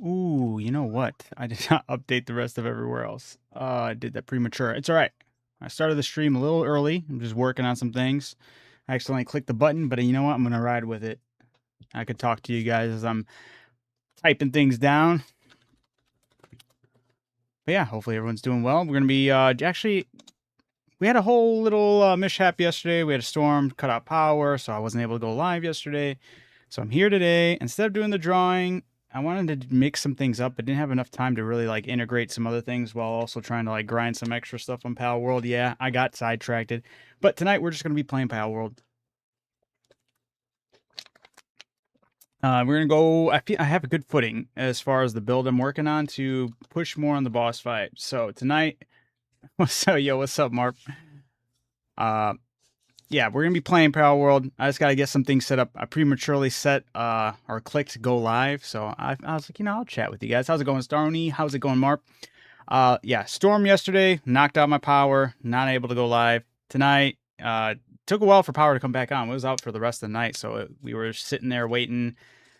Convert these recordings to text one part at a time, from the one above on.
Ooh, you know what? I did not update the rest of everywhere else. I did that premature. It's all right. I started the stream a little early. I'm just working on some things. I accidentally clicked the button, but you know what? I'm gonna ride with it. I could talk to you guys as I'm typing things down. But yeah, hopefully everyone's doing well. We're gonna be actually we had a whole little mishap yesterday. We had a storm, cut out power, so I wasn't able to go live yesterday. So I'm here today. Instead of doing the drawing, I wanted to mix some things up, but didn't have enough time to really like integrate some other things while also trying to like grind some extra stuff on Palworld. Yeah, I got sidetracked. But tonight we're just gonna be playing Palworld. We're gonna go. I have a good footing as far as the build I'm working on to push more on the boss fight. So tonight, what's up, Mark? Yeah, we're gonna be playing Palworld. I just gotta get some things set up. I prematurely set or clicked go live, so I was like, I'll chat with you guys. How's it going, Starny? How's it going, Mark? Yeah, storm yesterday knocked out my power. Not able to go live tonight. Took a while for power to come back on. It was out for the rest of the night, so we were sitting there waiting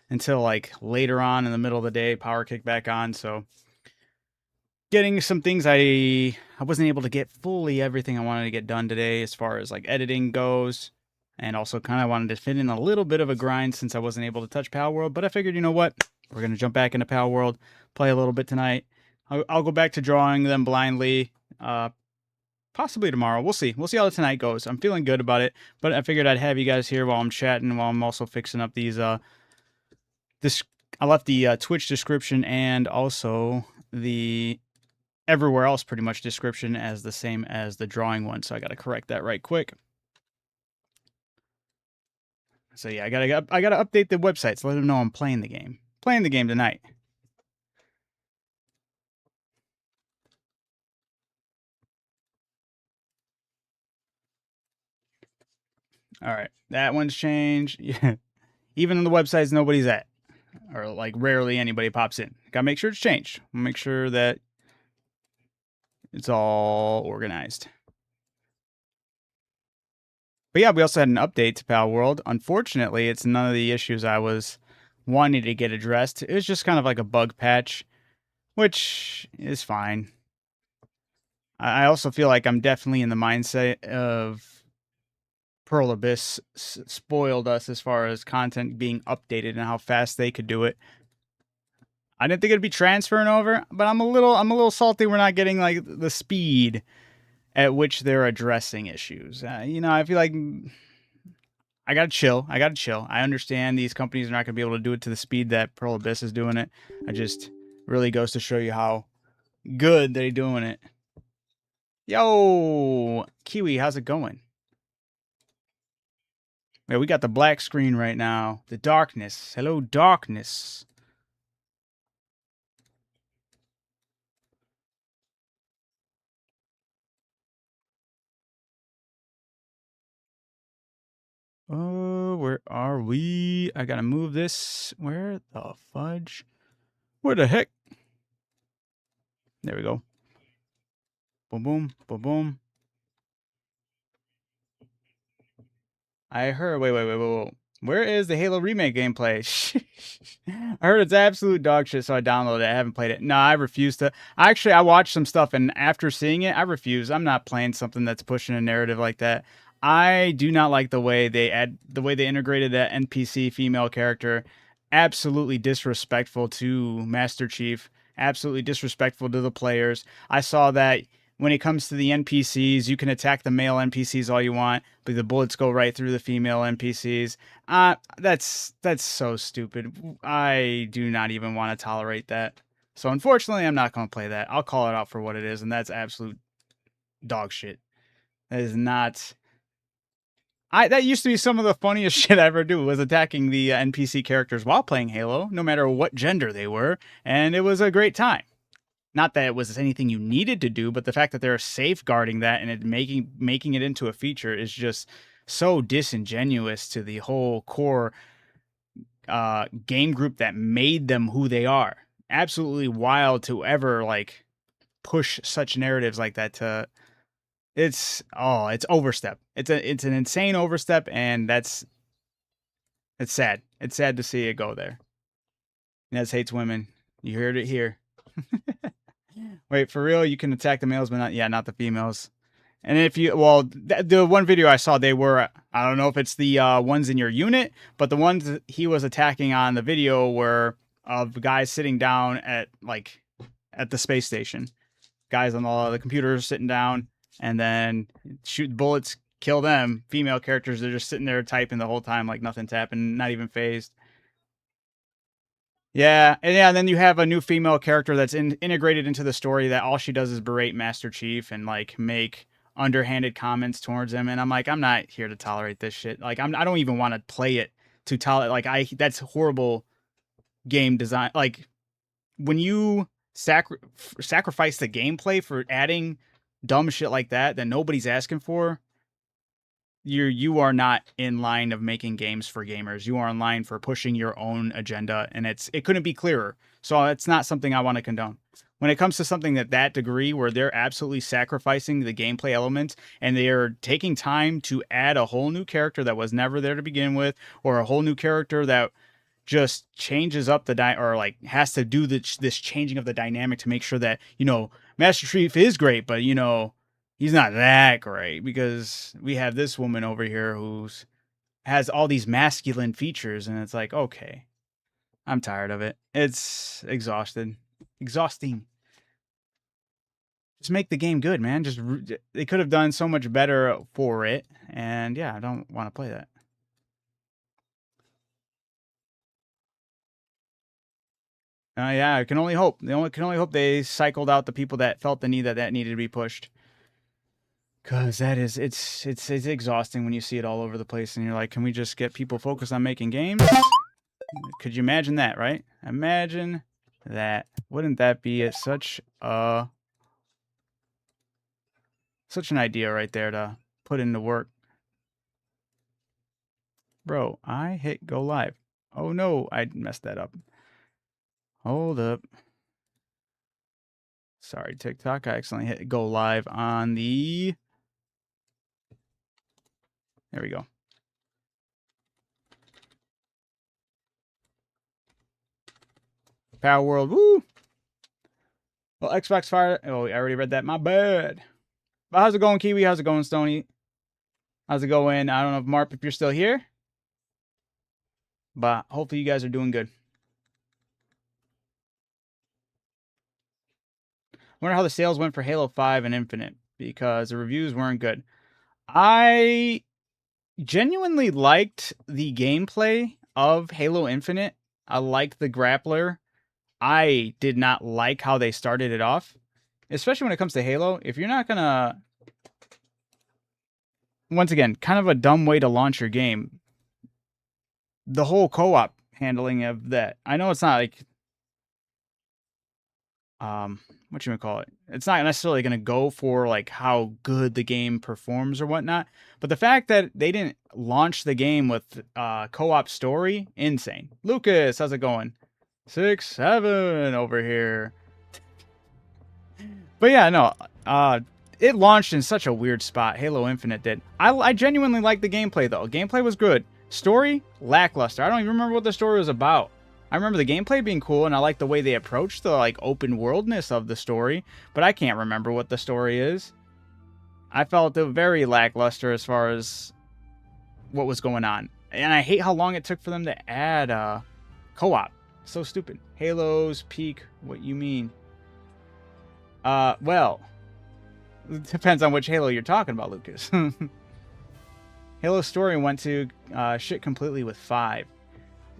until like later on in the middle of the day. Power kicked back on, so getting some things I wasn't able to get fully everything I wanted to get done today as far as like editing goes, and also kind of wanted to fit in a little bit of a grind since I wasn't able to touch Palworld. But I figured, you know what, we're gonna jump back into Palworld, play a little bit tonight. I'll go back to drawing them blindly, possibly tomorrow. We'll see. We'll see how tonight goes. I'm feeling good about it, but I figured I'd have you guys here while I'm chatting, while I'm also fixing up these this. I left the Twitch description and also the everywhere else pretty much description as the same as the drawing one, so I got to correct that right quick. So yeah, I gotta update the website to let them know I'm playing the game tonight. All right, that one's changed. Yeah, even on the websites nobody's at, or like rarely anybody pops in. Gotta make sure it's changed. Make sure that it's all organized. But yeah, we also had an update to Palworld. Unfortunately, it's none of the issues I was wanting to get addressed. It was just kind of like a bug patch, which is fine. I also feel like I'm definitely in the mindset of Pearl Abyss spoiled us as far as content being updated and how fast they could do it. I didn't think it'd be transferring over, but I'm a little salty we're not getting like the speed at which they're addressing issues. I feel like I gotta chill. I understand these companies are not gonna be able to do it to the speed that Pearl Abyss is doing it. I just really goes to show you how good they're doing it. Yo, Kiwi, how's it going? Yeah, we got the black screen right now. The darkness. Hello, darkness. Oh, where are we? I gotta move this. Where the fudge? Where the heck? There we go. Boom, boom, boom, boom. I heard. Wait. Where is the Halo Remake gameplay? I heard it's absolute dog shit, so I downloaded it. I haven't played it. No, I refuse to. Actually, I watched some stuff, and after seeing it, I refuse. I'm not playing something that's pushing a narrative like that. I do not like the way they integrated that NPC female character. Absolutely disrespectful to Master Chief. Absolutely disrespectful to the players. I saw that when it comes to the NPCs, you can attack the male NPCs all you want, but the bullets go right through the female NPCs. That's so stupid. I do not even want to tolerate that. So unfortunately, I'm not going to play that. I'll call it out for what it is, and that's absolute dog shit. That is not. That used to be some of the funniest shit I ever do was attacking the NPC characters while playing Halo, no matter what gender they were, and it was a great time. Not that it was anything you needed to do, but the fact that they're safeguarding that and it making it into a feature is just so disingenuous to the whole core game group that made them who they are. Absolutely wild to ever like push such narratives like that to it's overstep. It's an insane overstep, and it's sad. It's sad to see it go there. Nez hates women. You heard it here. Wait, for real? You can attack the males, but not the females. And if you, well, the one video I saw, they were, I don't know if it's the ones in your unit, but the ones that he was attacking on the video were of guys sitting down at the space station. Guys on the computers sitting down, and then shoot bullets, kill them. Female characters, they're just sitting there typing the whole time like nothing's happened, not even phased. Yeah, and then you have a new female character that's integrated into the story that all she does is berate Master Chief and like make underhanded comments towards him, and I'm like, I'm not here to tolerate this shit. Like, I don't even want to play it to tolerate. Like, that's horrible game design. Like, when you sacrifice the gameplay for adding dumb shit like that nobody's asking for, you are not in line of making games for gamers. You are in line for pushing your own agenda, and it couldn't be clearer. So it's not something I want to condone. When it comes to something that degree where they're absolutely sacrificing the gameplay elements and they are taking time to add a whole new character that was never there to begin with, or a whole new character that just changes up or like has to do this changing of the dynamic to make sure that, Master Chief is great, but he's not that great, because we have this woman over here who's has all these masculine features, and it's like, okay, I'm tired of it. It's exhausting. Just make the game good, man. They could have done so much better for it, and yeah, I don't want to play that. Yeah, I can only hope. Can only hope they cycled out the people that felt the need that needed to be pushed. Cause it's exhausting when you see it all over the place, and you're like, can we just get people focused on making games? Could you imagine that, right? Imagine that. Wouldn't that be such an idea right there to put into work? Bro, I hit go live. Oh no, I messed that up. Hold up. Sorry, TikTok. I accidentally hit go live on the... There we go. Palworld, woo! Well, Xbox Fire... Oh, I already read that. My bad. But how's it going, Kiwi? How's it going, Stony? How's it going? I don't know if Marp, if you're still here. But hopefully you guys are doing good. Wonder how the sales went for Halo 5 and Infinite, because the reviews weren't good. I genuinely liked the gameplay of Halo Infinite. I liked the grappler. I did not like how they started it off, especially when it comes to Halo. If you're not gonna... Once again, kind of a dumb way to launch your game. The whole co-op handling of that. I know it's not like... what you call it? It's not necessarily going to go for like how good the game performs or whatnot, but the fact that they didn't launch the game with co-op story, insane. Lucas, how's it going? 6-7 over here. But yeah, no, it launched in such a weird spot. Halo Infinite did. I genuinely liked the gameplay though. Gameplay was good. Story, lackluster. I don't even remember what the story was about. I remember the gameplay being cool, and I like the way they approached the like open worldness of the story, but I can't remember what the story is. I felt it very lackluster as far as what was going on. And I hate how long it took for them to add co-op. So stupid. Halo's peak, what you mean? Well, it depends on which Halo you're talking about, Lucas. Halo's story went to shit completely with 5.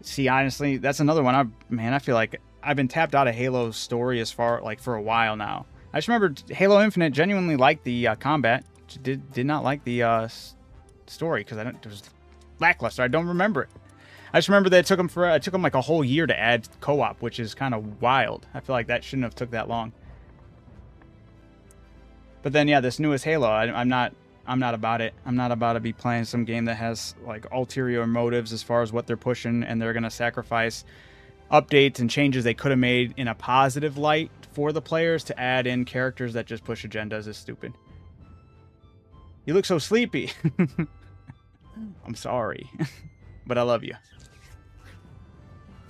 See, honestly, that's another one. I feel like I've been tapped out of Halo's story as far like for a while now. I just remember Halo Infinite genuinely liked the combat. Did not like the story because it was lackluster. I don't remember it. I just remember that it took them like a whole year to add co-op, which is kind of wild. I feel like that shouldn't have took that long. But then yeah, this newest Halo, I'm not about it. I'm not about to be playing some game that has like ulterior motives as far as what they're pushing, and they're going to sacrifice updates and changes they could have made in a positive light for the players to add in characters that just push agendas is stupid. You look so sleepy. I'm sorry, but I love you.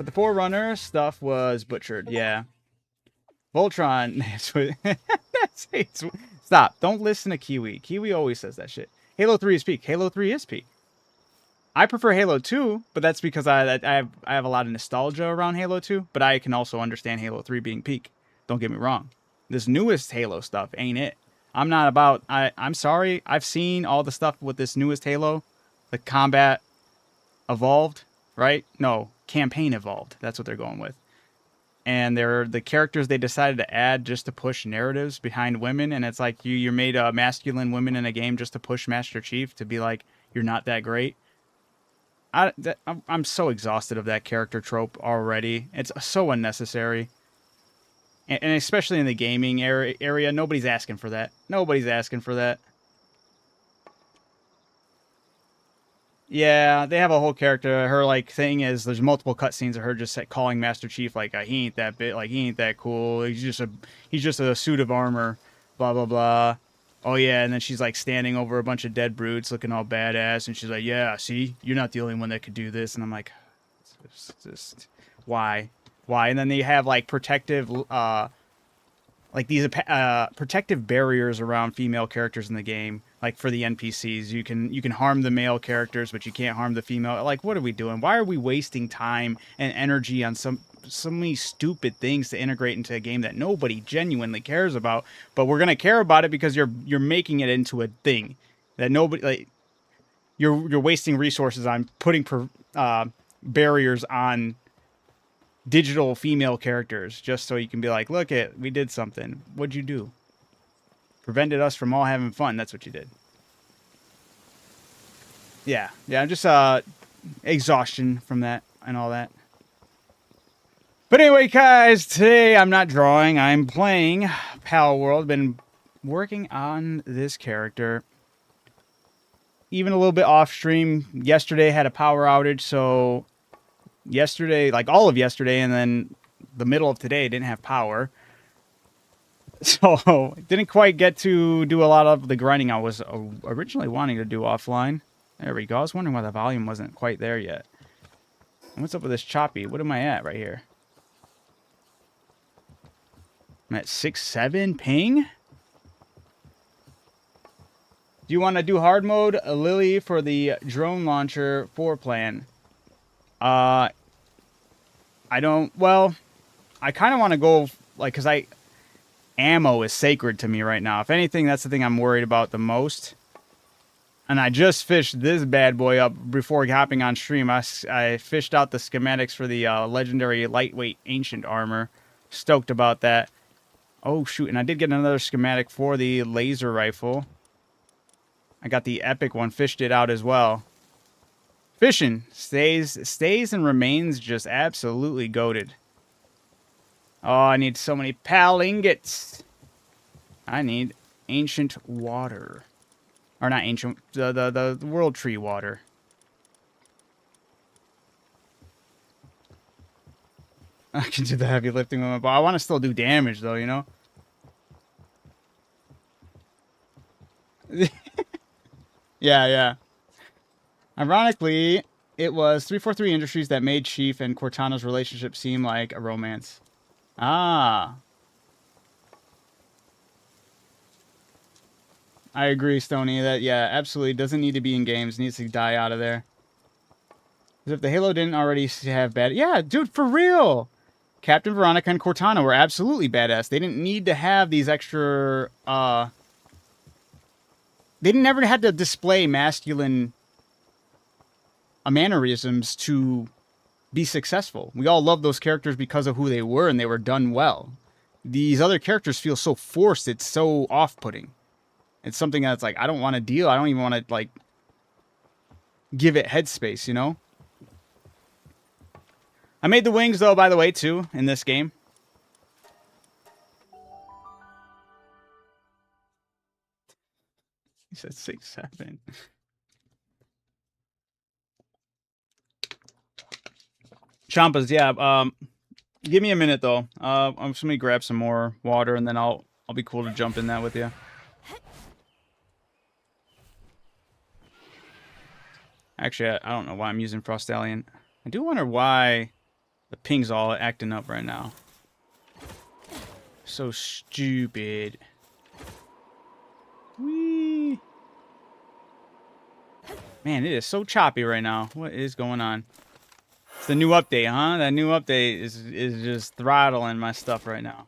But the Forerunner stuff was butchered. Yeah. Voltron. Stop. Don't listen to Kiwi. Kiwi always says that shit. Halo 3 is peak. Halo 3 is peak. I prefer Halo 2, but that's because I have a lot of nostalgia around Halo 2, but I can also understand Halo 3 being peak. Don't get me wrong. This newest Halo stuff ain't it. I'm not about... I'm sorry. I've seen all the stuff with this newest Halo. The combat evolved, right? No, campaign evolved. That's what they're going with. And they're the characters they decided to add just to push narratives behind women, and it's like you made masculine women in a game just to push Master Chief to be like, you're not that great. I'm so exhausted of that character trope already. It's so unnecessary. And especially in the gaming area, nobody's asking for that. Nobody's asking for that. Yeah, they have a whole character. Her like thing is there's multiple cutscenes of her just calling Master Chief like he ain't that bit, like he ain't that cool. He's just a suit of armor, blah blah blah. Oh yeah, and then she's like standing over a bunch of dead brutes looking all badass, and she's like, yeah, see, you're not the only one that could do this. And I'm like, just why? And then they have like protective like these protective barriers around female characters in the game, like for the NPCs. You can harm the male characters, but you can't harm the female. Like, what are we doing? Why are we wasting time and energy on so many stupid things to integrate into a game that nobody genuinely cares about? But we're gonna care about it because you're making it into a thing that nobody like. You're wasting resources on putting barriers on digital female characters just so you can be like, look we did something. What'd you do? Prevented us from all having fun. That's what you did. Yeah, I'm just exhaustion from that and all that. But anyway, guys, today I'm not drawing. I'm playing Palworld. Been working on this character. Even a little bit off stream. Yesterday had a power outage, so yesterday, like all of yesterday, and then the middle of today didn't have power. So didn't quite get to do a lot of the grinding I was originally wanting to do offline. There we go. I was wondering why the volume wasn't quite there yet. What's up with this choppy? What am I at right here? I'm at 6.7 ping? Do you want to do hard mode, Lily, for the drone launcher 4 plan? I don't... Well, I kind of want to go... Like, because ammo is sacred to me right now. If anything, that's the thing I'm worried about the most. And I just fished this bad boy up before hopping on stream. I fished out the schematics for the legendary lightweight ancient armor. Stoked about that. Oh, shoot. And I did get another schematic for the laser rifle. I got the epic one. Fished it out as well. Fishing. Stays and remains just absolutely goated. Oh, I need so many pal ingots. I need ancient water. Or not ancient, the world tree water. I can do the heavy lifting with my ball. I want to still do damage though, you know? Yeah. Ironically, it was 343 Industries that made Chief and Cortana's relationship seem like a romance. Ah. I agree, Stony, that, yeah, absolutely doesn't need to be in games. Needs to die out of there. As if the Halo didn't already have bad... Yeah, dude, for real! Captain Veronica and Cortana were absolutely badass. They didn't need to have these extra... They never had to display masculine mannerisms to be successful. We all love those characters because of who they were, and they were done well. These other characters feel so forced, it's so off-putting. It's something that's like, I don't want to deal. I don't even want to, like, give it headspace, you know? I made the wings, though, by the way, too, in this game. He said 6.7. Champas, yeah. Give me a minute, though. I'm just going to grab some more water, and then I'll be cool to jump in that with you. Actually, I don't know why I'm using Frostallion. I do wonder why The ping's all acting up right now. So stupid. Whee! Man, it is so choppy right now. What is going on? It's the new update, huh? That new update is just throttling my stuff right now.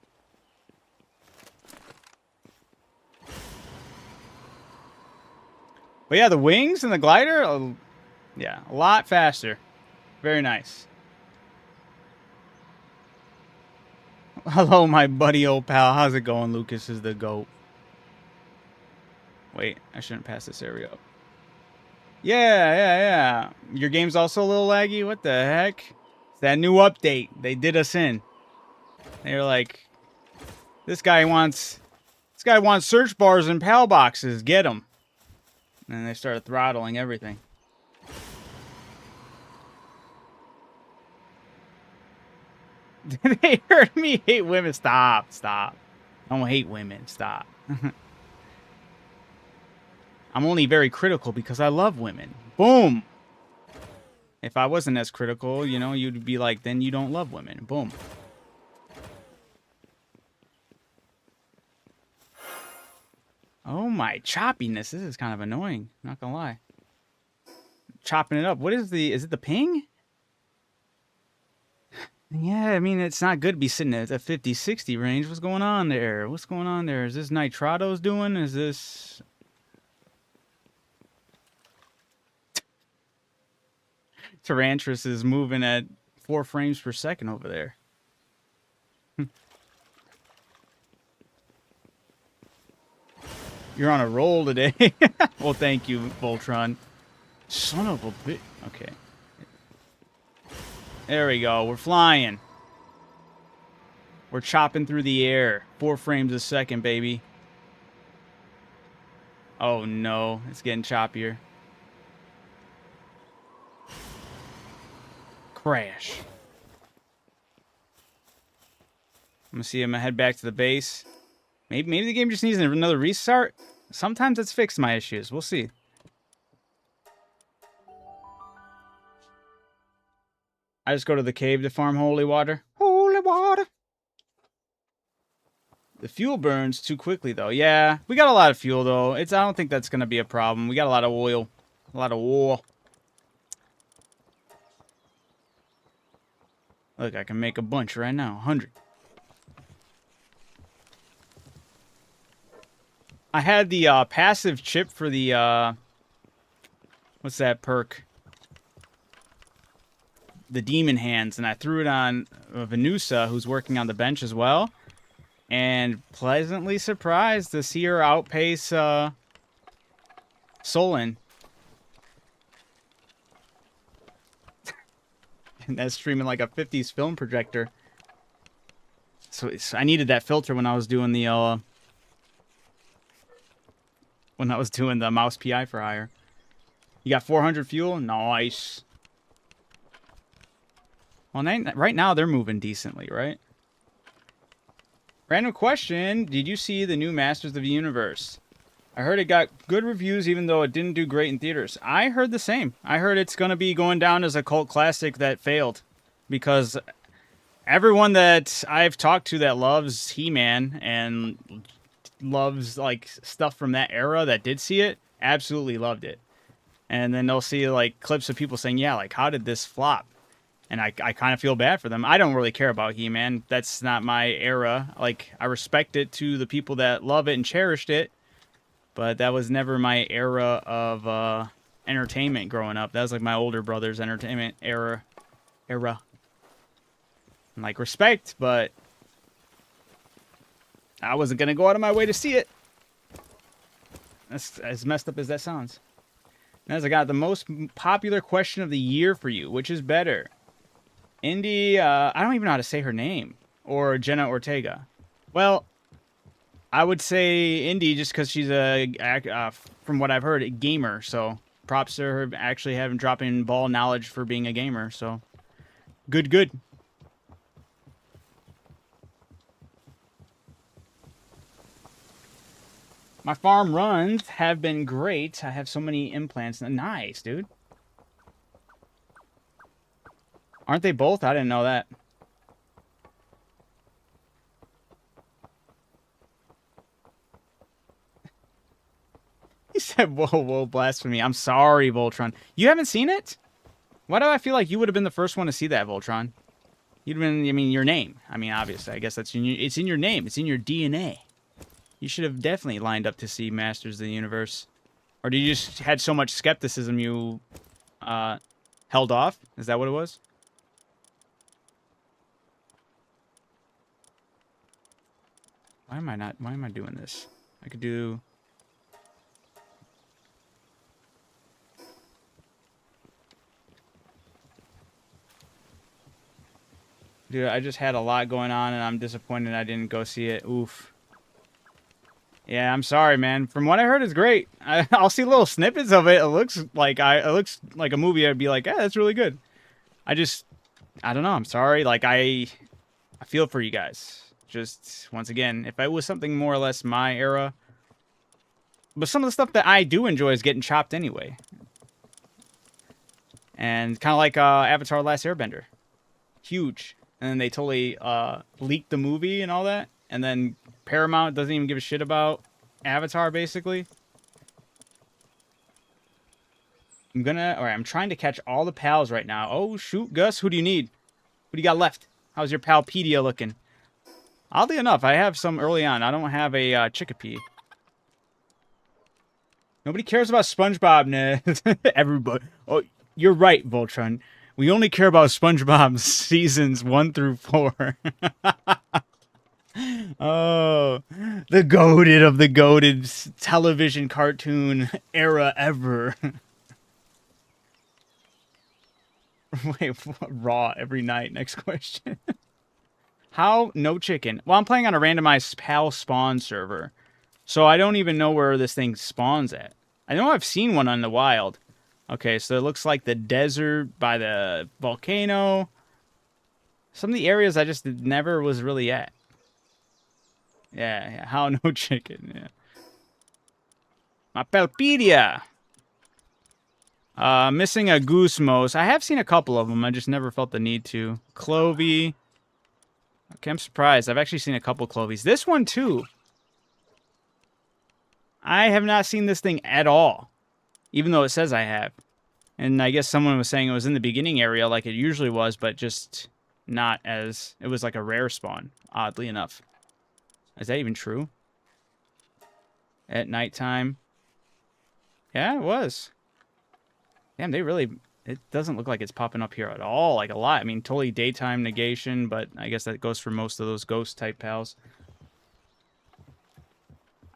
But yeah, the wings and the glider, yeah, a lot faster. Very nice. Hello, my buddy old pal. How's it going? Lucas is the GOAT. Wait, I shouldn't pass this area up. Yeah. Your game's also a little laggy? What the heck? It's that new update. They did us in. They're like, this guy wants search bars and PAL boxes. Get them. And they started throttling everything. They heard me hate women. Stop. I don't hate women. Stop. I'm only very critical because I love women. Boom. If I wasn't as critical, you know, you'd be like, then you don't love women. Boom. Oh my choppiness. This is kind of annoying. Not gonna lie. Chopping it up. What is is it the ping? Yeah, I mean, it's not good to be sitting at the 50, 60 range. What's going on there? What's going on there? Is this Nitrado's doing? Is this... Tyrantris is moving at 4 frames per second over there. You're on a roll today. Well, thank you, Voltron. Son of a bitch. Okay. There we go. We're flying. We're chopping through the air. 4 frames a second, baby. Oh, no. It's getting choppier. Crash. I'm gonna see. I'm gonna head back to the base. Maybe the game just needs another restart. Sometimes it's fixed my issues. We'll see. I just go to the cave to farm holy water. Holy water. The fuel burns too quickly, though. Yeah, we got a lot of fuel, though. I don't think that's gonna be a problem. We got a lot of oil. A lot of oil. Look, I can make a bunch right now. 100. I had the passive chip for the, what's that perk? The Demon Hands, and I threw it on Venusa, who's working on the bench as well. And pleasantly surprised to see her outpace Solon. And that's streaming like a 50s film projector. So I needed that filter when I was doing the mouse PI for hire. You got 400 fuel? Nice. Well, right now they're moving decently, right? Random question. Did you see the new Masters of the Universe? I heard it got good reviews even though it didn't do great in theaters. I heard the same. I heard it's going to be going down as a cult classic that failed. Because everyone that I've talked to that loves He-Man and loves like stuff from that era that did see it, absolutely loved it. And then they'll see like clips of people saying, yeah, like how did this flop? And I kind of feel bad for them. I don't really care about He-Man. That's not my era. Like, I respect it to the people that love it and cherished it. But that was never my era of entertainment growing up. That was like my older brother's entertainment era. And, like, respect, but I wasn't going to go out of my way to see it. That's as messed up as that sounds. As I got the most popular question of the year for you, which is better? Indy, I don't even know how to say her name. Or Jenna Ortega. Well, I would say Indy just because she's from what I've heard, a gamer. So props to her actually having dropping ball knowledge for being a gamer. So good. My farm runs have been great. I have so many implants. Nice, dude. Aren't they both? I didn't know that. He said, whoa, whoa, blasphemy. I'm sorry, Voltron. You haven't seen it? Why do I feel like you would have been the first one to see that, Voltron? You'd have been, I mean, your name. I mean, obviously, I guess that's it's in your name. It's in your DNA. You should have definitely lined up to see Masters of the Universe. Or did you just had so much skepticism you held off? Is that what it was? Why am I doing this? I could do... Dude, I just had a lot going on, and I'm disappointed I didn't go see it. Oof. Yeah, I'm sorry, man. From what I heard, it's great. I'll see little snippets of it. It looks like a movie. I'd be like, yeah, that's really good. I don't know. I'm sorry. Like I feel for you guys. Just once again, if it was something more or less my era, but some of the stuff that I do enjoy is getting chopped anyway. And kind of like Avatar: Last Airbender, huge. And then they totally leaked the movie and all that. And then Paramount doesn't even give a shit about Avatar, basically. I'm trying to catch all the pals right now. Oh, shoot, Gus, who do you need? What do you got left? How's your Palpedia looking? Oddly enough, I have some early on. I don't have a Chickapee. Nobody cares about SpongeBob, nah. Everybody. Oh, you're right, Voltron. We only care about SpongeBob seasons 1 through 4. Oh, the goated of the goated television cartoon era ever. Wait, raw every night. Next question. How? No chicken. Well, I'm playing on a randomized PAL spawn server, so I don't even know where this thing spawns at. I know I've seen one on the wild. Okay, so it looks like the desert by the volcano. Some of the areas I just never was really at. Yeah. How no chicken? Yeah. My Palpedia. Missing a Goosemos. I have seen a couple of them. I just never felt the need to. Clovey. Okay, I'm surprised. I've actually seen a couple Clovies. This one, too. I have not seen this thing at all. Even though it says I have. And I guess someone was saying it was in the beginning area like it usually was, but just not as... It was like a rare spawn, oddly enough. Is that even true? At nighttime? Yeah, it was. Damn, they really... It doesn't look like it's popping up here at all, like a lot. I mean, totally daytime negation, but I guess that goes for most of those ghost-type pals.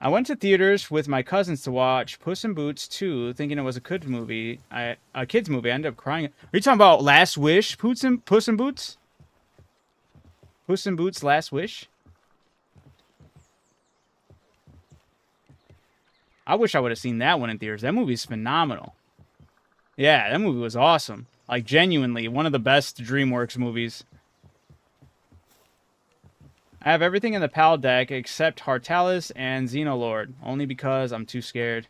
I went to theaters with my cousins to watch Puss in Boots 2, thinking it was a kid's movie. I ended up crying. Are you talking about Last Wish, Puss in Boots? Puss in Boots Last Wish? I wish I would have seen that one in theaters. That movie's phenomenal. Yeah, that movie was awesome. Like, genuinely, one of the best DreamWorks movies. I have everything in the PAL deck except Hartalis and Xenolord, only because I'm too scared.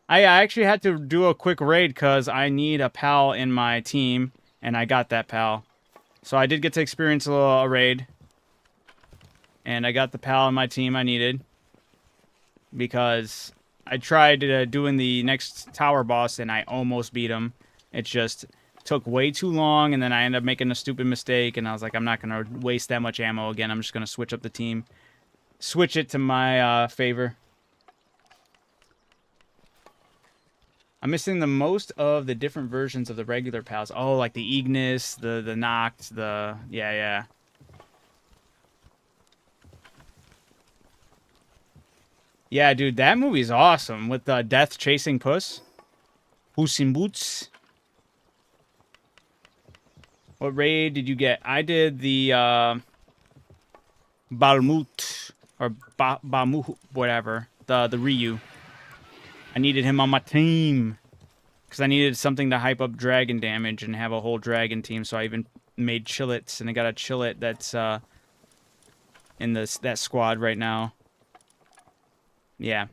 I actually had to do a quick raid because I need a PAL in my team, and I got that PAL. So I did get to experience a raid. And I got the PAL in my team I needed. Because I tried doing the next tower boss, and I almost beat him. It just took way too long, and then I ended up making a stupid mistake, and I was like, I'm not going to waste that much ammo again. I'm just going to switch up the team. Switch it to my favor. I'm missing the most of the different versions of the regular pals. Oh, like the Ignis, the Noct, the... Yeah. Yeah, dude, that movie's awesome. With Death chasing Puss. Puss in Boots. What raid did you get? I did the Balmut. Or Bamu, whatever. The Ryu. I needed him on my team. Because I needed something to hype up dragon damage and have a whole dragon team. So I even made Chillets. And I got a Chillet that's in that squad right now. Yeah.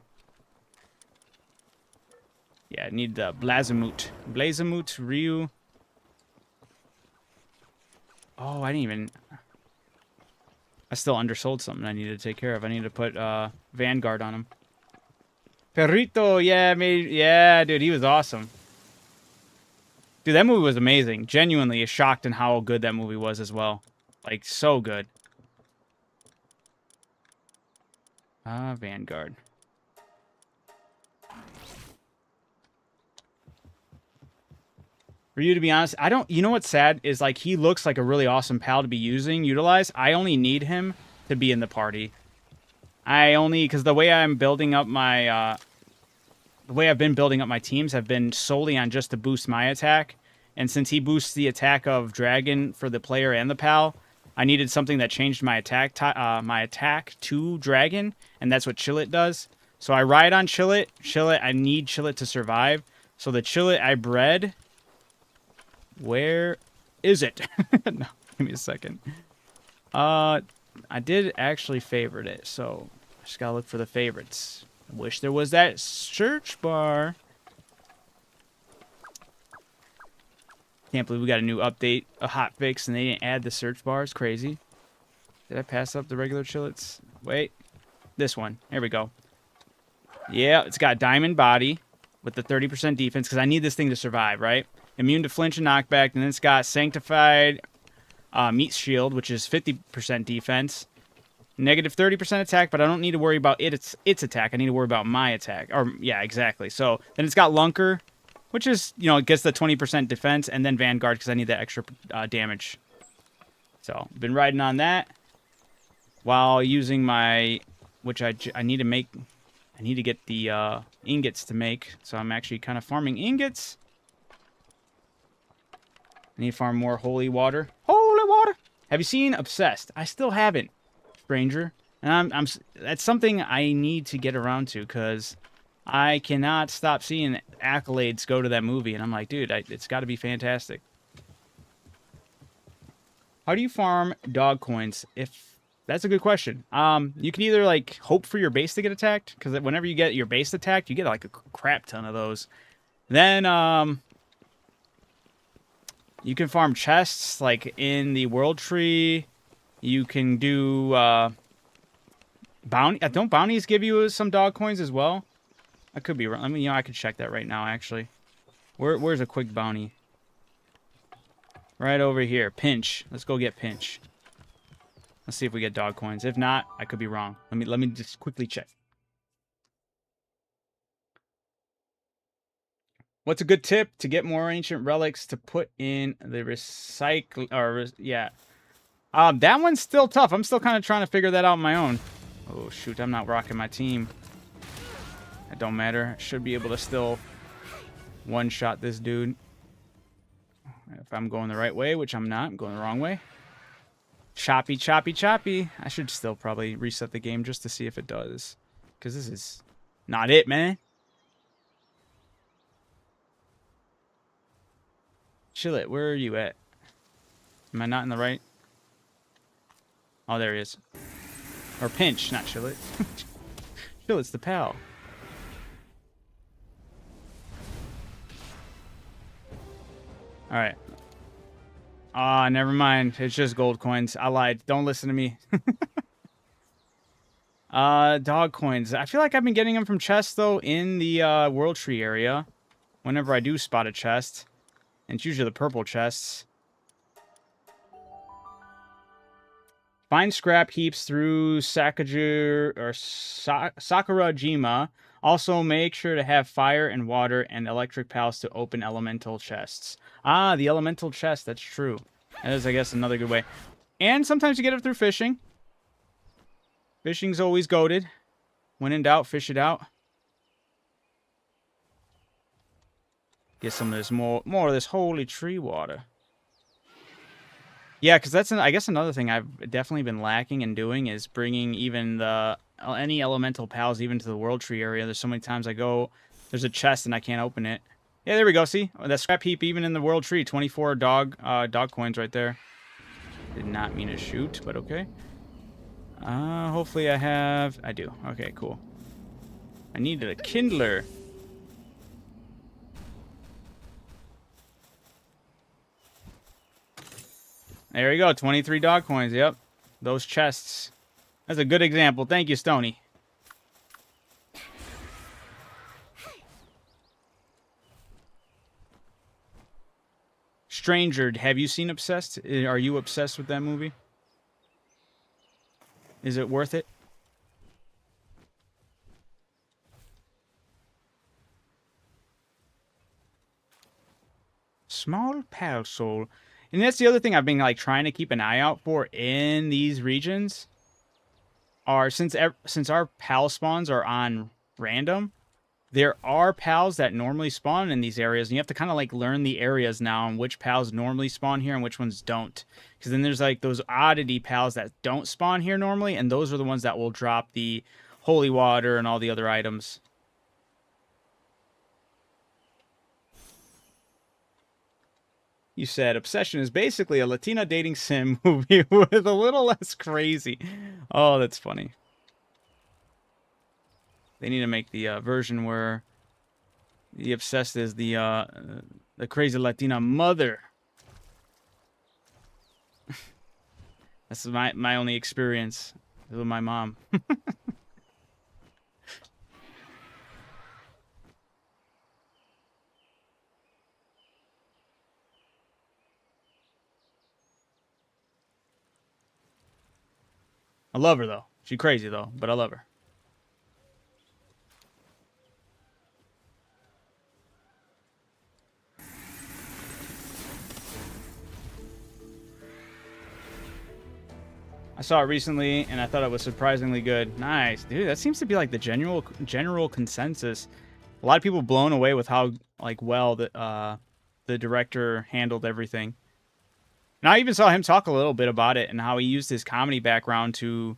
Yeah, I need the Blazamut. Blazamut, Ryu. Oh, I didn't even... I still undersold something I needed to take care of. I need to put Vanguard on him. Perrito, yeah, dude, he was awesome. Dude, that movie was amazing. Genuinely shocked in how good that movie was as well. Like, so good. Vanguard. For you, to be honest, I don't... You know what's sad? Is, like, he looks like a really awesome pal to be utilized. I only need him to be in the party. Because the way I'm building up my... the way I've been building up my teams have been solely on just to boost my attack. And since he boosts the attack of Dragon for the player and the pal, I needed something that changed my attack to Dragon, and that's what Chillet does. So I ride on Chillet. I need Chillet to survive. So the Chillet I bred... Where is it? No, give me a second. I did actually favorite it, so I just gotta look for the favorites. I wish there was that search bar. Can't believe we got a new update, a hot fix, and they didn't add the search bar. It's crazy. Did I pass up the regular Chillets? Wait. This one. Here we go. Yeah, it's got Diamond Body with the 30% defense, because I need this thing to survive, right? Immune to flinch and knockback, and then it's got Sanctified Meat Shield, which is 50% defense. Negative 30% attack, but I don't need to worry about its attack. I need to worry about my attack. Or, yeah, exactly. So, then it's got Lunker, which is, you know, it gets the 20% defense, and then Vanguard, because I need that extra damage. So, been riding on that while using my, which I need to make, I need to get the ingots to make. So, I'm actually kind of farming ingots. I need to farm more holy water. Holy water! Have you seen Obsessed? I still haven't, stranger. And that's something I need to get around to, because I cannot stop seeing accolades go to that movie. And I'm like, dude, it's got to be fantastic. How do you farm dog coins? That's a good question. You can either, like, hope for your base to get attacked, because whenever you get your base attacked, you get, like, a crap ton of those. Then, you can farm chests, like, in the World Tree. You can do, bounty. Don't bounties give you some dog coins as well? I could be wrong. I mean, you know, I could check that right now, actually. Where's a quick bounty? Right over here. Pinch. Let's go get Pinch. Let's see if we get dog coins. If not, I could be wrong. Let me just quickly check. What's a good tip to get more ancient relics to put in the recycle? Or yeah, that one's still tough. I'm still kind of trying to figure that out on my own. Oh shoot, I'm not rocking my team. It don't matter. I should be able to still one-shot this dude if I'm going the right way, which I'm not. I'm going the wrong way. Choppy, choppy, choppy. I should still probably reset the game just to see if it does, because this is not it, man. Chillet, where are you at? Am I not in the right? Oh, there he is. Or Pinch, not Chillet. Chillet's the pal. Alright. Ah, never mind. It's just gold coins. I lied. Don't listen to me. Dog coins. I feel like I've been getting them from chests, though, in the World Tree area. Whenever I do spot a chest. And it's usually the purple chests. Find scrap heaps through Sakurajima. Also, make sure to have fire and water and electric pals to open elemental chests. Ah, the elemental chest. That's true. That is, I guess, another good way. And sometimes you get it through fishing. Fishing's always goated. When in doubt, fish it out. Get some of this more of this holy tree water. Yeah, because that's I guess another thing I've definitely been lacking in doing is bringing even any elemental pals even to the World Tree area. There's so many times I go, there's a chest and I can't open it. Yeah, there we go. See, that scrap heap even in the World Tree, 24 dog coins right there. Did not mean to shoot, but okay. Hopefully I do. Okay, cool. I needed a kindler. There you go, 23 dog coins. Yep, those chests. That's a good example. Thank you, Stony. Stranger, have you seen Obsessed? Are you obsessed with that movie? Is it worth it? Small pal soul. And that's the other thing I've been like trying to keep an eye out for in these regions. Are since our pal spawns are on random, there are pals that normally spawn in these areas, and you have to kind of like learn the areas now and which pals normally spawn here and which ones don't. Because then there's like those oddity pals that don't spawn here normally, and those are the ones that will drop the holy water and all the other items. You said Obsession is basically a Latina dating sim movie with a little less crazy. Oh, that's funny. They need to make the version where the obsessed is the crazy Latina mother. That's my only experience with my mom. I love her, though. She's crazy, though, but I love her. I saw it recently, and I thought it was surprisingly good. Nice. Dude, that seems to be, like, the general consensus. A lot of people blown away with how, like, well the director handled everything. And I even saw him talk a little bit about it and how he used his comedy background to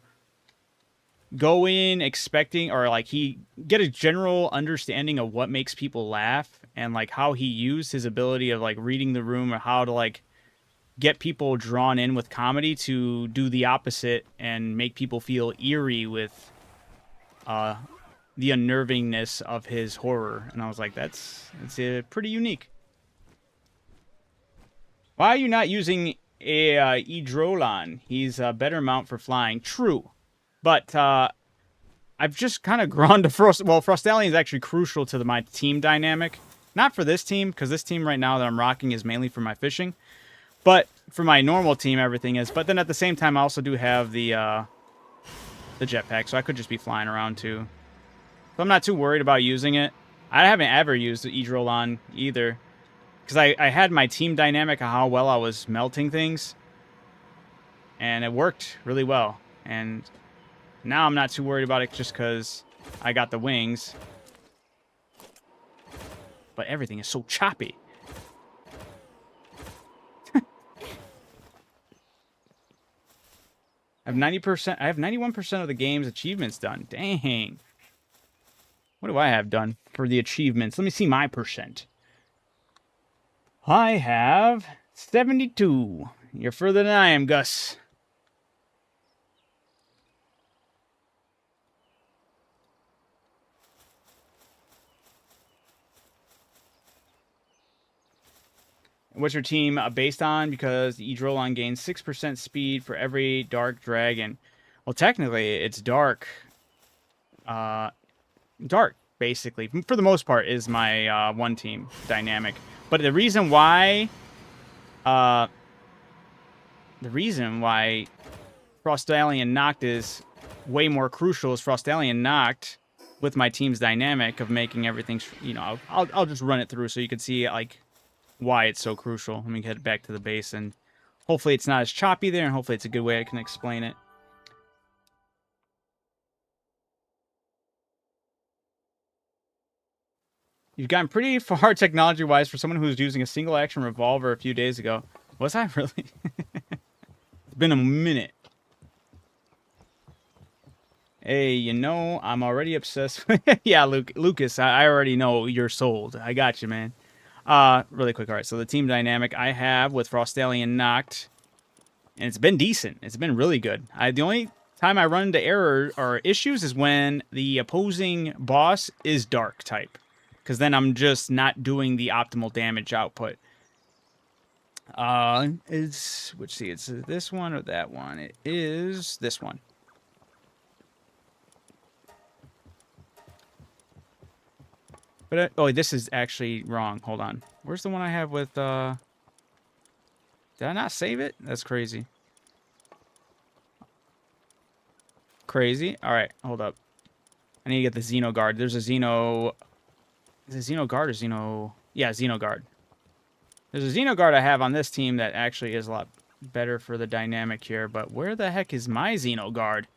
go in expecting, or like he get a general understanding of what makes people laugh, and like how he used his ability of like reading the room, or how to like get people drawn in with comedy to do the opposite and make people feel eerie with the unnervingness of his horror. And I was like, that's pretty unique. Why are you not using a Edrolon? He's a better mount for flying. True. But I've just kind of grown to Frost. Well, Frostallion is actually crucial to my team dynamic. Not for this team, because this team right now that I'm rocking is mainly for my fishing. But for my normal team, everything is. But then at the same time, I also do have the jetpack, so I could just be flying around too. So I'm not too worried about using it. I haven't ever used the Edrolon either, because I had my team dynamic of how well I was melting things, and it worked really well. And now I'm not too worried about it just because I got the wings. But everything is so choppy. I have 90%. I have 91% of the game's achievements done. Dang. What do I have done for the achievements? Let me see my percent. I have 72. You're further than I am, Gus. What's your team based on? Because the Edrolon gains 6% speed for every dark dragon. Well, technically, it's dark. Dark, basically, for the most part, is my one team dynamic. But the reason why Frostallion Noct is way more crucial is Frostallion Noct with my team's dynamic of making everything, you know, I'll just run it through so you can see like why it's so crucial. Let me get back to the base, and hopefully it's not as choppy there, and hopefully it's a good way I can explain it. You've gotten pretty far technology-wise for someone who was using a single-action revolver a few days ago. Was I really? It's been a minute. Hey, you know, I'm already obsessed with... Yeah, Lucas, I already know you're sold. I got you, man. Really quick, all right, so the team dynamic I have with Frostallion Noct, and it's been decent. It's been really good. The only time I run into error or issues is when the opposing boss is dark type, because then I'm just not doing the optimal damage output. It's this one or that one? It is this one. But oh, this is actually wrong. Hold on. Where's the one I have with Did I not save it? That's crazy. Crazy. All right, hold up. I need to get the Xeno Guard. There's a Xeno... Is it Xeno Guard or Xeno... Yeah, Xeno Guard. There's a Xeno Guard I have on this team that actually is a lot better for the dynamic here, but where the heck is my Xeno Guard?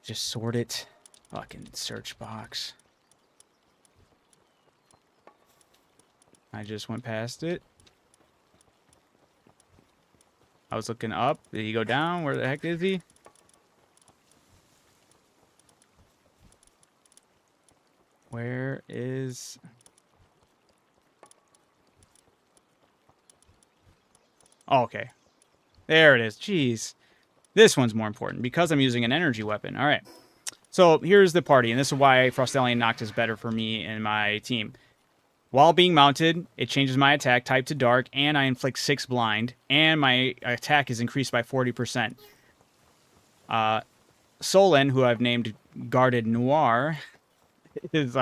Just sort it. Fucking search box. I just went past it. I was looking up. Did he go down? Where the heck is he? Where is... Oh, okay. There it is. Jeez. This one's more important because I'm using an energy weapon. All right. So here's the party, and this is why Frostallion Noct is better for me and my team. While being mounted, it changes my attack type to dark, and I inflict 6 blind, and my attack is increased by 40%. Solon, who I've named Guarded Noir, is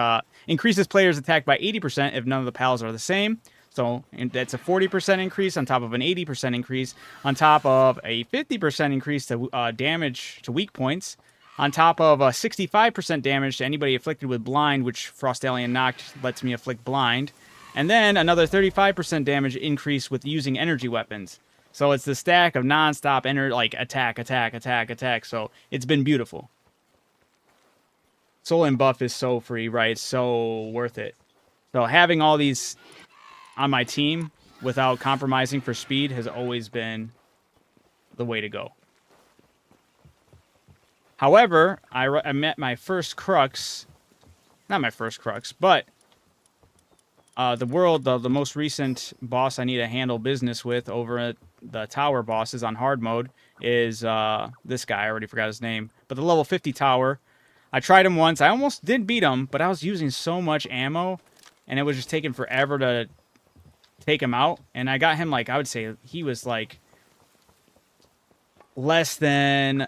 increases players' attack by 80% if none of the pals are the same. So that's a 40% increase on top of an 80% increase, on top of a 50% increase to damage to weak points, on top of a 65% damage to anybody afflicted with blind, which Frostallion Noct lets me afflict blind, and then another 35% damage increase with using energy weapons. So it's the stack of non-stop attack. So it's been beautiful. Soul and buff is so free, right? It's so worth it. So having all these on my team without compromising for speed has always been the way to go. However, I met my first crux. Not my first crux, but the most recent boss I need to handle business with over at the tower bosses on hard mode is this guy. I already forgot his name. But the level 50 tower. I tried him once. I almost did beat him, but I was using so much ammo, and it was just taking forever to take him out. And I got him, like, I would say he was, like, less than...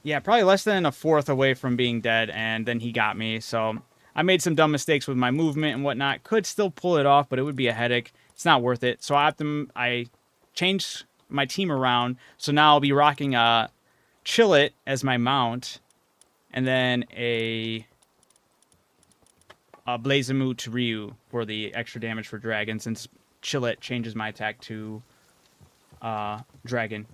Yeah, probably less than a fourth away from being dead, and then he got me. So I made some dumb mistakes with my movement and whatnot. Could still pull it off, but it would be a headache. It's not worth it. So I changed my team around. So now I'll be rocking a Chillet as my mount, and then a Blazamut Ryu for the extra damage for dragon, since Chillet changes my attack to dragon.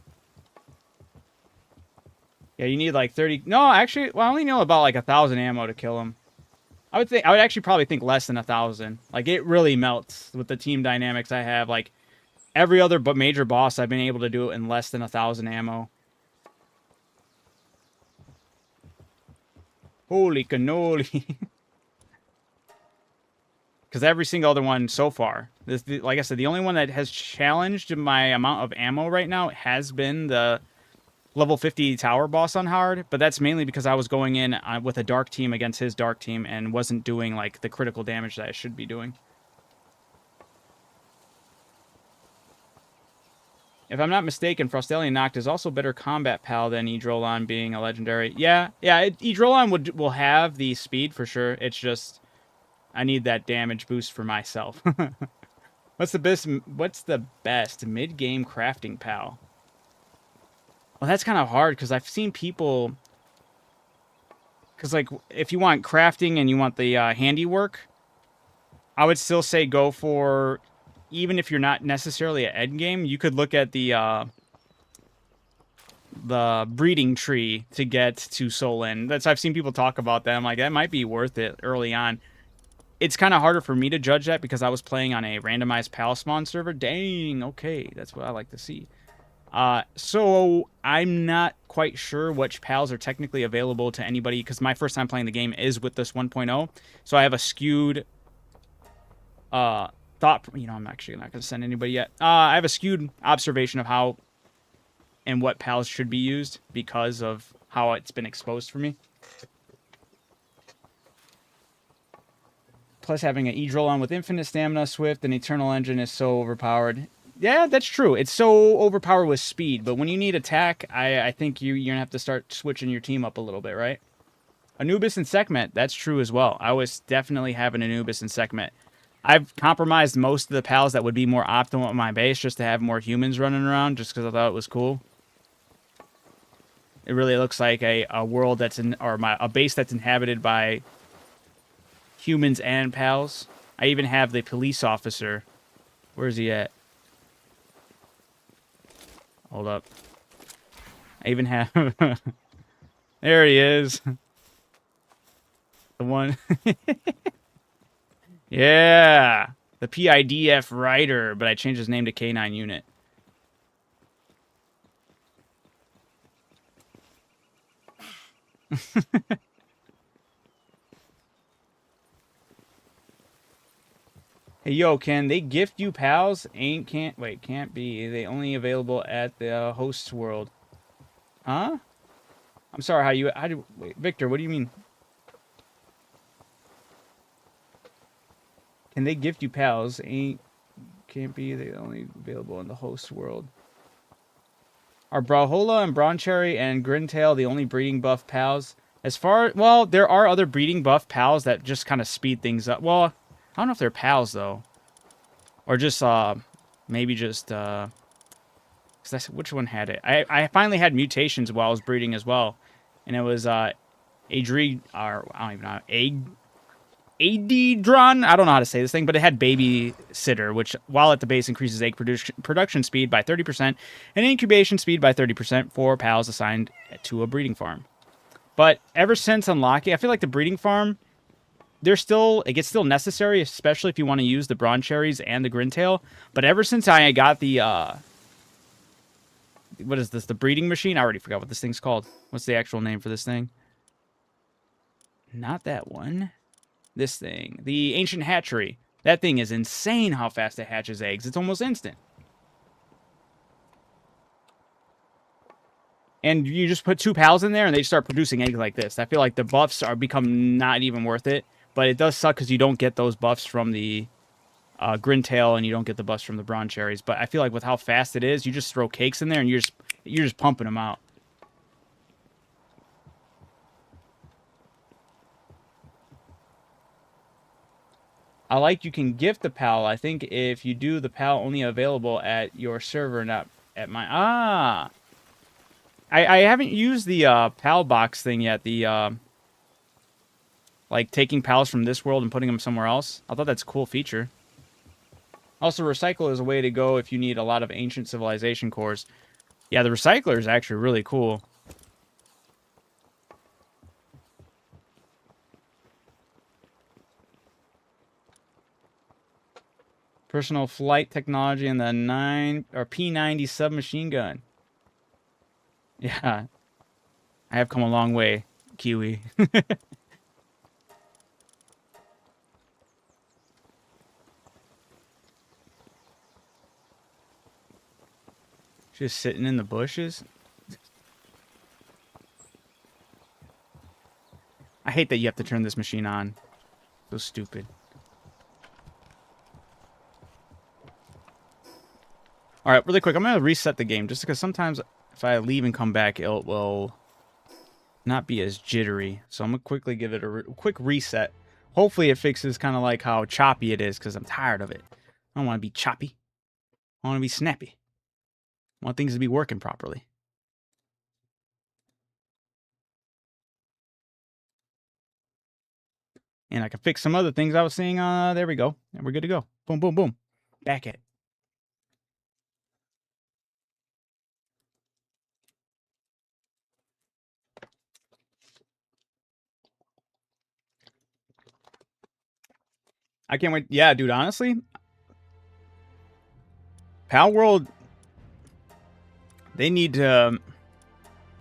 Yeah, you need like 30... No, actually, well, I only know about like 1,000 ammo to kill him. I would actually probably think less than 1,000. Like, it really melts with the team dynamics I have. Like, every other major boss, I've been able to do it in less than 1,000 ammo. Holy cannoli. Because every single other one so far, like I said, the only one that has challenged my amount of ammo right now has been the level 50 tower boss on hard, but that's mainly because I was going in with a dark team against his dark team and wasn't doing like the critical damage that I should be doing. If I'm not mistaken, Frostallion Noct is also better combat pal than Edrolon, being a legendary. Yeah, Edrolon will have the speed for sure. It's just I need that damage boost for myself. What's the best mid-game crafting pal? Well, that's kind of hard because I've seen people... Because, like, if you want crafting and you want the handiwork, I would still say go for... Even if you're not necessarily at endgame, you could look at the breeding tree to get to Solon. I've seen people talk about that. I'm like, that might be worth it early on. It's kind of harder for me to judge that because I was playing on a randomized pal spawn server. Dang, okay, that's what I like to see. So I'm not quite sure which pals are technically available to anybody because my first time playing the game is with this 1.0. So I have a skewed thought. I'm actually not going to send anybody yet. I have a skewed observation of how and what pals should be used because of how it's been exposed for me. Plus, having an Edrolon with infinite stamina, swift, and eternal engine is so overpowered. Yeah, that's true. It's so overpowered with speed, but when you need attack, I think you're going to have to start switching your team up a little bit, right? Anubis and Sekhmet, that's true as well. I was definitely having Anubis and Sekhmet. I've compromised most of the pals that would be more optimal at my base just to have more humans running around, just because I thought it was cool. It really looks like a world that's a base that's inhabited by humans and pals. I even have the police officer. Where's he at? Hold up. I even have... There he is. The one... Yeah! The PIDF Rider, but I changed his name to K9 Unit. Hey, yo, can they gift you pals? Can't be. They only available at the host's world. Huh? I'm sorry, wait, Victor, what do you mean? Can they gift you pals? Can't be. They only available in the host world. Are Brawlhalla and Broncherry and Grintail the only breeding buff pals? Well, there are other breeding buff pals that just kind of speed things up. Well, I don't know if they're pals, though. Or just, maybe just, which one had it? I finally had mutations while I was breeding as well. And it was, or I don't even know, Adedron? I don't know how to say this thing, but it had Babysitter, which, while at the base, increases egg production speed by 30% and incubation speed by 30% for pals assigned to a breeding farm. But ever since unlocking, I feel like the breeding farm, it gets still necessary, especially if you want to use the Broncherries and the Grintail. But ever since I got the, what is this, the breeding machine? I already forgot what this thing's called. What's the actual name for this thing? Not that one. This thing. The Ancient Hatchery. That thing is insane how fast it hatches eggs. It's almost instant. And you just put 2 pals in there and they start producing eggs like this. I feel like the buffs become not even worth it. But it does suck because you don't get those buffs from the Grintail and you don't get the buffs from the Broncherries. But I feel like with how fast it is, you just throw cakes in there and you're just pumping them out. I like you can gift the pal. I think if you do, the pal only available at your server, not at my... I haven't used the pal box thing yet. The, like, taking pals from this world and putting them somewhere else. I thought that's a cool feature. Also, Recycle is a way to go if you need a lot of ancient civilization cores. Yeah, the Recycler is actually really cool. Personal flight technology and the P90 submachine gun. Yeah. I have come a long way, Kiwi. Just sitting in the bushes. I hate that you have to turn this machine on. So stupid. Alright, really quick, I'm going to reset the game, just because sometimes if I leave and come back, it will not be as jittery. So I'm going to quickly give it a quick reset. Hopefully it fixes kind of like how choppy it is, because I'm tired of it. I don't want to be choppy. I want to be snappy. I want things to be working properly. And I can fix some other things I was seeing. There we go. And we're good to go. Boom, boom, boom. Back at it. I can't wait. Yeah, dude, honestly, Palworld, they need to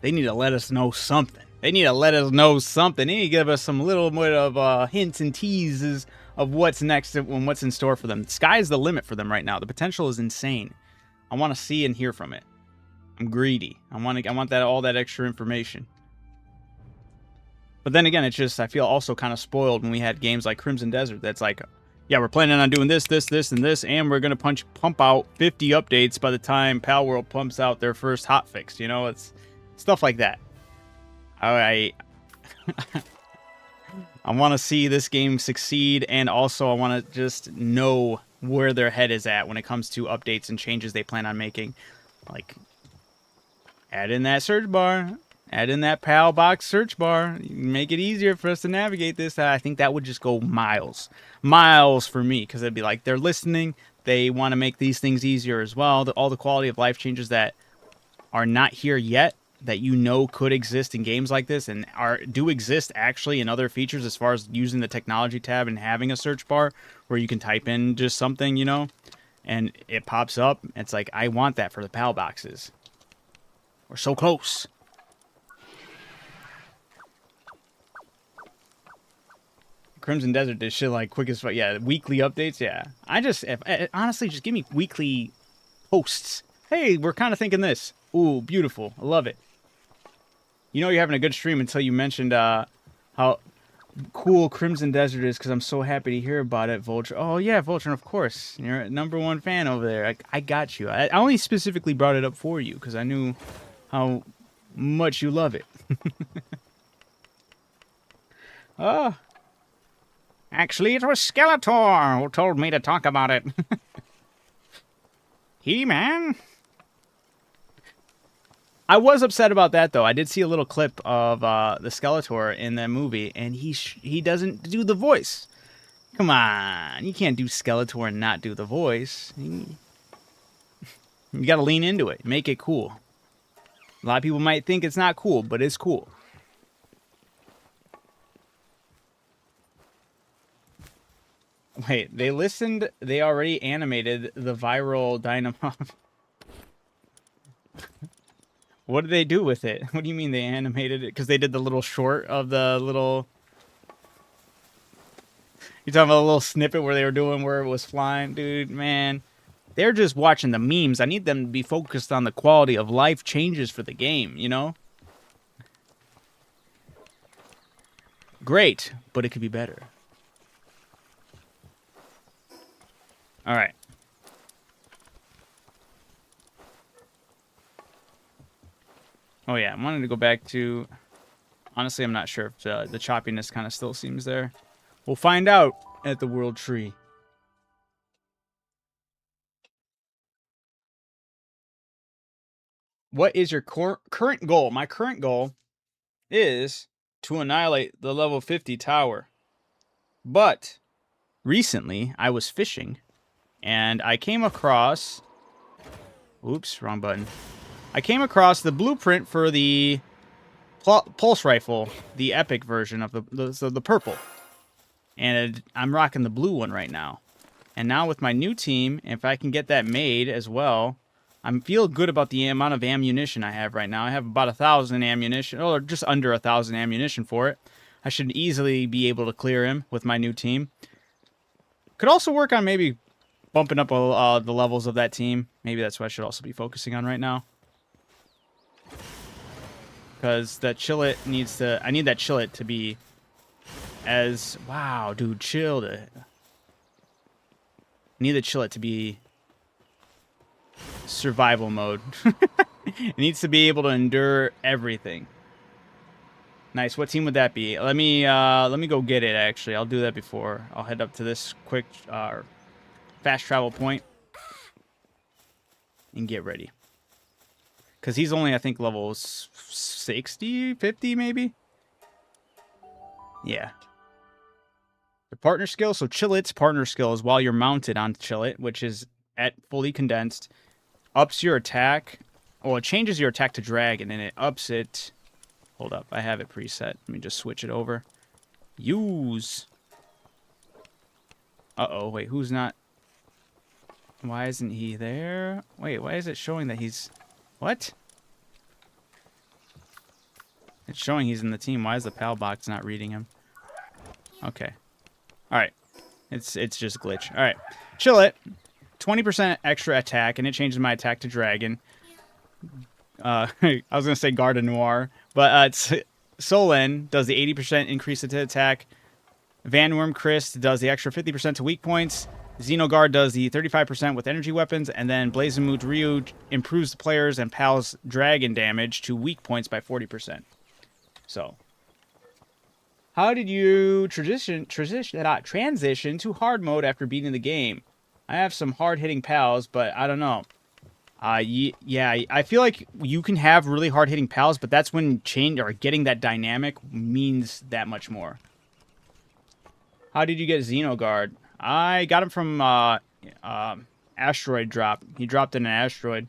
let us know something. They need to let us know something. They need to give us some little bit of hints and teases of what's next and what's in store for them. The sky's the limit for them right now. The potential is insane. I want to see and hear from it. I'm greedy. I want all that extra information. But then again, it's just I feel also kind of spoiled when we had games like Crimson Desert. That's like, yeah, we're planning on doing this, this, this, and this, and we're gonna pump out 50 updates by the time Palworld pumps out their first hotfix. You know, it's stuff like that. I I want to see this game succeed, and also I want to just know where their head is at when it comes to updates and changes they plan on making. Like, add in that search bar. Add in that PAL box search bar. Make it easier for us to navigate this. I think that would just go miles. Miles for me, because it'd be like, they're listening. They want to make these things easier as well. All the quality of life changes that are not here yet, that you know could exist in games like this, and do exist actually in other features as far as using the technology tab and having a search bar where you can type in just something, you know, and it pops up. It's like, I want that for the PAL boxes. We're so close. Crimson Desert did shit like quick as fuck. Yeah, weekly updates. Yeah, honestly, just give me weekly posts. Hey, we're kind of thinking this. Ooh, beautiful. I love it. You know you're having a good stream until you mentioned how cool Crimson Desert is, because I'm so happy to hear about it, Vulture. Oh, yeah, Vulture, of course. You're a #1 fan over there. I got you. I only specifically brought it up for you because I knew how much you love it. Actually, it was Skeletor who told me to talk about it. He-Man. I was upset about that, though. I did see a little clip of the Skeletor in the movie, and he doesn't do the voice. Come on. You can't do Skeletor and not do the voice. You got to lean into it. Make it cool. A lot of people might think it's not cool, but it's cool. Wait, they already animated the viral Dynamo. What did they do with it? What do you mean they animated it? Because they did the little short of the little... You're talking about a little snippet where they were doing where it was flying? Dude, man. They're just watching the memes. I need them to be focused on the quality of life changes for the game, you know? Great, but it could be better. Alright. Oh yeah, I wanted to go back to... Honestly, I'm not sure if the choppiness kind of still seems there. We'll find out at the World Tree. What is your current goal? My current goal is to annihilate the level 50 tower. But recently, I was fishing, and I came across... Oops, wrong button. I came across the blueprint for the pulse rifle, the epic version of the purple. And I'm rocking the blue one right now. And now with my new team, if I can get that made as well, I feel good about the amount of ammunition I have right now. I have about 1,000 ammunition, or just under 1,000 ammunition for it. I should easily be able to clear him with my new team. Could also work on maybe bumping up the levels of that team. Maybe that's what I should also be focusing on right now. Because that Chillet needs to... I need that Chillet to be as... Wow, dude, chill. I need the Chillet to be survival mode. It needs to be able to endure everything. Nice. What team would that be? Let me go get it, actually. I'll do that before. I'll head up to this quick fast travel point and get ready. Because he's only, I think, level 60, 50 maybe? Yeah. The partner skill, so Chillet's partner skill is while you're mounted on Chillet, which is at fully condensed, ups your attack. Well, it changes your attack to dragon, and it ups it. Hold up, I have it preset. Let me just switch it over. Use. Uh-oh, wait, who's not? Why isn't he there? Wait, why is it showing that he's... What? It's showing he's in the team. Why is the PAL box not reading him? Okay. Alright. It's just glitch. Alright. Chillet. 20% extra attack, and it changes my attack to dragon. I was going to say Garde Noir. But Solen does the 80% increase to attack. Van Worm Christ does the extra 50% to weak points. Xenoguard does the 35% with energy weapons, and then Blazemute Ryu improves the players and PAL's dragon damage to weak points by 40%. So, How did you transition to hard mode after beating the game? I have some hard-hitting pals, but I don't know. Yeah, I feel like you can have really hard-hitting pals, but that's when getting that dynamic means that much more. How did you get Xenoguard? I got him from asteroid drop. He dropped in an asteroid.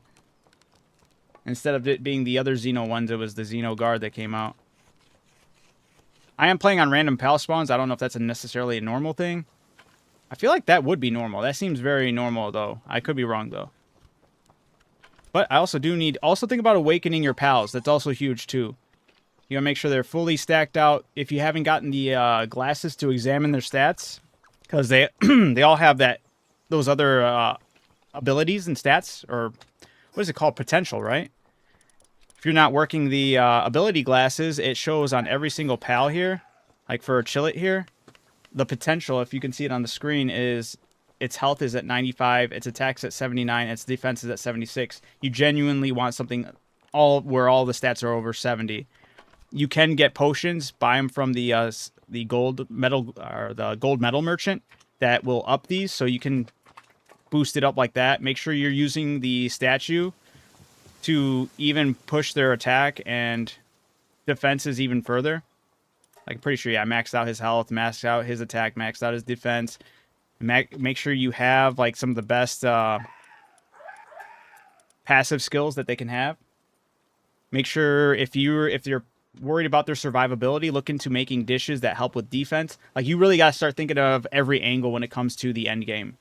Instead of it being the other Xeno ones, it was the Xenoguard that came out. I am playing on random pal spawns. I don't know if that's necessarily a normal thing. I feel like that would be normal. That seems very normal, though. I could be wrong, though. But I also do need... Also think about awakening your pals. That's also huge, too. You gotta make sure they're fully stacked out. If you haven't gotten the glasses to examine their stats, because they they all have those other abilities and stats, or what is it called? Potential, right? If you're not working the ability glasses, it shows on every single pal here. Like for Chillet here, the potential, if you can see it on the screen, is its health is at 95, its attack's at 79, its defense is at 76. You genuinely want something where all the stats are over 70. You can get potions, buy them from the gold metal or the gold metal merchant that will up these, so you can boost it up like that. Make sure you're using the statue to even push their attack and defenses even further. Like, I'm pretty sure, yeah, I maxed out his health, maxed out his attack, maxed out his defense. Make sure you have like some of the best passive skills that they can have. Make sure if you're worried about their survivability, look into making dishes that help with defense. Like, you really got to start thinking of every angle when it comes to the end game.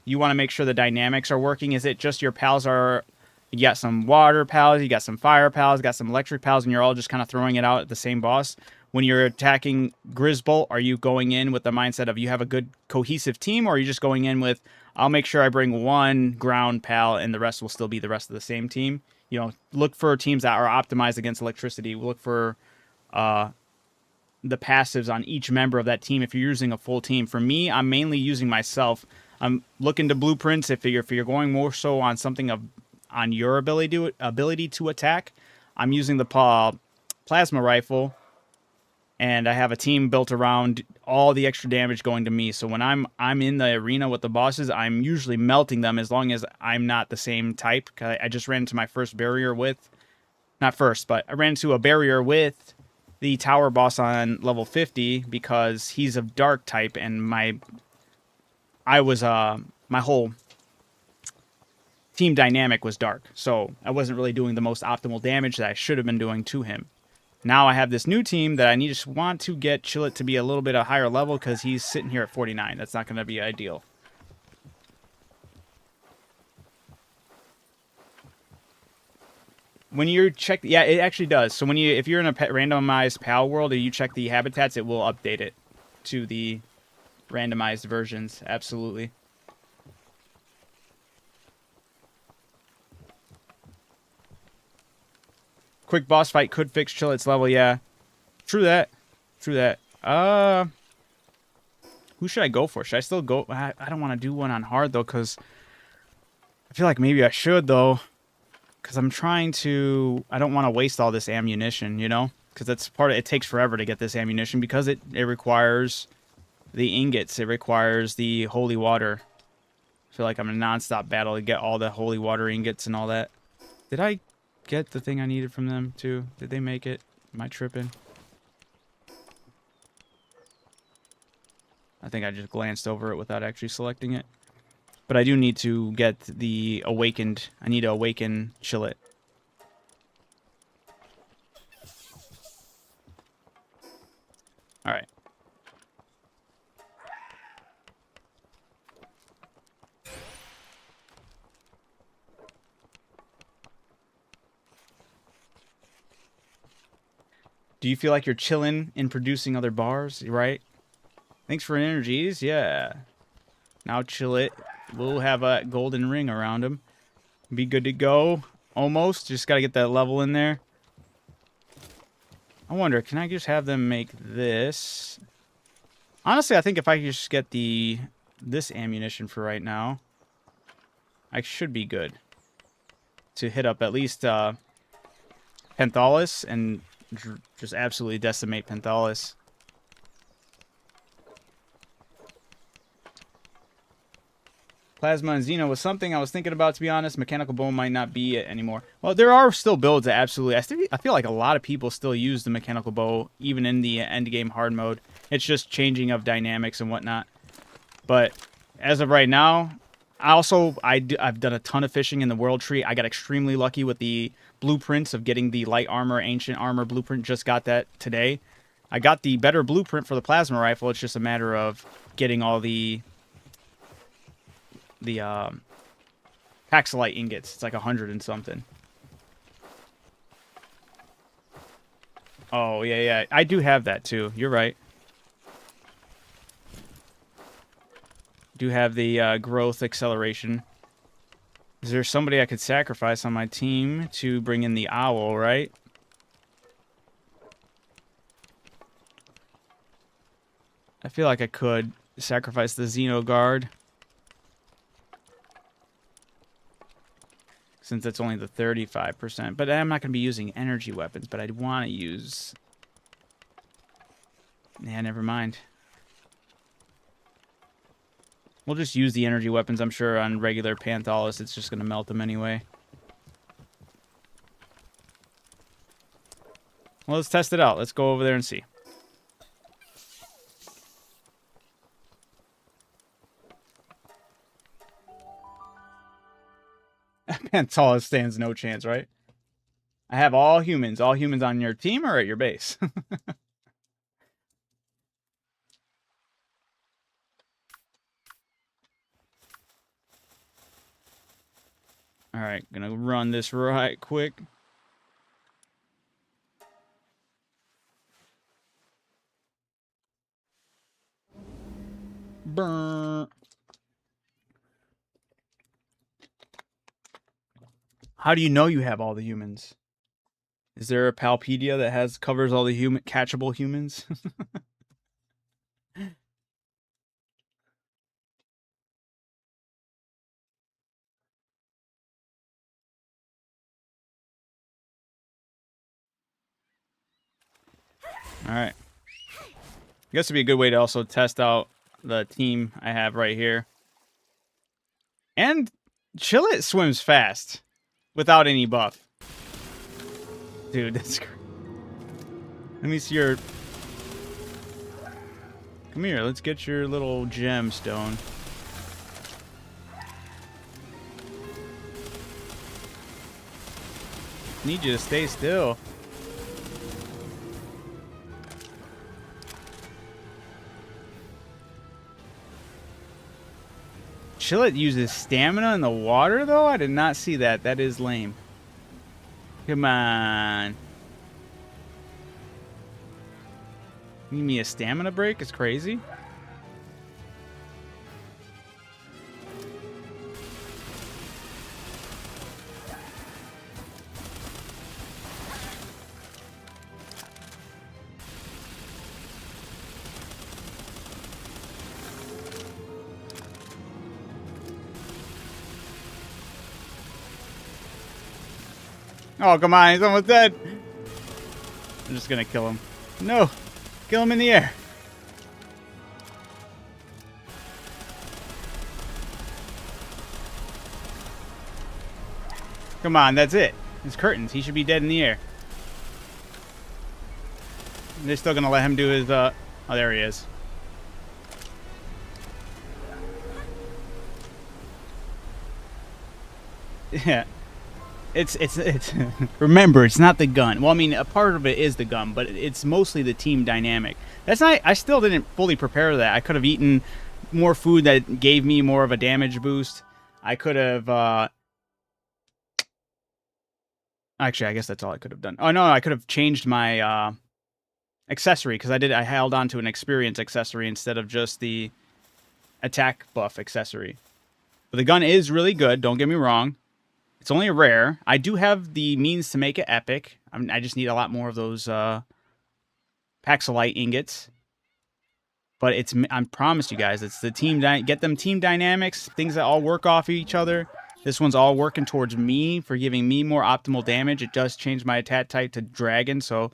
You want to make sure the dynamics are working. Is it just your pals are... You got some water pals, you got some fire pals, you got some electric pals, and you're all just kind of throwing it out at the same boss? When you're attacking Grizzbolt, are you going in with the mindset of you have a good cohesive team, or are you just going in with, I'll make sure I bring one ground pal and the rest will still be the rest of the same team? You know, look for teams that are optimized against electricity. Look for the passives on each member of that team if you're using a full team. For me, I'm mainly using myself. I'm looking to blueprints if you're going more so on something on your ability to attack. I'm using the plasma rifle, and I have a team built around all the extra damage going to me. So when I'm in the arena with the bosses, I'm usually melting them as long as I'm not the same type. I just ran into my first barrier with... Not first, but I ran into a barrier with the tower boss on level 50 because he's of dark type, and my whole team dynamic was dark. So I wasn't really doing the most optimal damage that I should have been doing to him. Now I have this new team that I just want to get Chillet to be a little bit a higher level because he's sitting here at 49. That's not going to be ideal. When you check... Yeah, it actually does. So if you're in a randomized Palworld and you check the habitats, it will update it to the randomized versions. Absolutely. Quick boss fight could fix Chillet's level, yeah. True that. True that. Who should I go for? Should I still go... I don't want to do one on hard, though, because... I feel like maybe I should, though. Because I'm trying to... I don't want to waste all this ammunition, you know? Because that's part of... It takes forever to get this ammunition because it requires the ingots. It requires the holy water. I feel like I'm in a non-stop battle to get all the holy water ingots and all that. Did I get the thing I needed from them, too? Did they make it? Am I tripping? I think I just glanced over it without actually selecting it. But I do need to get the awakened... I need to awaken Chillet. Alright. Do you feel like you're chilling in producing other bars, right? Thanks for energies, yeah. Now Chillet will have a golden ring around him. Be good to go. Almost. Just gotta get that level in there. I wonder, can I just have them make this? Honestly, I think if I could just get this ammunition for right now, I should be good. To hit up at least Penthalis and just absolutely decimate Penthalis. Plasma and Xeno was something I was thinking about, to be honest. Mechanical bow might not be it anymore. Well, there are still builds that absolutely... I feel like a lot of people still use the mechanical bow, even in the end game hard mode. It's just changing of dynamics and whatnot. But as of right now, I've done a ton of fishing in the World Tree. I got extremely lucky with the blueprints of getting the light armor, ancient armor blueprint. Just got that today. I got the better blueprint for the plasma rifle. It's just a matter of getting all the Paxolite ingots. It's like 100 and something. Oh, yeah. I do have that, too. You're right. Do have the growth acceleration. Is there somebody I could sacrifice on my team to bring in the owl, right? I feel like I could sacrifice the Xeno Guard. Since that's only the 35%. But I'm not going to be using energy weapons, but I'd want to use... Yeah, never mind. We'll just use the energy weapons, I'm sure, on regular Panthalus. It's just going to melt them anyway. Well, let's test it out. Let's go over there and see. Panthalus stands no chance, right? I have all humans. All humans on your team or at your base? Alright, gonna run this right quick. Burn. How do you know you have all the humans? Is there a Palpedia that covers all the catchable humans? Alright. I guess it'd be a good way to also test out the team I have right here. And Chillet swims fast without any buff. Dude, that's great. Let me see your... Come here, let's get your little gemstone. Need you to stay still. Chillet uses stamina in the water, though? I did not see that. That is lame. Come on. Need me a stamina break? It's crazy. Oh, come on. He's almost dead. I'm just going to kill him. No. Kill him in the air. Come on. That's it. It's curtains. He should be dead in the air. They're still going to let him do his... Oh, there he is. Yeah. It's remember, it's not the gun. Well, I mean, a part of it is the gun, but it's mostly the team dynamic. That's not... I still didn't fully prepare that. I could have eaten more food that gave me more of a damage boost. I could have... Actually, I guess that's all I could have done. Oh, no, I could have changed my accessory, because I held on to an experience accessory instead of just the attack buff accessory. But the gun is really good, don't get me wrong. It's only a rare. I do have the means to make it epic. I just need a lot more of those Paxolite ingots. But I promise you guys, it's the team... Get them team dynamics, things that all work off each other. This one's all working towards me for giving me more optimal damage. It does change my attack type to dragon, so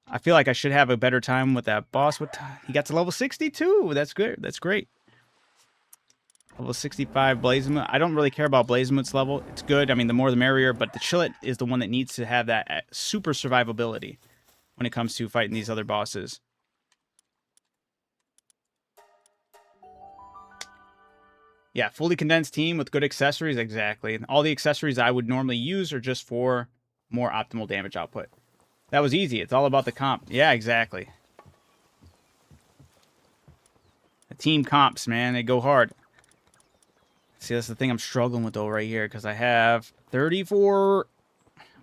I feel like I should have a better time with that boss. He got to level 62. That's good. That's great. Level 65 Blazemoot. I don't really care about Blazemoot's level. It's good. I mean, the more the merrier, but the Chillet is the one that needs to have that super survivability when it comes to fighting these other bosses. Yeah, fully condensed team with good accessories. Exactly. All the accessories I would normally use are just for more optimal damage output. That was easy. It's all about the comp. Yeah, exactly. The team comps, man, they go hard. See, that's the thing I'm struggling with, though, right here, because I have 34...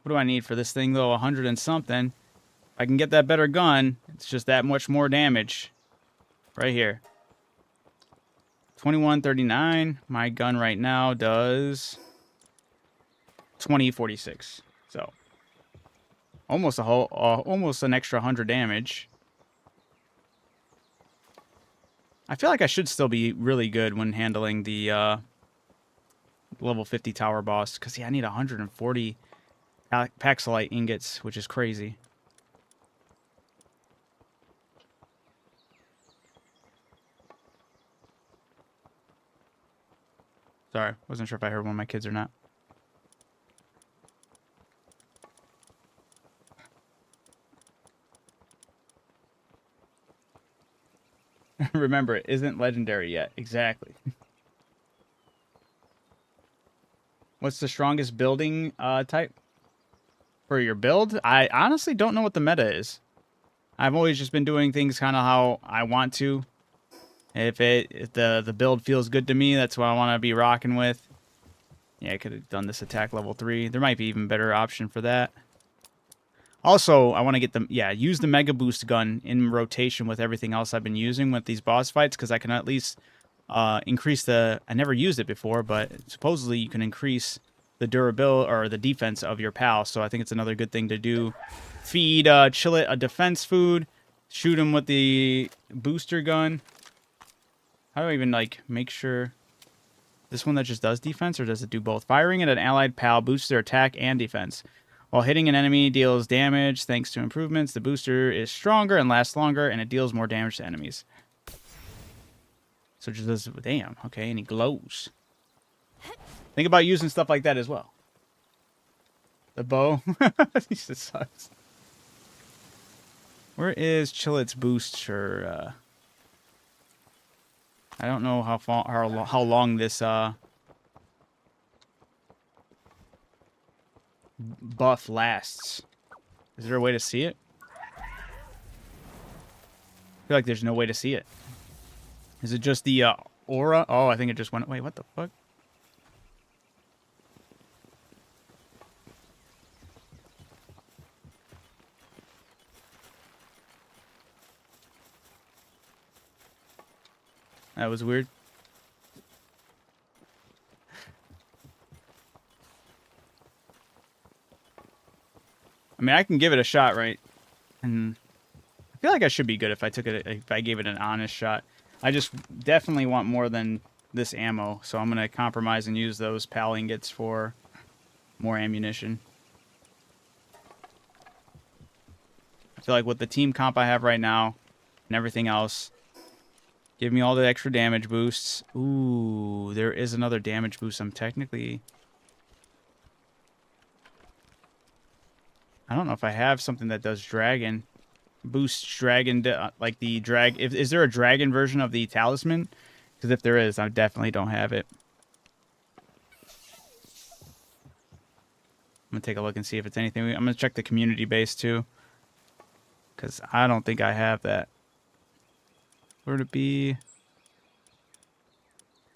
What do I need for this thing, though? 100 and something. If I can get that better gun, it's just that much more damage. Right here. 2139. My gun right now does 2046. So, almost almost an extra 100 damage. I feel like I should still be really good when handling the level 50 tower boss, because yeah, I need 140 Paxolite ingots, which is crazy. Sorry, wasn't sure if I heard one of my kids or not. Remember, it isn't legendary yet. Exactly. What's the strongest building type for your build? I honestly don't know what the meta is. I've always just been doing things kind of how I want to. If the build feels good to me, that's what I want to be rocking with. Yeah, I could have done this attack level 3. There might be even better option for that. Also, I want to get use the Mega Boost gun in rotation with everything else I've been using with these boss fights, because I can at least increase the... I never used it before, but supposedly you can increase the durability or the defense of your pal, so I think it's another good thing to do. Feed Chillet a defense food, shoot him with the booster gun. How do I even, like, make sure... This one that just does defense, or does it do both? Firing at an allied pal boosts their attack and defense. While hitting an enemy deals damage thanks to improvements, the booster is stronger and lasts longer, and it deals more damage to enemies. So it just does... Damn, okay, and he glows. Think about using stuff like that as well. The bow. This just sucks. Where is Chillet's booster? I don't know how long this buff lasts. Is there a way to see it? I feel like there's no way to see it. Is it just the aura? Oh, I think it just went... Wait, what the fuck? That was weird. I mean, I can give it a shot, right? And I feel like I should be good if I took it, if I gave it an honest shot. I just definitely want more than this ammo, so I'm gonna compromise and use those pal ingots for more ammunition. I feel like with the team comp I have right now and everything else, give me all the extra damage boosts. Ooh, there is another damage boost. I'm technically... I don't know if I have something that does dragon. Boosts dragon, like the drag... Is there a dragon version of the talisman? Because if there is, I definitely don't have it. I'm going to take a look and see if it's anything. I'm going to check the community base too. Because I don't think I have that. Where'd it be?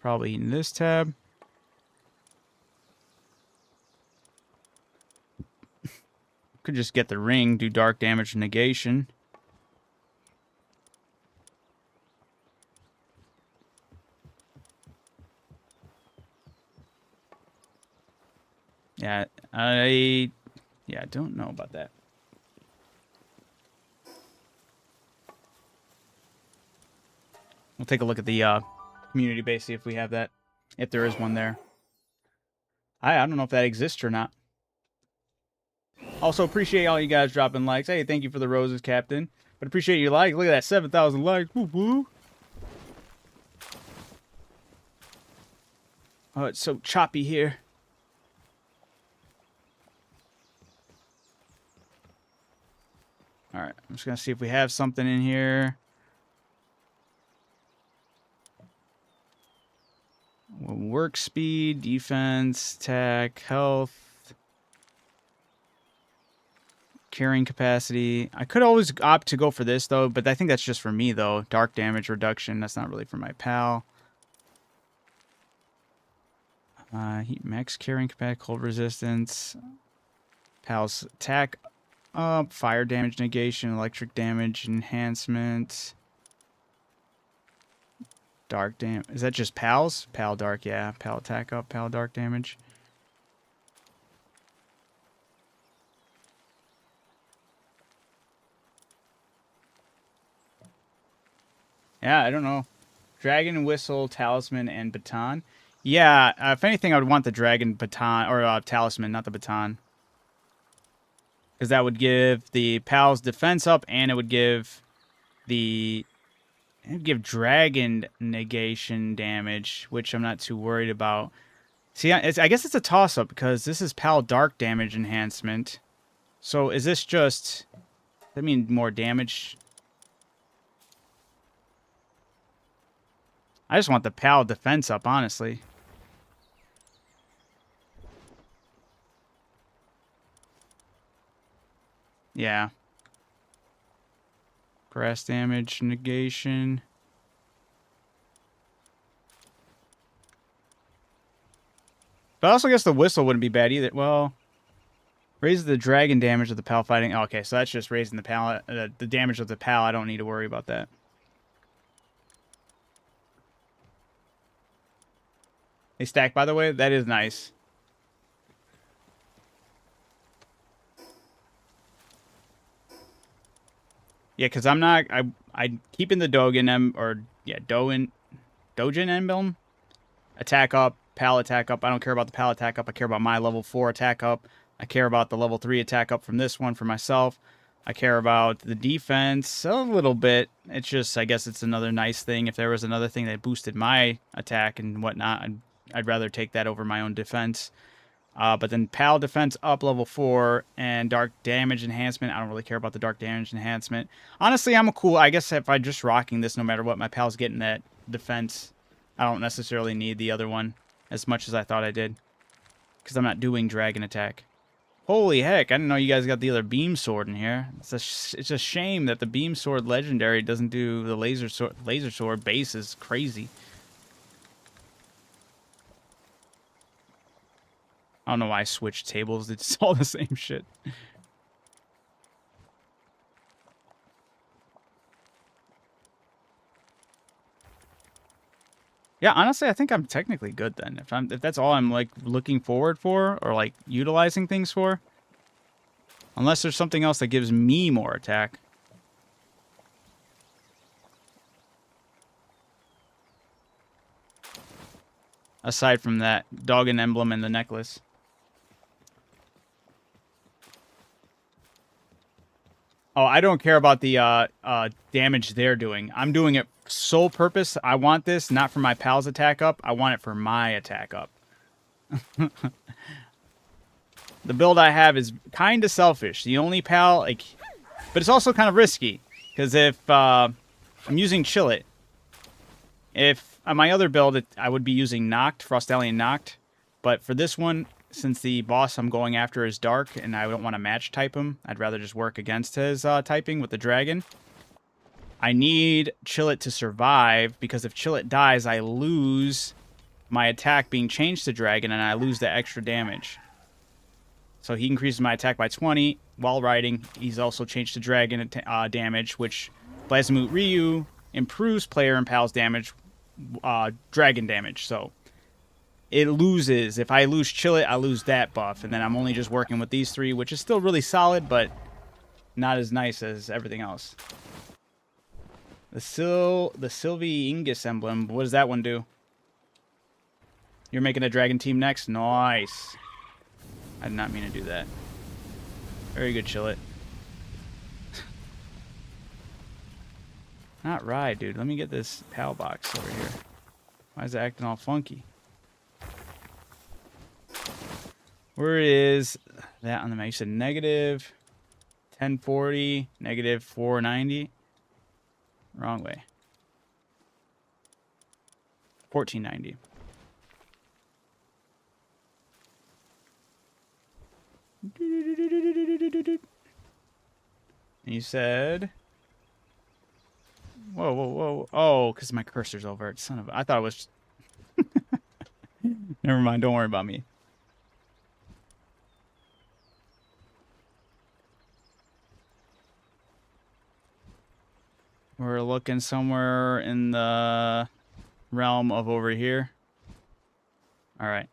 Probably in this tab. Could just get the ring, do dark damage negation. Yeah, I don't know about that. We'll take a look at the community base, see if we have that, if there is one there. I don't know if that exists or not. Also, appreciate all you guys dropping likes. Hey, thank you for the roses, Captain. But appreciate your likes. Look at that, 7,000 likes. Woo woo. Oh, it's so choppy here. All right, I'm just gonna see if we have something in here. Work speed, defense, attack, health, carrying capacity. I could always opt to go for this though, but I think that's just for me though. Dark damage reduction. That's not really for my pal. Heat max carrying capacity, cold resistance. Pal's attack up, fire damage negation, electric damage enhancement. Dark damage. Is that just Pal's? Pal dark, yeah. Pal attack up, Pal dark damage. Yeah, I don't know. Dragon, Whistle, Talisman, and Baton. Yeah, if anything, I would want the Dragon Baton, or Talisman, not the Baton. Because that would give the Pal's defense up, and it would give the... It would give Dragon negation damage, which I'm not too worried about. See, I guess it's a toss-up, because this is Pal Dark damage enhancement. So is this just... Does that mean more damage? I just want the Pal defense up, honestly. Yeah. Grass damage negation. But I also guess the whistle wouldn't be bad either. Well, raises the dragon damage of the pal fighting. Oh, okay, so that's just raising the pal, the damage of the pal. I don't need to worry about that. They stack, by the way. That is nice. Yeah, because I'm not... I'm keeping the Dogen Dojin emblem. Attack up, Pal attack up. I don't care about the Pal attack up. I care about my level 4 attack up. I care about the level 3 attack up from this one for myself. I care about the defense a little bit. It's just, I guess it's another nice thing. If there was another thing that boosted my attack and whatnot, I'd rather take that over my own defense. But then Pal defense up level 4 and dark damage enhancement. I don't really care about the dark damage enhancement. Honestly, I'm cool. I guess if I'm just rocking this, no matter what, my Pal's getting that defense. I don't necessarily need the other one as much as I thought I did, because I'm not doing dragon attack. Holy heck, I didn't know you guys got the other beam sword in here. It's a shame that the beam sword legendary doesn't do the laser sword base is crazy. I don't know why I switched tables. It's all the same shit. Yeah, honestly, I think I'm technically good then. If that's all I'm like looking forward for or like utilizing things for. Unless there's something else that gives me more attack. Aside from that dog and emblem and the necklace. Oh, I don't care about the damage they're doing. I'm doing it sole purpose. I want this not for my pal's attack up. I want it for my attack up. The build I have is kind of selfish. The only pal, like... But it's also kind of risky. Because if I'm using Chillet, if on my other build, I would be using Noct, Frostallion Noct. But for this one, since the boss I'm going after is Dark, and I don't want to match type him, I'd rather just work against his typing with the dragon. I need Chillet to survive, because if Chillet dies, I lose my attack being changed to dragon, and I lose the extra damage. So he increases my attack by 20 while riding. He's also changed to dragon damage, which Blazamut Ryu improves player and pal's damage, dragon damage. So it loses. If I lose Chillet, I lose that buff. And then I'm only just working with these three, which is still really solid, but not as nice as everything else. The Sylvie Ingus emblem, what does that one do? You're making a dragon team next? Nice. I did not mean to do that. Very good, Chillet. Not ride, dude. Let me get this PAL box over here. Why is it acting all funky? Where is that on the map? You said negative 1040, negative 490. Wrong way. 1490. And you said... Whoa, whoa, whoa. Oh, because my cursor's over it. Son of a... I thought it was... Never mind. Don't worry about me. We're looking somewhere in the realm of over here. All right.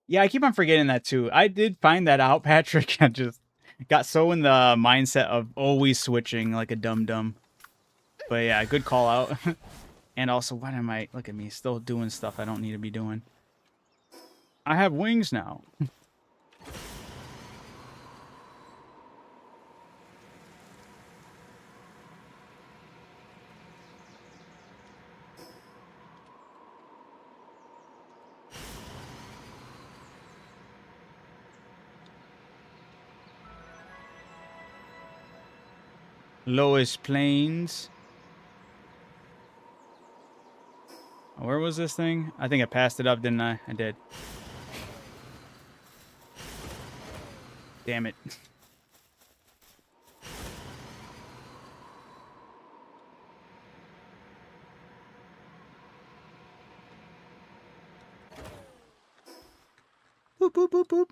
Yeah, I keep on forgetting that too. I did find that out, Patrick. I just got so in the mindset of always switching like a dum-dum. But yeah, good call out. And also, why am I... Look at me, still doing stuff I don't need to be doing. I have wings now. Lowest plains. Where was this thing? I think I passed it up, didn't I? I did. Damn it. Boop, boop, boop, boop.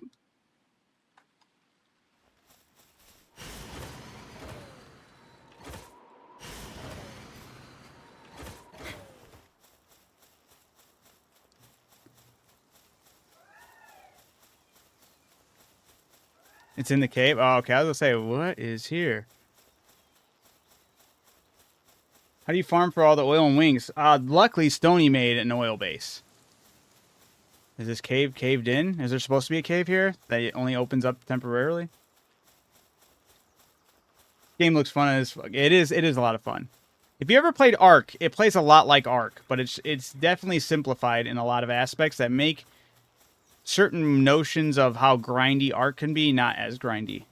It's in the cave? Oh, okay. I was gonna say, what is here? How do you farm for all the oil and wings? Luckily, Stony made an oil base. Is this cave caved in? Is there supposed to be a cave here that it only opens up temporarily? Game looks fun as fuck. It is a lot of fun. If you ever played Ark, it plays a lot like Ark, but it's definitely simplified in a lot of aspects that make certain notions of how grindy Ark can be not as grindy.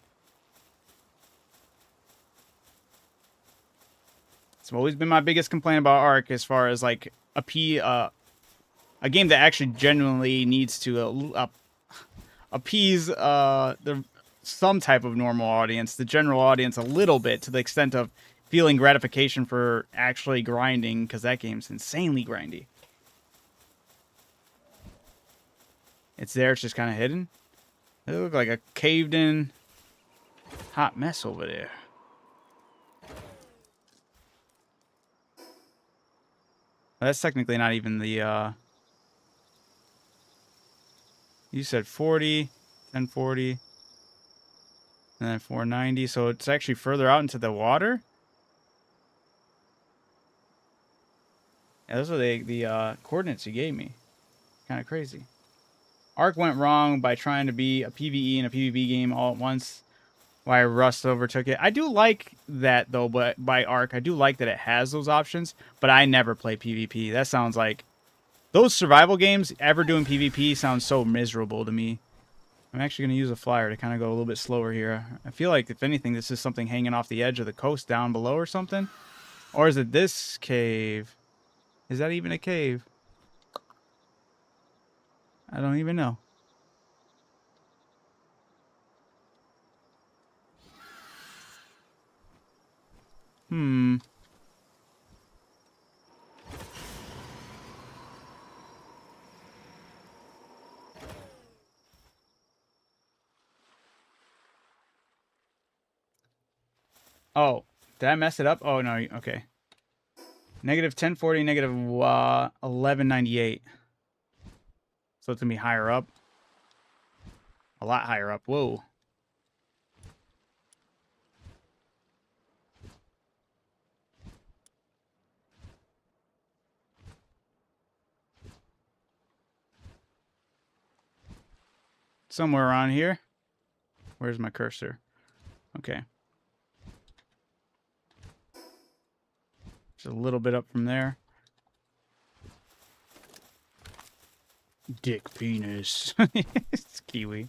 It's always been my biggest complaint about Ark as far as like a game that actually genuinely needs to appease some type of normal audience, the general audience, a little bit, to the extent of feeling gratification for actually grinding, because that game's insanely grindy. It's there, it's just kind of hidden. It looks like a caved-in hot mess over there. That's technically not even the, you said 40, 1040, and then 490, so it's actually further out into the water? Yeah, those are the coordinates you gave me. Kind of crazy. Ark went wrong by trying to be a PvE and a PvP game all at once. Why Rust overtook it. I do like that, though, but by Ark, I do like that it has those options, but I never play PvP. That sounds like... Those survival games, ever doing PvP, sounds so miserable to me. I'm actually going to use a flyer to kind of go a little bit slower here. I feel like, if anything, this is something hanging off the edge of the coast down below or something. Or is it this cave? Is that even a cave? I don't even know. Hmm. Oh, did I mess it up? Oh, no. Okay. Negative 1040, negative 1198. So it's going to be higher up. A lot higher up. Whoa. Somewhere around here. Where's my cursor? Okay. Just a little bit up from there. Dick penis. It's Kiwi.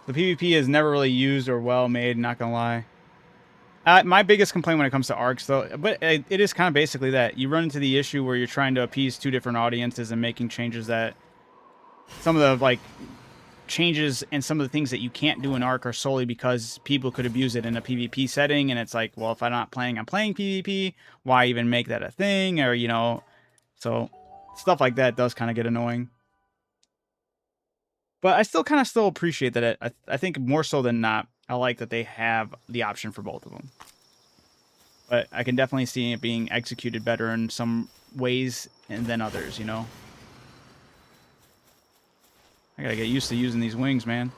The PvP is never really used or well made, not gonna lie. My biggest complaint when it comes to arcs, though, but it is kind of basically that. You run into the issue where you're trying to appease two different audiences and making changes that... Some of the, like, changes and some of the things that you can't do in arc are solely because people could abuse it in a PvP setting, and it's like, well, if I'm not planning on playing PvP, why even make that a thing? Or, you know... So, stuff like that does kind of get annoying. But I still kind of appreciate that I think more so than not, I like that they have the option for both of them. But I can definitely see it being executed better in some ways than others, you know? I gotta get used to using these wings, man.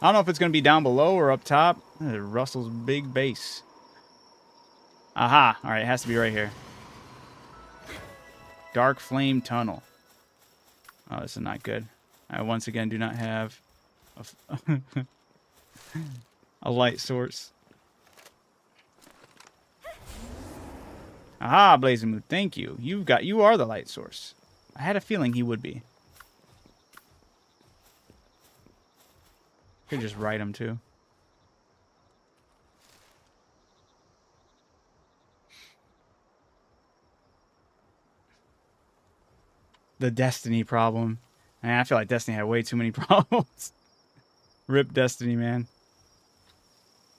I don't know if it's gonna be down below or up top. Russell's big base. Aha! Alright, it has to be right here. Dark Flame Tunnel. Oh, this is not good. I once again do not have a light source. Aha, Blazing Mood, thank you. You are the light source. I had a feeling he would be. Could just write him too. The Destiny problem. Man, I feel like Destiny had way too many problems. Rip Destiny, man.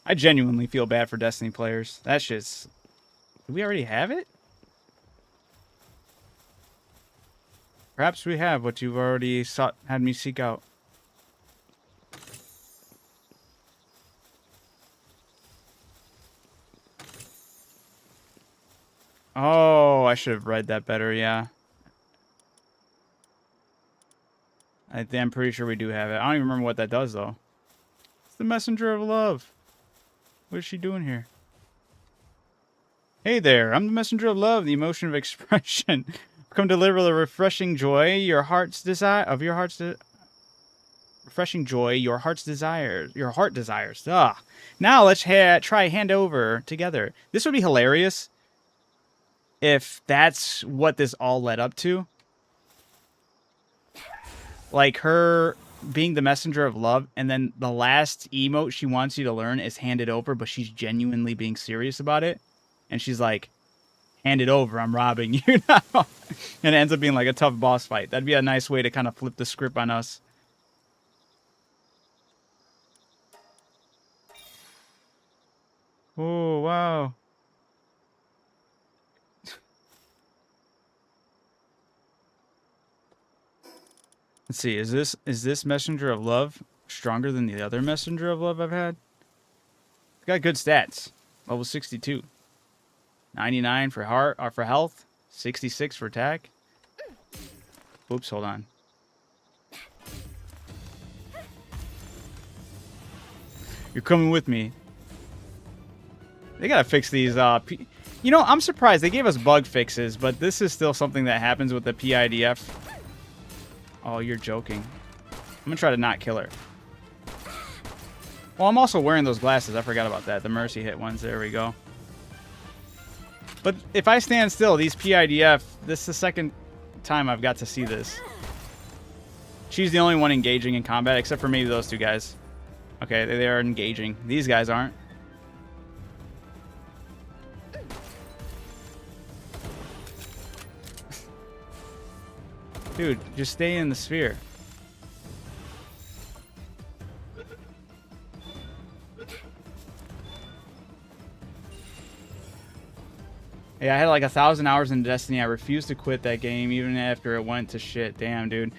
I genuinely feel bad for Destiny players. That shit's... Do we already have it? Perhaps we have what you've already had me seek out. Oh, I should have read that better, yeah. I'm pretty sure we do have it. I don't even remember what that does, though. It's the Messenger of Love. What is she doing here? Hey there, I'm the Messenger of Love, the emotion of expression. Come deliver the refreshing joy your heart's desire refreshing joy your heart's desires. Your heart desires. Ah. Now let's try hand over together. This would be hilarious if that's what this all led up to. Like her being the messenger of love, and then the last emote she wants you to learn is hand it over, but she's genuinely being serious about it. And she's like, hand it over, I'm robbing you now. And it ends up being like a tough boss fight. That'd be a nice way to kind of flip the script on us. Oh, wow. Let's see, is this Messenger of Love stronger than the other Messenger of Love I've had? It's got good stats. Level 62. 99 for heart or for health, 66 for attack. Oops, hold on. You're coming with me. They gotta fix these. You know, I'm surprised they gave us bug fixes, but this is still something that happens with the PIDF. Oh, you're joking. I'm gonna try to not kill her. Well, I'm also wearing those glasses. I forgot about that. The mercy hit ones. There we go. But if I stand still, these PIDF, this is the second time I've got to see this. She's the only one engaging in combat, except for maybe those two guys. Okay, they are engaging. These guys aren't. Dude, just stay in the sphere. Yeah, I had like 1,000 hours in Destiny. I refused to quit that game even after it went to shit. Damn, dude.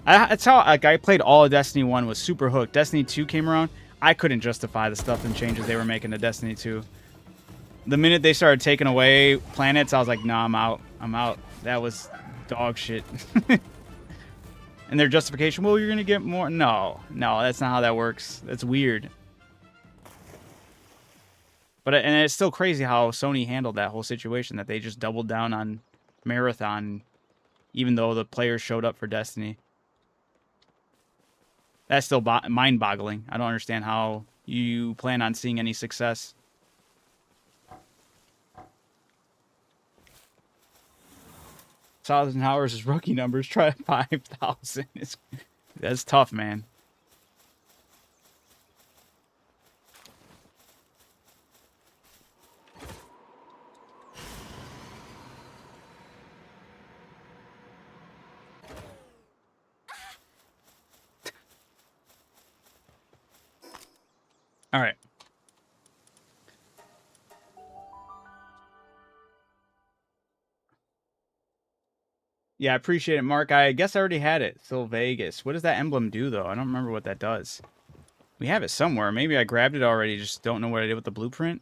That's how like, I played all of Destiny 1, was super hooked. Destiny 2 came around. I couldn't justify the stuff and changes they were making to Destiny 2. The minute they started taking away planets, I was like, nah, I'm out. I'm out. That was dog shit. And their justification, well, you're going to get more. No, that's not how that works. That's weird. But and it's still crazy how Sony handled that whole situation, that they just doubled down on Marathon, even though the players showed up for Destiny. That's still mind-boggling. I don't understand how you plan on seeing any success? 1,000 hours is rookie numbers. Try 5,000. That's tough, man. All right. Yeah, I appreciate it, Mark. I guess I already had it. Still Vegas. What does that emblem do, though? I don't remember what that does. We have it somewhere. Maybe I grabbed it already. Just don't know what I did with the blueprint.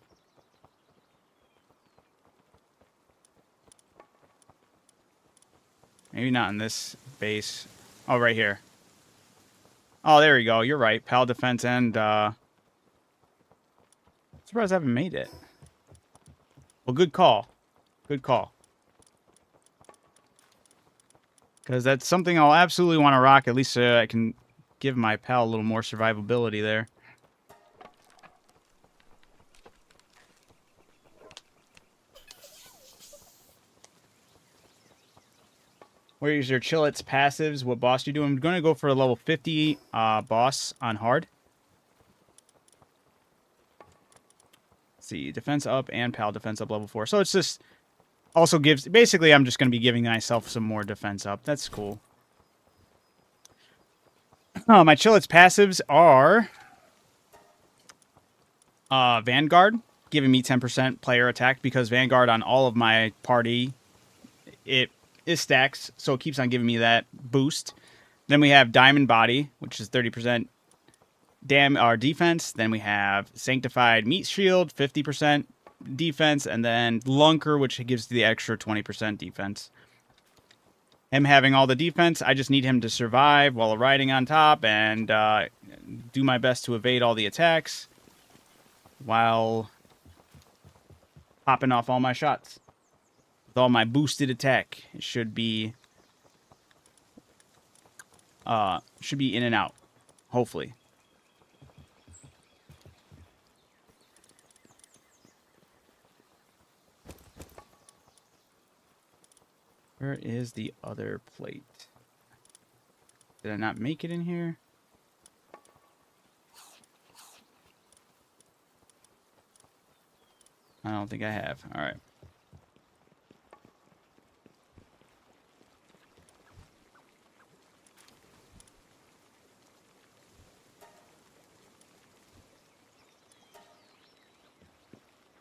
Maybe not in this base. Oh, right here. Oh, there we go. You're right. Pal defense and, surprised I haven't made it. Well, good call. Good call. Because that's something I'll absolutely want to rock. At least I can give my pal a little more survivability there. Where is your Chillet's passives? What boss do you do? I'm going to go for a level 50 boss on hard. Let's see, defense up and pal defense up level 4. So it's just also gives... Basically, I'm just going to be giving myself some more defense up. That's cool. My Chillet's passives are... Vanguard, giving me 10% player attack because Vanguard on all of my party... It stacks, so it keeps on giving me that boost. Then we have Diamond Body, which is 30% defense. Then we have Sanctified Meat Shield, 50% defense. And then Lunker, which gives the extra 20% defense. Him having all the defense, I just need him to survive while riding on top and do my best to evade all the attacks while popping off all my shots. With all my boosted attack, it should be in and out, hopefully. Where is the other plate? Did I not make it in here? I don't think I have. All right.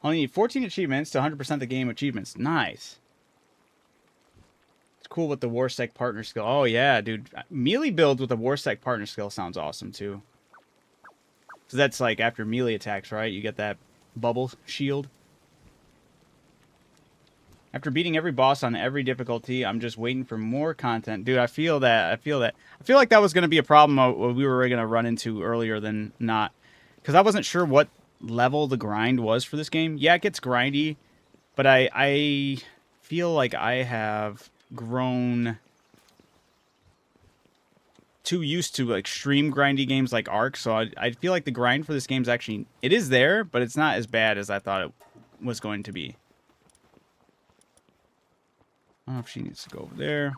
Only need 14 achievements to 100% the game achievements. Nice. It's cool with the Warsec partner skill. Oh, yeah, dude. Melee build with a Warsec partner skill sounds awesome, too. So that's like after melee attacks, right? You get that bubble shield. After beating every boss on every difficulty, I'm just waiting for more content. Dude, I feel that. I feel like that was going to be a problem we were going to run into earlier than not. Because I wasn't sure what level the grind was for this game. Yeah, it gets grindy, but I feel like I have grown too used to extreme grindy games like Ark, so I feel like the grind for this game's actually... It is there, but it's not as bad as I thought it was going to be. I don't know if she needs to go over there.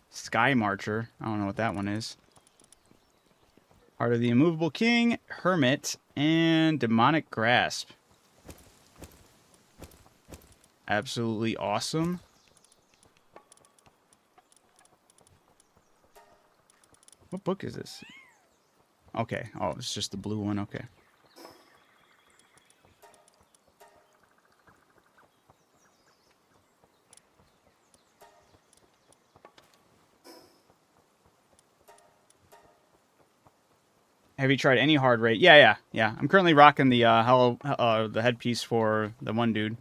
Sky Marcher. I don't know what that one is. Heart of the Immovable King, Hermit, and Demonic Grasp. Absolutely awesome. What book is this? Okay. Oh, it's just the blue one. Okay. Have you tried any hard raid? Yeah. I'm currently rocking the the headpiece for the one dude.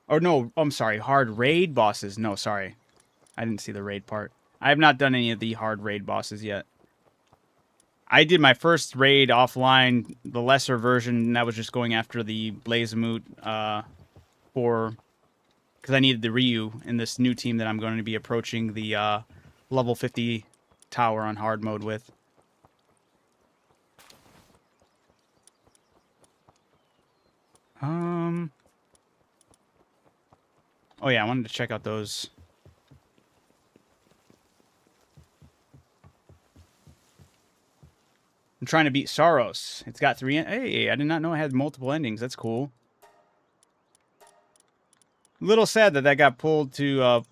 Oh no, I'm sorry. Hard raid bosses. No, sorry. I didn't see the raid part. I have not done any of the hard raid bosses yet. I did my first raid offline, the lesser version, and that was just going after the Blazemoot for because I needed the Ryu in this new team that I'm going to be approaching the level 50 tower on hard mode with. Oh yeah, I wanted to check out those. I'm trying to beat Saros. It's got 3. Hey, I did not know it had multiple endings. That's cool. A little sad that that got pulled to.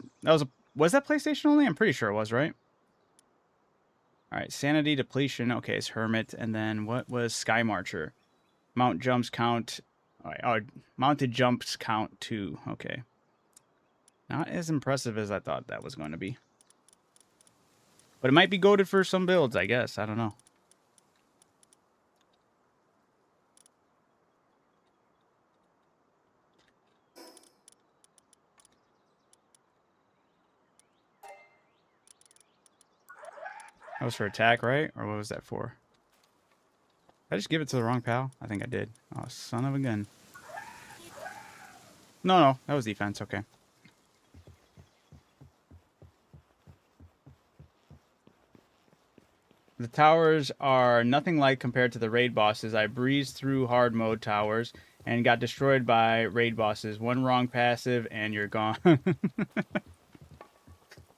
Was that PlayStation only? I'm pretty sure it was, right? All right, Sanity Depletion. Okay, it's Hermit, and then what was Sky Marcher? Mount jumps count. All right, mounted jumps count 2. Okay, not as impressive as I thought that was going to be, but it might be goated for some builds. I guess I don't know. That was for attack, right? Or what was that for? Did I just give it to the wrong pal? I think I did. Oh, son of a gun. No, that was defense. Okay. The towers are nothing like compared to the raid bosses. I breezed through hard mode towers and got destroyed by raid bosses. One wrong passive and you're gone.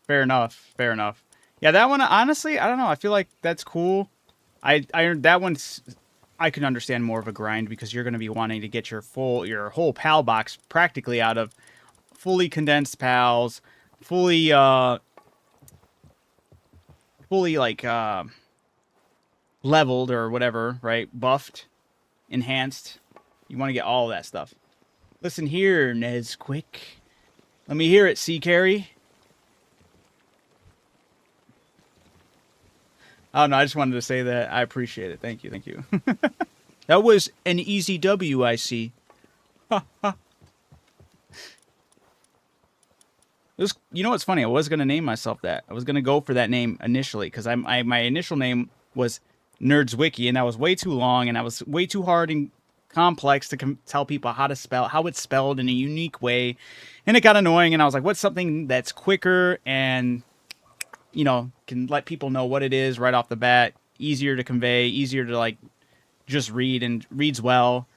Fair enough. Fair enough. Yeah, that one, honestly, I don't know. I feel like that's cool. That one's, I can understand more of a grind because you're going to be wanting to get your whole PAL box practically out of fully condensed PALs, fully like, leveled or whatever, right? Buffed, enhanced. You want to get all of that stuff. Listen here, Nesquick. Let me hear it, C Carry. Oh no, I just wanted to say that. I appreciate it. Thank you, thank you. That was an easy W, I see. You know what's funny? I was gonna name myself that. I was gonna go for that name initially because my initial name was Nerdswiki, and that was way too long, and that was way too hard and complex to tell people how it's spelled in a unique way, and it got annoying. And I was like, what's something that's quicker and can let people know what it is right off the bat, easier to convey, easier to like just read and reads well.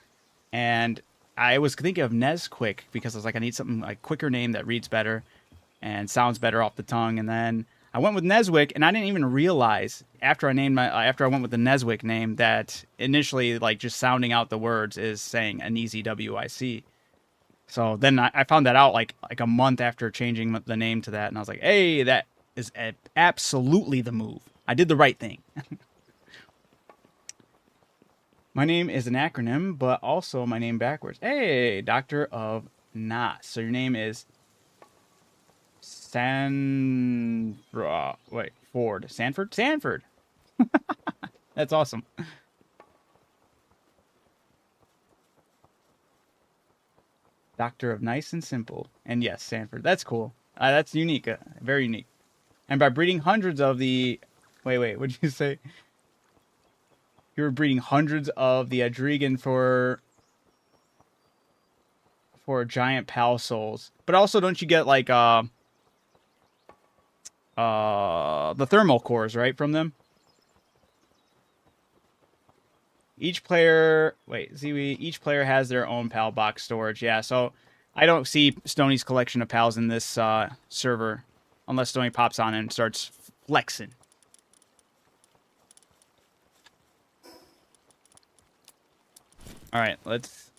And I was thinking of Nesquick because I was like, I need something like quicker name that reads better and sounds better off the tongue. And then I went with Neswick, and I didn't even realize after I went with the Neswick name that initially, like, just sounding out the words is saying an easy WIC. So then I found that out like a month after changing the name to that, and I was like, hey, that is absolutely the move. I did the right thing. My name is an acronym, but also my name backwards. Hey, Doctor of Nas. So your name is Ford. Sanford. That's awesome. Doctor of Nice and Simple. And yes, Sanford. That's cool. That's unique. Very unique. And by breeding hundreds of the... Wait, what did you say? You were breeding hundreds of the Adrigan for giant pal souls. But also, don't you get, like, the thermal cores, right, from them? Each player has their own PAL box storage. Yeah, so I don't see Stoney's collection of PALs in this server unless Stoney pops on and starts flexing. All right, let's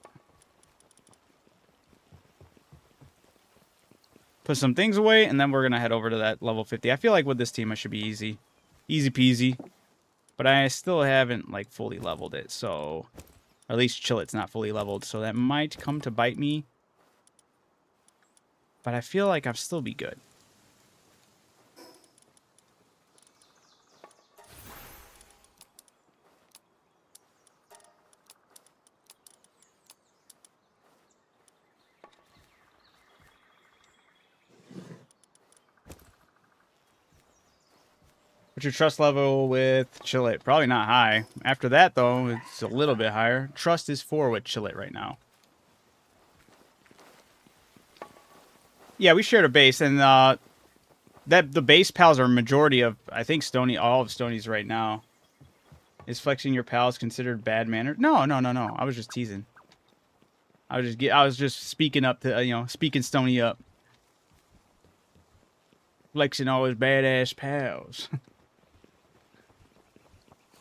put some things away, and then we're going to head over to that level 50. I feel like with this team, I should be easy. Easy peasy. But I still haven't, like, fully leveled it, so... Or at least Chillet's not fully leveled, so that might come to bite me. But I feel like I'll still be good. What's your trust level with Chillet? Probably not high. After that, though, it's a little bit higher. Trust is 4 with Chillet right now. Yeah, we shared a base, and that the base pals are a majority of, I think, all of Stony's right now. Is flexing your pals considered bad manner? No, no, no, no. I was just teasing. I was just speaking up to, speaking Stony up. Flexing all his badass pals.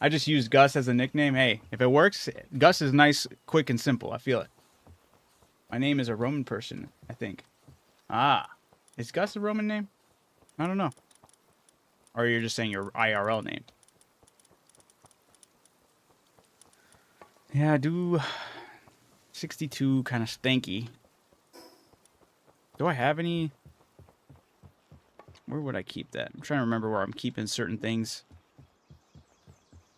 I just used Gus as a nickname. Hey, if it works, Gus is nice, quick, and simple. I feel it. My name is a Roman person, I think. Ah. Is Gus a Roman name? I don't know. Or you're just saying your IRL name. Yeah, I do 62 kind of stanky. Do I have any? Where would I keep that? I'm trying to remember where I'm keeping certain things.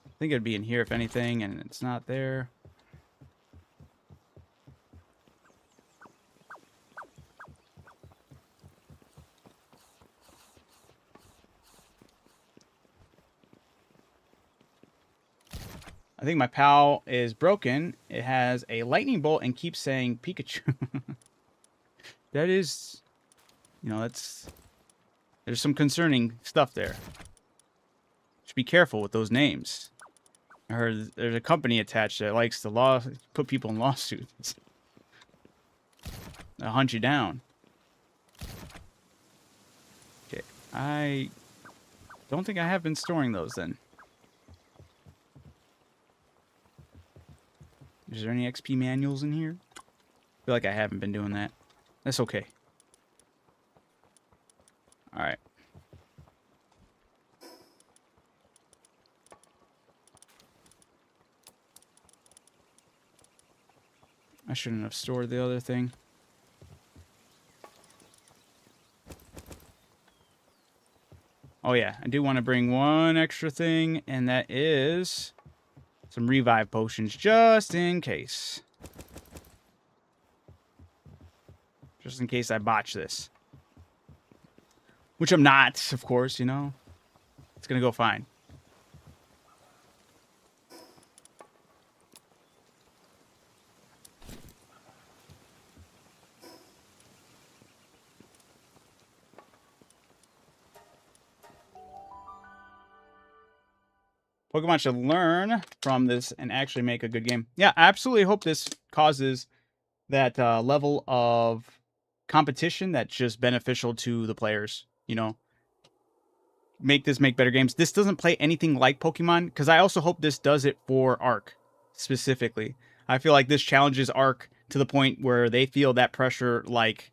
I think it'd be in here if anything, and it's not there. I think my PAL is broken. It has a lightning bolt and keeps saying Pikachu. That is, that's... There's some concerning stuff there. Should be careful with those names. I heard there's a company attached that likes to put people in lawsuits. They'll hunt you down. Okay, I don't think I have been storing those then. Is there any XP manuals in here? I feel like I haven't been doing that. That's okay. Alright. I shouldn't have stored the other thing. Oh yeah, I do want to bring one extra thing, and that is some revive potions, just in case. Just in case I botch this. Which I'm not, of course, It's gonna go fine. Pokemon should learn from this and actually make a good game. Yeah, I absolutely hope this causes that level of competition that's just beneficial to the players. Make better games. This doesn't play anything like Pokemon, because I also hope this does it for Arc specifically. I feel like this challenges Arc to the point where they feel that pressure like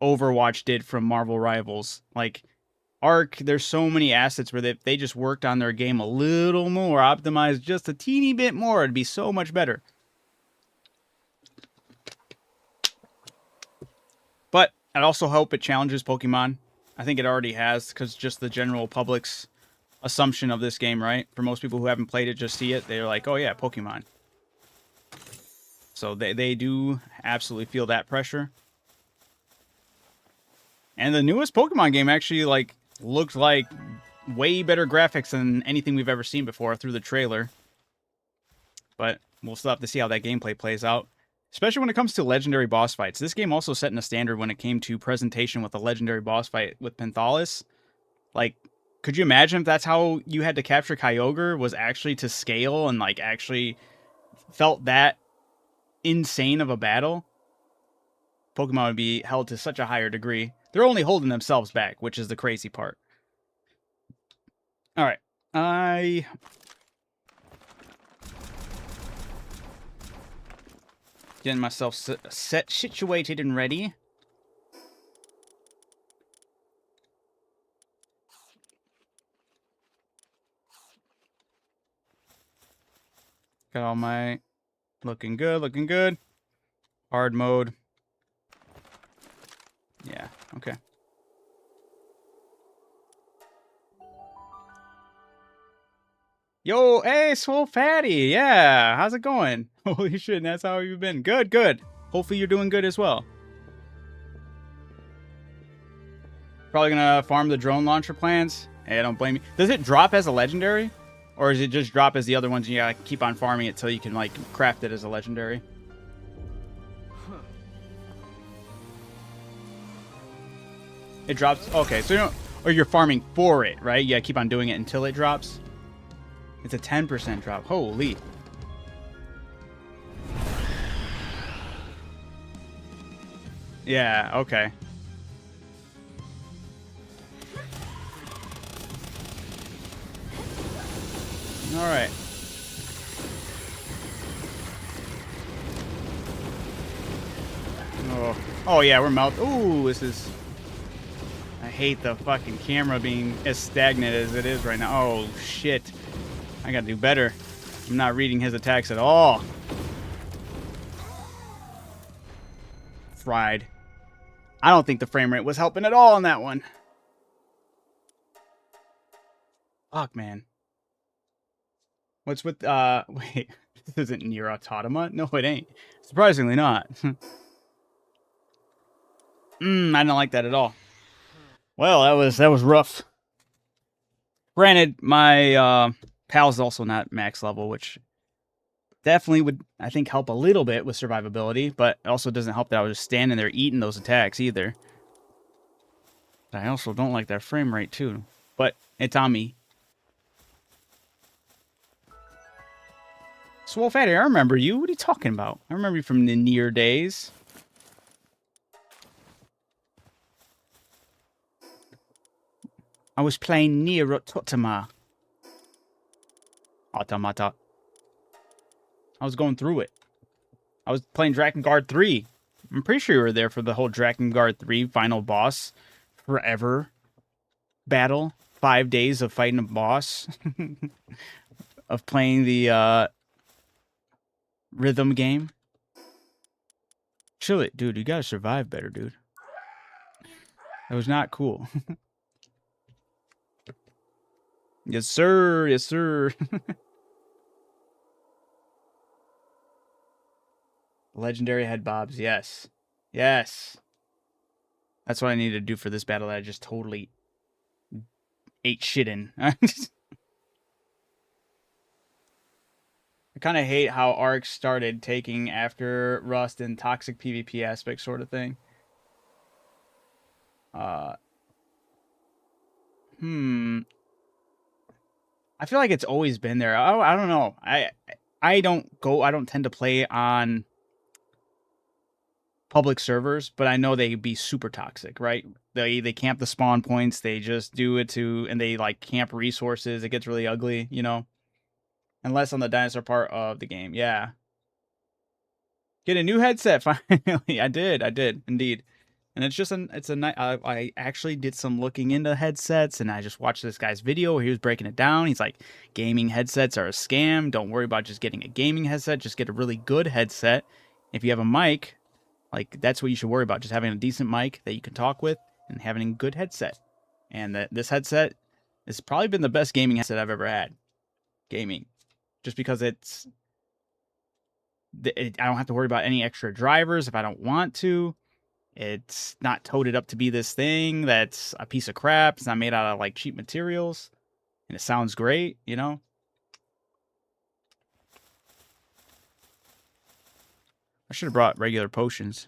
Overwatch did from Marvel Rivals. Like, Arc, there's so many assets where they just worked on their game a little more, optimized just a teeny bit more, it'd be so much better. But I also hope it challenges Pokemon. I think it already has, because just the general public's assumption of this game, right? For most people who haven't played it, just see it, they're like, oh yeah, Pokemon. So they do absolutely feel that pressure. And the newest Pokemon game actually, looked like way better graphics than anything we've ever seen before through the trailer. But we'll still have to see how that gameplay plays out. Especially when it comes to legendary boss fights. This game also set in a standard when it came to presentation with a legendary boss fight with Penthalis. Like, could you imagine if that's how you had to capture Kyogre, was actually to scale and, actually felt that insane of a battle? Pokemon would be held to such a higher degree. They're only holding themselves back, which is the crazy part. Alright. Getting myself situated and ready. Got all my... Looking good, looking good. Hard mode. Yeah, okay. Yo, hey, Swole Fatty. Yeah, how's it going? Holy shit, that's how you've been. Good, good. Hopefully you're doing good as well. Probably gonna farm the drone launcher plans. Hey, I don't blame you. Does it drop as a legendary? Or does it just drop as the other ones and you gotta keep on farming it till you can, like, craft it as a legendary? It drops? Okay, so you don't... Or you're farming for it, right? You gotta keep on doing it until it drops? It's a 10% drop. Holy. Yeah, okay. Alright. Oh, yeah, we're Ooh, this is... I hate the fucking camera being as stagnant as it is right now. Oh, shit. I gotta do better. I'm not reading his attacks at all. Fried. I don't think the frame rate was helping at all on that one. Fuck, man. What's with, wait. This isn't Nier Automata? No, it ain't. Surprisingly not. I don't like that at all. Well, that was rough. Granted, my pal's also not max level, which definitely would, I think, help a little bit with survivability, but it also doesn't help that I was just standing there eating those attacks either. I also don't like that frame rate too, but it's on me. Swole Fatty, I remember you. What are you talking about? I remember you from the Nier days. I was playing Nier Automata. Automata. I was going through it. I was playing Drakengard 3. I'm pretty sure you were there for the whole Drakengard 3 final boss forever battle. 5 days of fighting a boss. Of playing the rhythm game. Chill it, dude. You gotta survive better, dude. That was not cool. Yes, sir. Yes, sir. Legendary head bobs. Yes. Yes. That's what I need to do for this battle that I just totally ate shit in. I kind of hate how Ark started taking after Rust and toxic PvP aspect sort of thing. I feel like it's always been there. I don't know. I don't tend to play on public servers, but I know they be super toxic, right? They camp the spawn points, they just do it and they like camp resources. It gets really ugly, you know? Unless on the dinosaur part of the game. Yeah. Get a new headset finally. I did indeed. And it's just I actually did some looking into headsets, and I just watched this guy's video where he was breaking it down. He's like, gaming headsets are a scam. Don't worry about just getting a gaming headset. Just get a really good headset. If you have a mic, like, that's what you should worry about. Just having a decent mic that you can talk with and having a good headset. And this headset has probably been the best gaming headset I've ever had. Gaming. Just because I don't have to worry about any extra drivers if I don't want to. It's not toted up to be this thing that's a piece of crap. It's not made out of, like, cheap materials. And it sounds great, you know? I should have brought regular potions.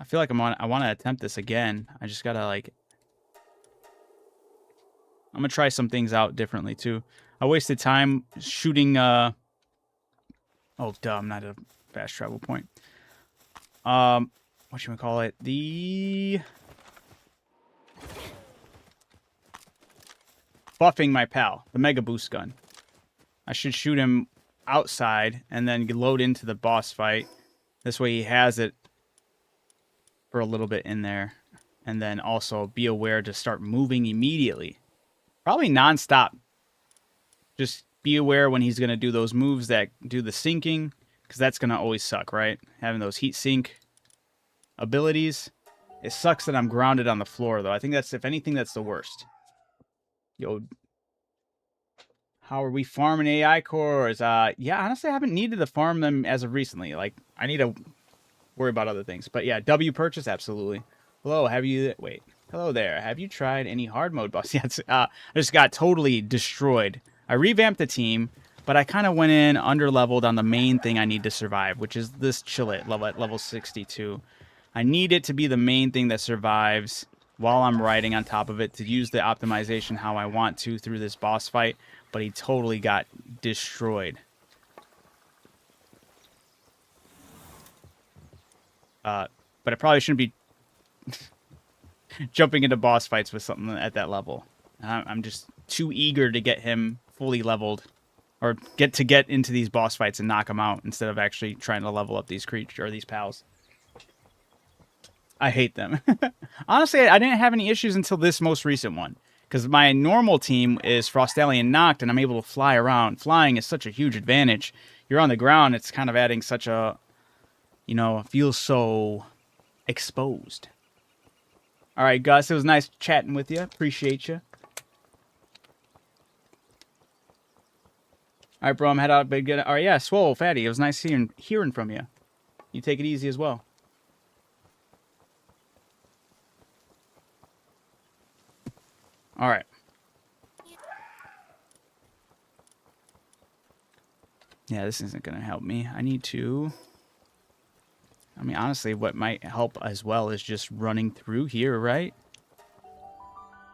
I feel like I want to attempt this again. I just gotta, like... I'm gonna try some things out differently, too. I wasted time shooting, Oh, duh, I'm not at a fast travel point. What should we call it? Buffing my pal, the Mega Boost gun. I should shoot him outside and then load into the boss fight. This way he has it for a little bit in there. And then also be aware to start moving immediately. Probably non-stop. Just be aware when he's going to do those moves that do the sinking. Because that's going to always suck, right? Having those heat sink abilities. It sucks that I'm grounded on the floor, though. I think that's, if anything, that's the worst. Yo, how are we farming AI cores? Yeah, honestly, I haven't needed to farm them as of recently. Like, I need to worry about other things. But yeah, W purchase, absolutely. Hello, have you... Wait. Hello there. Have you tried any hard mode boss? Yeah, I just got totally destroyed. I revamped the team, but I kind of went in under-leveled on the main thing I need to survive, which is this Chillet level at level 62. I need it to be the main thing that survives while I'm riding on top of it to use the optimization how I want to through this boss fight, but he totally got destroyed. But I probably shouldn't be jumping into boss fights with something at that level. I'm just too eager to get him fully leveled, or get into these boss fights and knock them out instead of actually trying to level up these creatures or these pals. I hate them. Honestly, I didn't have any issues until this most recent one, because my normal team is Frostallion knocked, and I'm able to fly around. Flying is such a huge advantage. You're on the ground, it's kind of adding such a, you know, feels so exposed. All right, Gus, it was nice chatting with you. Appreciate you. All right, bro, I'm head out. Big good. All right, yeah, Swole, Fatty, it was nice hearing from you. You take it easy as well. All right. Yeah, this isn't going to help me. I need to... I mean, honestly, what might help as well is just running through here, right?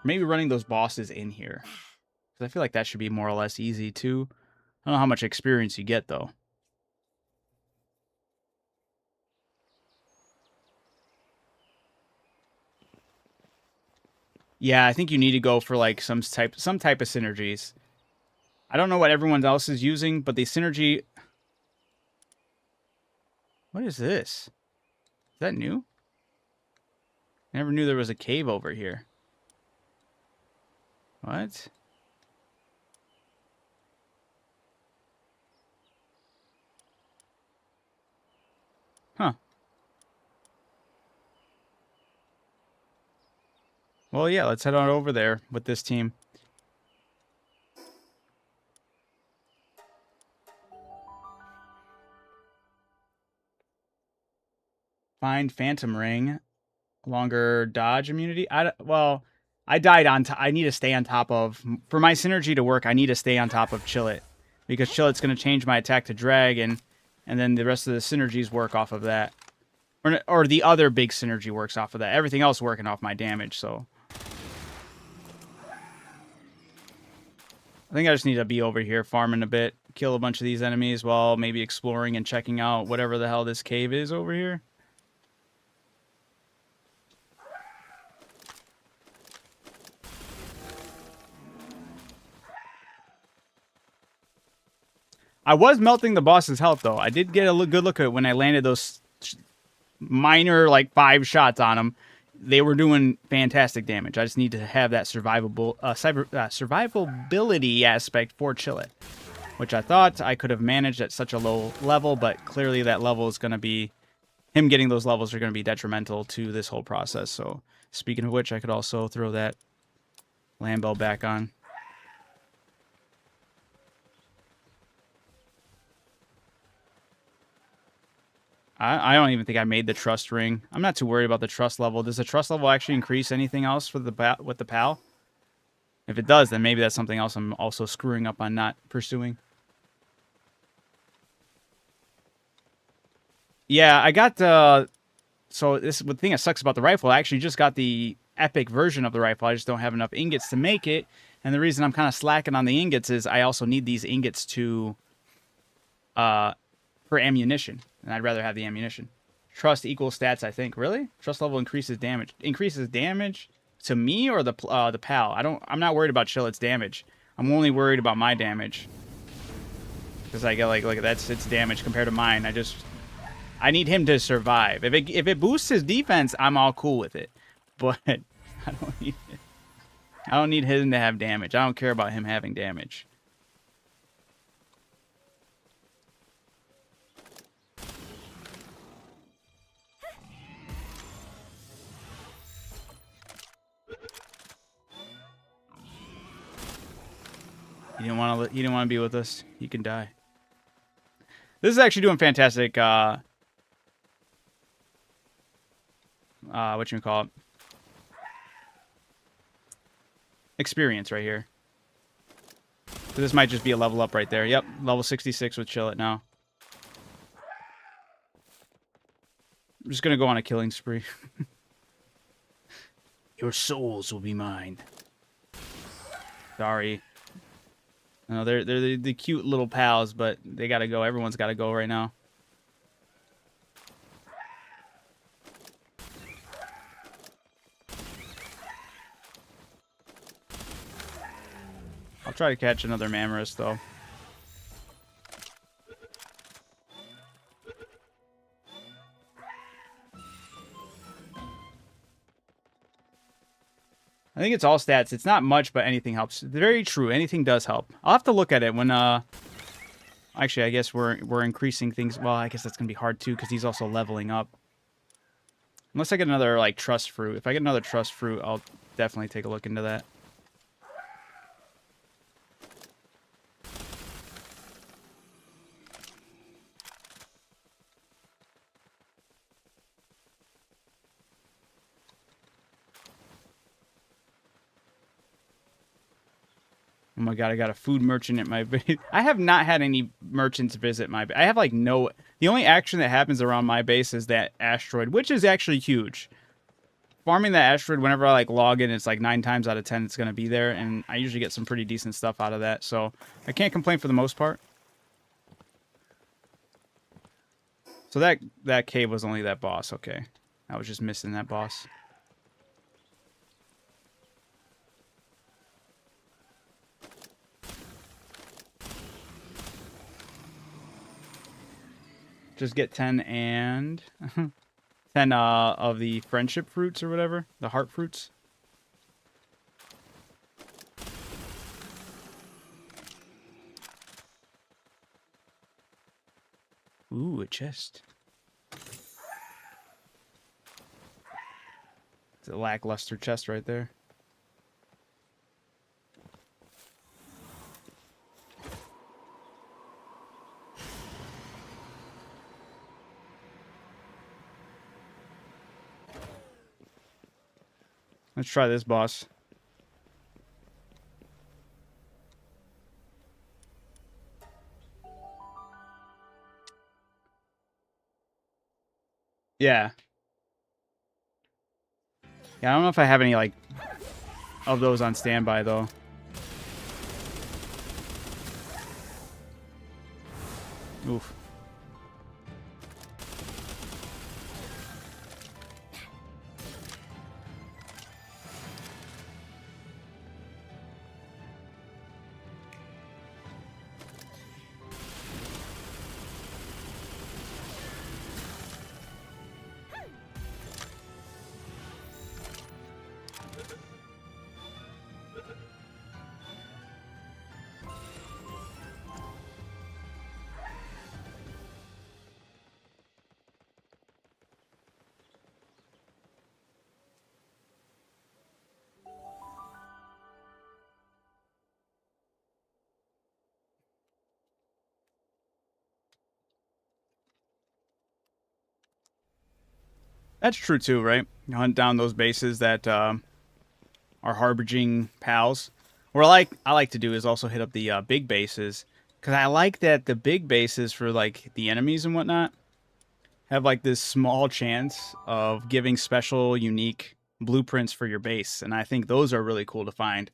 Maybe running those bosses in here. Because I feel like that should be more or less easy, too. I don't know how much experience you get, though. Yeah, I think you need to go for, like, some type of synergies. I don't know what everyone else is using, but the synergy... What is this? Is that new? I never knew there was a cave over here. What? Huh. Well, yeah, let's head on over there with this team. Find Phantom Ring. Longer dodge immunity. Well, I died on I need to stay on top of... For my synergy to work, I need to stay on top of Chillet. Because Chillet's going to change my attack to Dragon, and then the rest of the synergies work off of that. Or the other big synergy works off of that. Everything else working off my damage, so... I think I just need to be over here farming a bit, kill a bunch of these enemies while maybe exploring and checking out whatever the hell this cave is over here. I was melting the boss's health, though. I did get a good look at it when I landed those minor, like, 5 shots on him. They were doing fantastic damage. I just need to have that survivability aspect for Chillet, which I thought I could have managed at such a low level, but clearly that level is going to be... Him getting those levels are going to be detrimental to this whole process. So, speaking of which, I could also throw that land bell back on. I don't even think I made the trust ring. I'm not too worried about the trust level. Does the trust level actually increase anything else with the PAL? If it does, then maybe that's something else I'm also screwing up on not pursuing. Yeah, I got... so the thing that sucks about the rifle, I actually just got the epic version of the rifle. I just don't have enough ingots to make it. And the reason I'm kind of slacking on the ingots is I also need these ingots to... for ammunition. And I'd rather have the ammunition. Trust equals stats, I think. Really? Trust level increases damage. Increases damage to me or the PAL? I'm not worried about Chillet's damage. I'm only worried about my damage. Because I get like that's its damage compared to mine. I need him to survive. If it boosts his defense, I'm all cool with it. But I don't need it. I don't need him to have damage. I don't care about him having damage. He didn't want to be with us. He can die. This is actually doing fantastic. What you call it? experience right here. So this might just be a level up right there. Yep, level 66 with Chill It now. I'm just gonna go on a killing spree. Your souls will be mine. Sorry. No, they're the cute little pals, but they gotta go. Everyone's gotta go right now. I'll try to catch another Mammoris, though. I think it's all stats. It's not much, but anything helps. Very true. Anything does help. I'll have to look at it when, actually, I guess we're increasing things. Well, I guess that's going to be hard, too, because he's also leveling up. Unless I get another, like, Trust Fruit. If I get another Trust Fruit, I'll definitely take a look into that. Oh my god, I got a food merchant at my base. I have not had any merchants visit my base. I have, like, no... The only action that happens around my base is that asteroid, which is actually huge. Farming that asteroid, whenever I, like, log in, it's, like, 9 times out of 10 it's going to be there, and I usually get some pretty decent stuff out of that, so I can't complain for the most part. So that cave was only that boss, okay. I was just missing that boss. Just get 10 and 10 of the friendship fruits or whatever, the heart fruits. Ooh, a chest. It's a lackluster chest right there. Let's try this boss. Yeah. Yeah, I don't know if I have any, like, of those on standby, though. Oof. That's true too, right? You hunt down those bases that are harboring pals. What I like to do is also hit up the big bases, because I like that the big bases for, like, the enemies and whatnot have, like, this small chance of giving special, unique blueprints for your base, and I think those are really cool to find.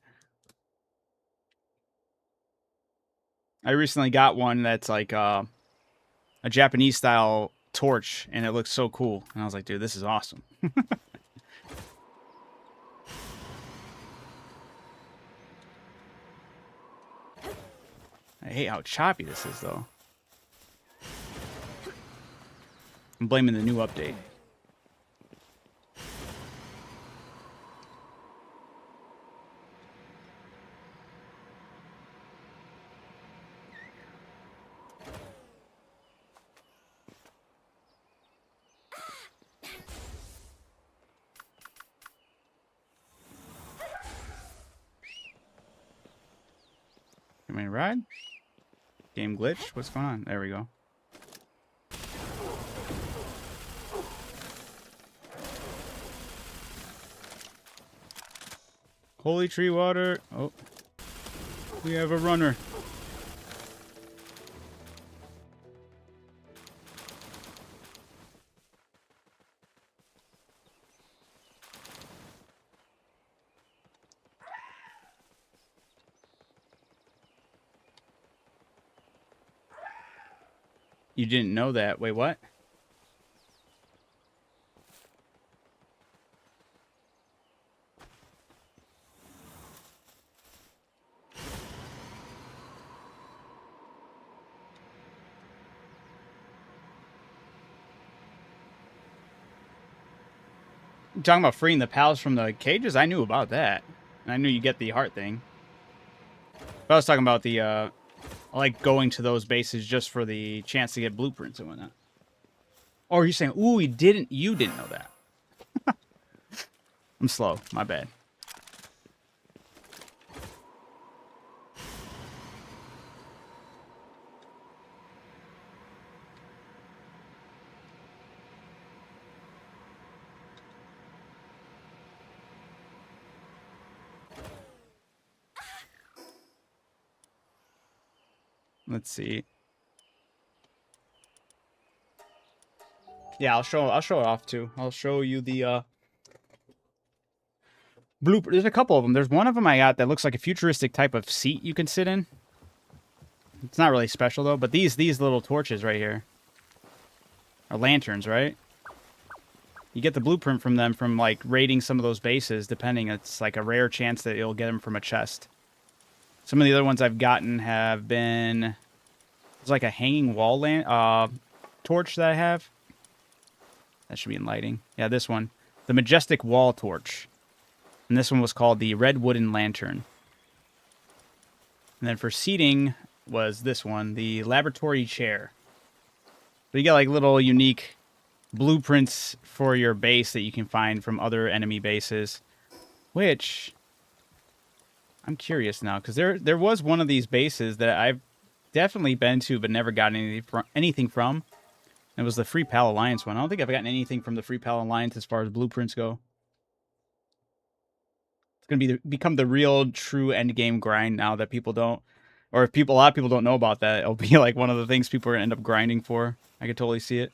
I recently got one that's like a Japanese style torch, and it looks so cool. And I was like, dude, this is awesome. I hate how choppy this is, though. I'm blaming the new update. Am I ride? Game glitch? What's going on? There we go. Holy tree water. Oh. We have a runner. You didn't know that. Wait, what? You talking about freeing the pals from the cages? I knew about that. I knew you get the heart thing. But I was talking about the, I like going to those bases just for the chance to get blueprints and whatnot. Or are you saying, ooh, you didn't know that? I'm slow. My bad. Let's see. Yeah, I'll show it off too. I'll show you the blueprint. There's a couple of them. There's one of them I got that looks like a futuristic type of seat you can sit in. It's not really special though, but these little torches right here are lanterns, right? You get the blueprint from them from like raiding some of those bases, depending. It's like a rare chance that you'll get them from a chest. Some of the other ones I've gotten have been, there's like a hanging wall torch that I have. That should be in lighting. Yeah, this one. The majestic wall torch. And this one was called the red wooden lantern. And then for seating was this one, the laboratory chair. So you get like little unique blueprints for your base that you can find from other enemy bases. Which, I'm curious now, because there was one of these bases that I've definitely been to but never got anything from. It was the Free Pal Alliance one. I don't think I've gotten anything from the Free Pal Alliance as far as blueprints go. It's going to become the real, true endgame grind now that people don't... Or if a lot of people don't know about that, it'll be like one of the things people are going to end up grinding for. I could totally see it.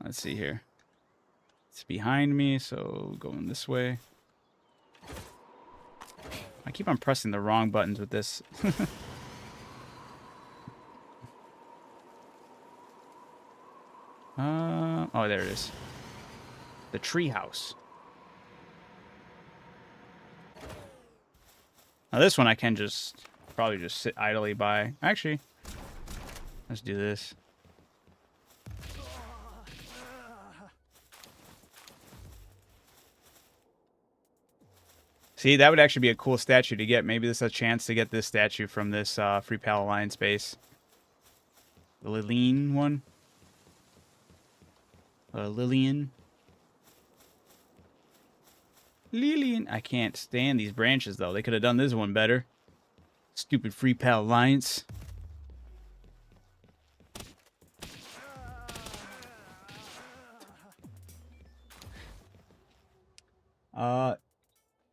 Let's see here. It's behind me, so going this way. I keep on pressing the wrong buttons with this. Oh, there it is. The treehouse. Now this one I can probably just sit idly by. Actually, let's do this. See, that would actually be a cool statue to get. Maybe this is a chance to get this statue from this Free Pal Alliance base. The Lillian one. Lillian. Lillian. I can't stand these branches, though. They could have done this one better. Stupid Free Pal Alliance.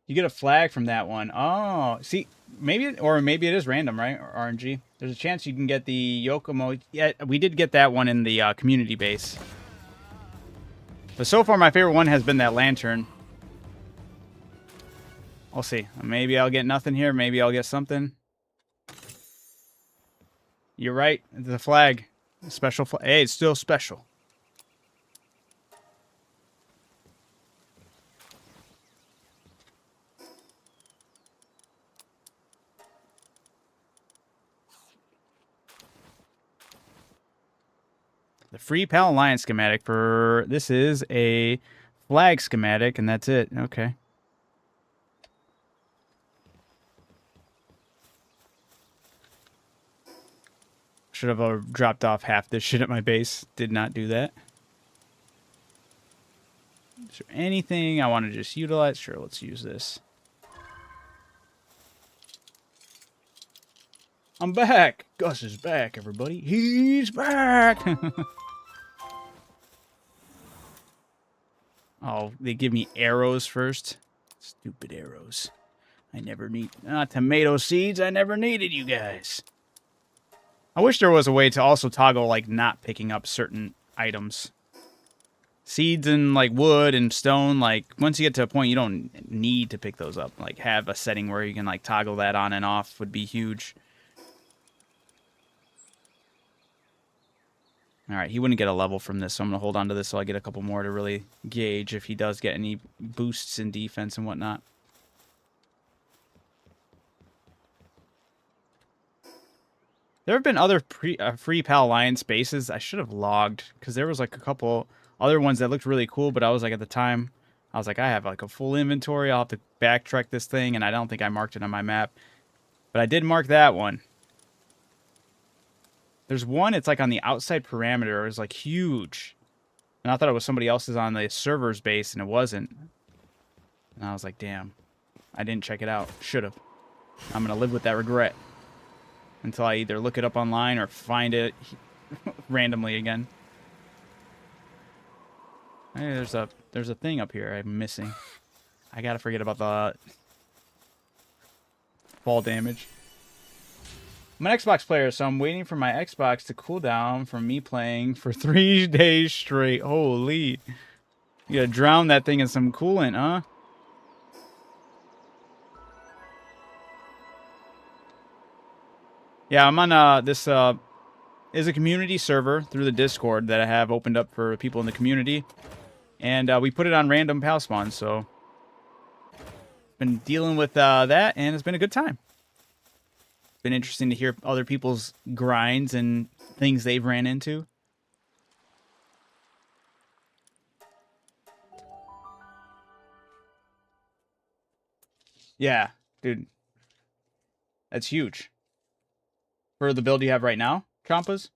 You get a flag from that one. Oh, see, maybe it is random, right? Or RNG. There's a chance you can get the Yokomo. Yeah, we did get that one in the community base. But so far, my favorite one has been that lantern. We'll see. Maybe I'll get nothing here. Maybe I'll get something. You're right. The flag. Special flag. Hey, it's still special. The Free Pal Alliance schematic for... This is a flag schematic, and that's it. Okay. Should have dropped off half this shit at my base. Did not do that. Is there anything I want to just utilize? Sure, let's use this. I'm back! Gus is back, everybody. He's back! Oh, they give me arrows first. Stupid arrows. I never need... tomato seeds. I never needed you guys. I wish there was a way to also toggle, like, not picking up certain items. Seeds and, like, wood and stone, like, once you get to a point, you don't need to pick those up. Like, have a setting where you can, like, toggle that on and off would be huge. Alright, he wouldn't get a level from this, so I'm going to hold on to this so I get a couple more to really gauge if he does get any boosts in defense and whatnot. There have been other free Pal Alliance bases. I should have logged, because there was, like, a couple other ones that looked really cool, but I was, like, at the time, I was like, I have, like, a full inventory. I'll have to backtrack this thing, and I don't think I marked it on my map. But I did mark that one. There's one, it's, like, on the outside perimeter. It was, like, huge. And I thought it was somebody else's on the server's base, and it wasn't. And I was like, damn. I didn't check it out. Should have. I'm going to live with that regret. Until I either look it up online or find it randomly again. Hey, there's a thing up here I'm missing. I gotta forget about the fall damage. I'm an Xbox player, so I'm waiting for my Xbox to cool down from me playing for 3 days straight. Holy. You gotta drown that thing in some coolant, huh? Yeah, I'm on this is a community server through the Discord that I have opened up for people in the community. And we put it on random pal spawns, so been dealing with that, and it's been a good time. It's been interesting to hear other people's grinds and things they've ran into. Yeah, dude. That's huge. For the build you have right now, Champas?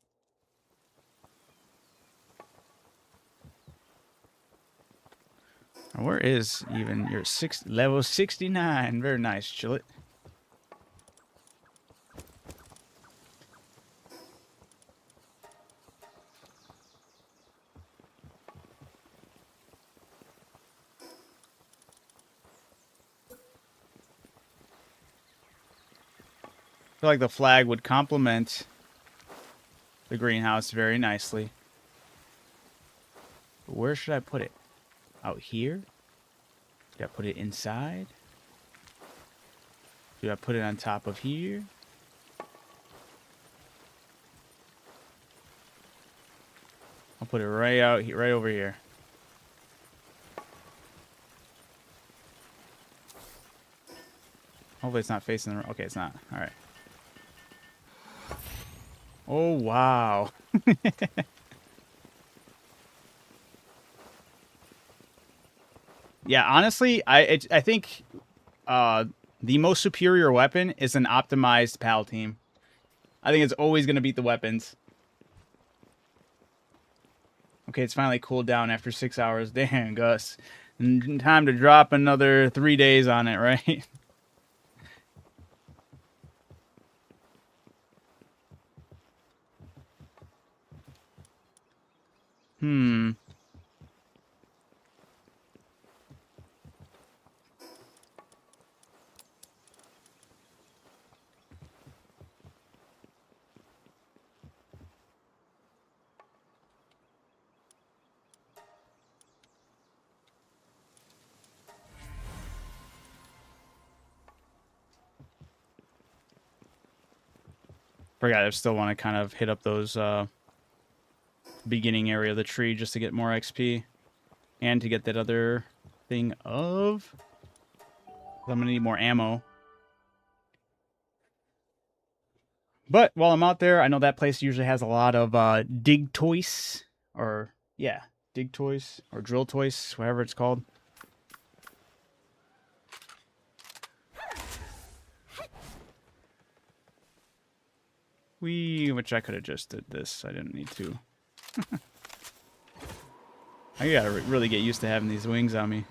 Where is even your level 69? Very nice, Chillet. I feel like the flag would complement the greenhouse very nicely. But where should I put it? Out here? Should I put it inside? Should I put it on top of here? I'll put it right out here, right over here. Hopefully it's not facing the... Okay, it's not. All right. Oh, wow. Yeah, honestly, I think the most superior weapon is an optimized PAL team. I think it's always going to beat the weapons. Okay, it's finally cooled down after 6 hours. Damn, Gus. Time to drop another 3 days on it, right? Forgot I still want to kind of hit up those beginning area of the tree just to get more XP. And to get that other thing of... I'm going to need more ammo. But while I'm out there, I know that place usually has a lot of dig toys. Or, yeah, dig toys. Or drill toys, whatever it's called. Which I could have just did this. I didn't need to. I gotta really get used to having these wings on me.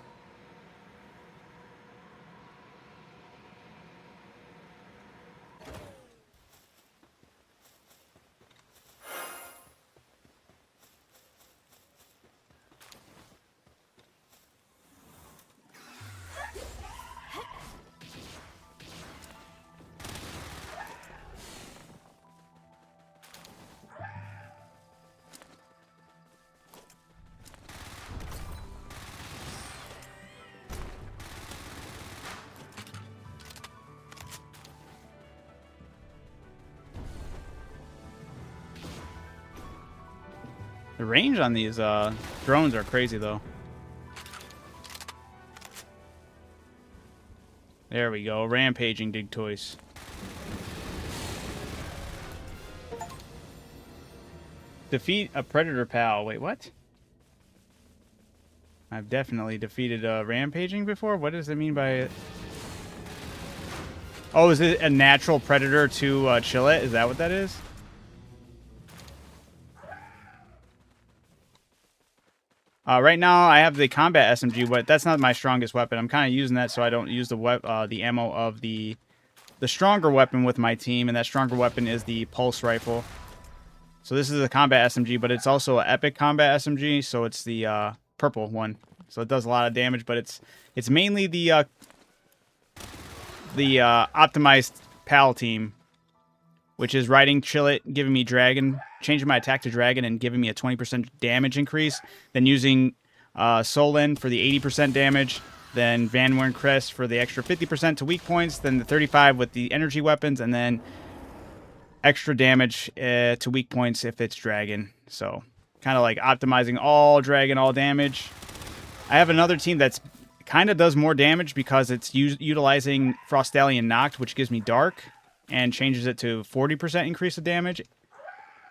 The range on these drones are crazy, though. There we go. Rampaging dig toys. Defeat a predator pal. Wait, what? I've definitely defeated rampaging before. What does it mean by it? Oh, is it a natural predator to chill it? Is that what that is? Right now, I have the combat SMG, but that's not my strongest weapon. I'm kind of using that so I don't use the ammo of the stronger weapon with my team, and that stronger weapon is the pulse rifle. So this is a combat SMG, but it's also an epic combat SMG, so it's the purple one. So it does a lot of damage, but it's mainly the optimized PAL team, which is riding Chill It, giving me Dragon, changing my attack to Dragon, and giving me a 20% damage increase. Then using Solin for the 80% damage. Then Van Wern Crest for the extra 50% to weak points. Then the 35 with the energy weapons. And then extra damage to weak points if it's Dragon. So kind of like optimizing all Dragon, all damage. I have another team that's kind of does more damage because it's utilizing Frostallion Noct, which gives me Dark and changes it to 40% increase of damage.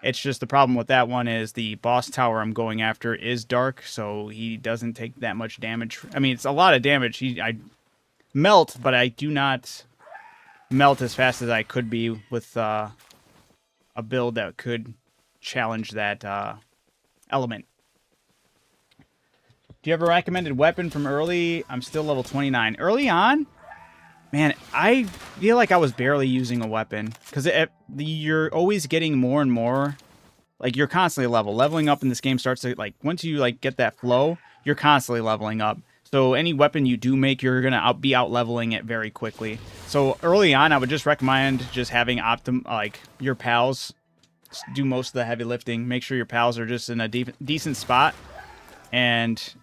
It's just the problem with that one is the boss tower I'm going after is Dark, so he doesn't take that much damage. I mean, it's a lot of damage. I melt, but I do not melt as fast as I could be with a build that could challenge that element. Do you have a recommended weapon from early? I'm still level 29. Early on? Man, I feel like I was barely using a weapon. Because you're always getting more and more. Like, you're constantly leveling up in this game starts to, like, once you, like, get that flow, you're constantly leveling up. So any weapon you do make, you're going to be out-leveling it very quickly. So early on, I would just recommend just having your pals do most of the heavy lifting. Make sure your pals are just in a decent spot. And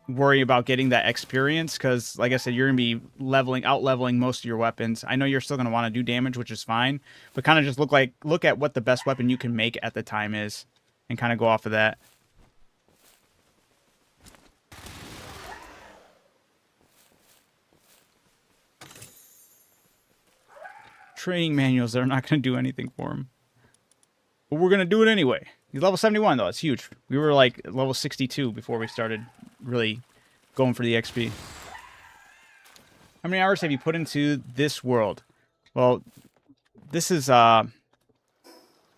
worry about getting that experience because, like I said, you're going to be out-leveling most of your weapons. I know you're still going to want to do damage, which is fine, but kind of just look at what the best weapon you can make at the time is and kind of go off of that. Training manuals that are not going to do anything for him. But we're going to do it anyway. He's level 71, though. It's huge. We were, like, level 62 before we started really going for the XP. How many hours have you put into this world? Well, this is the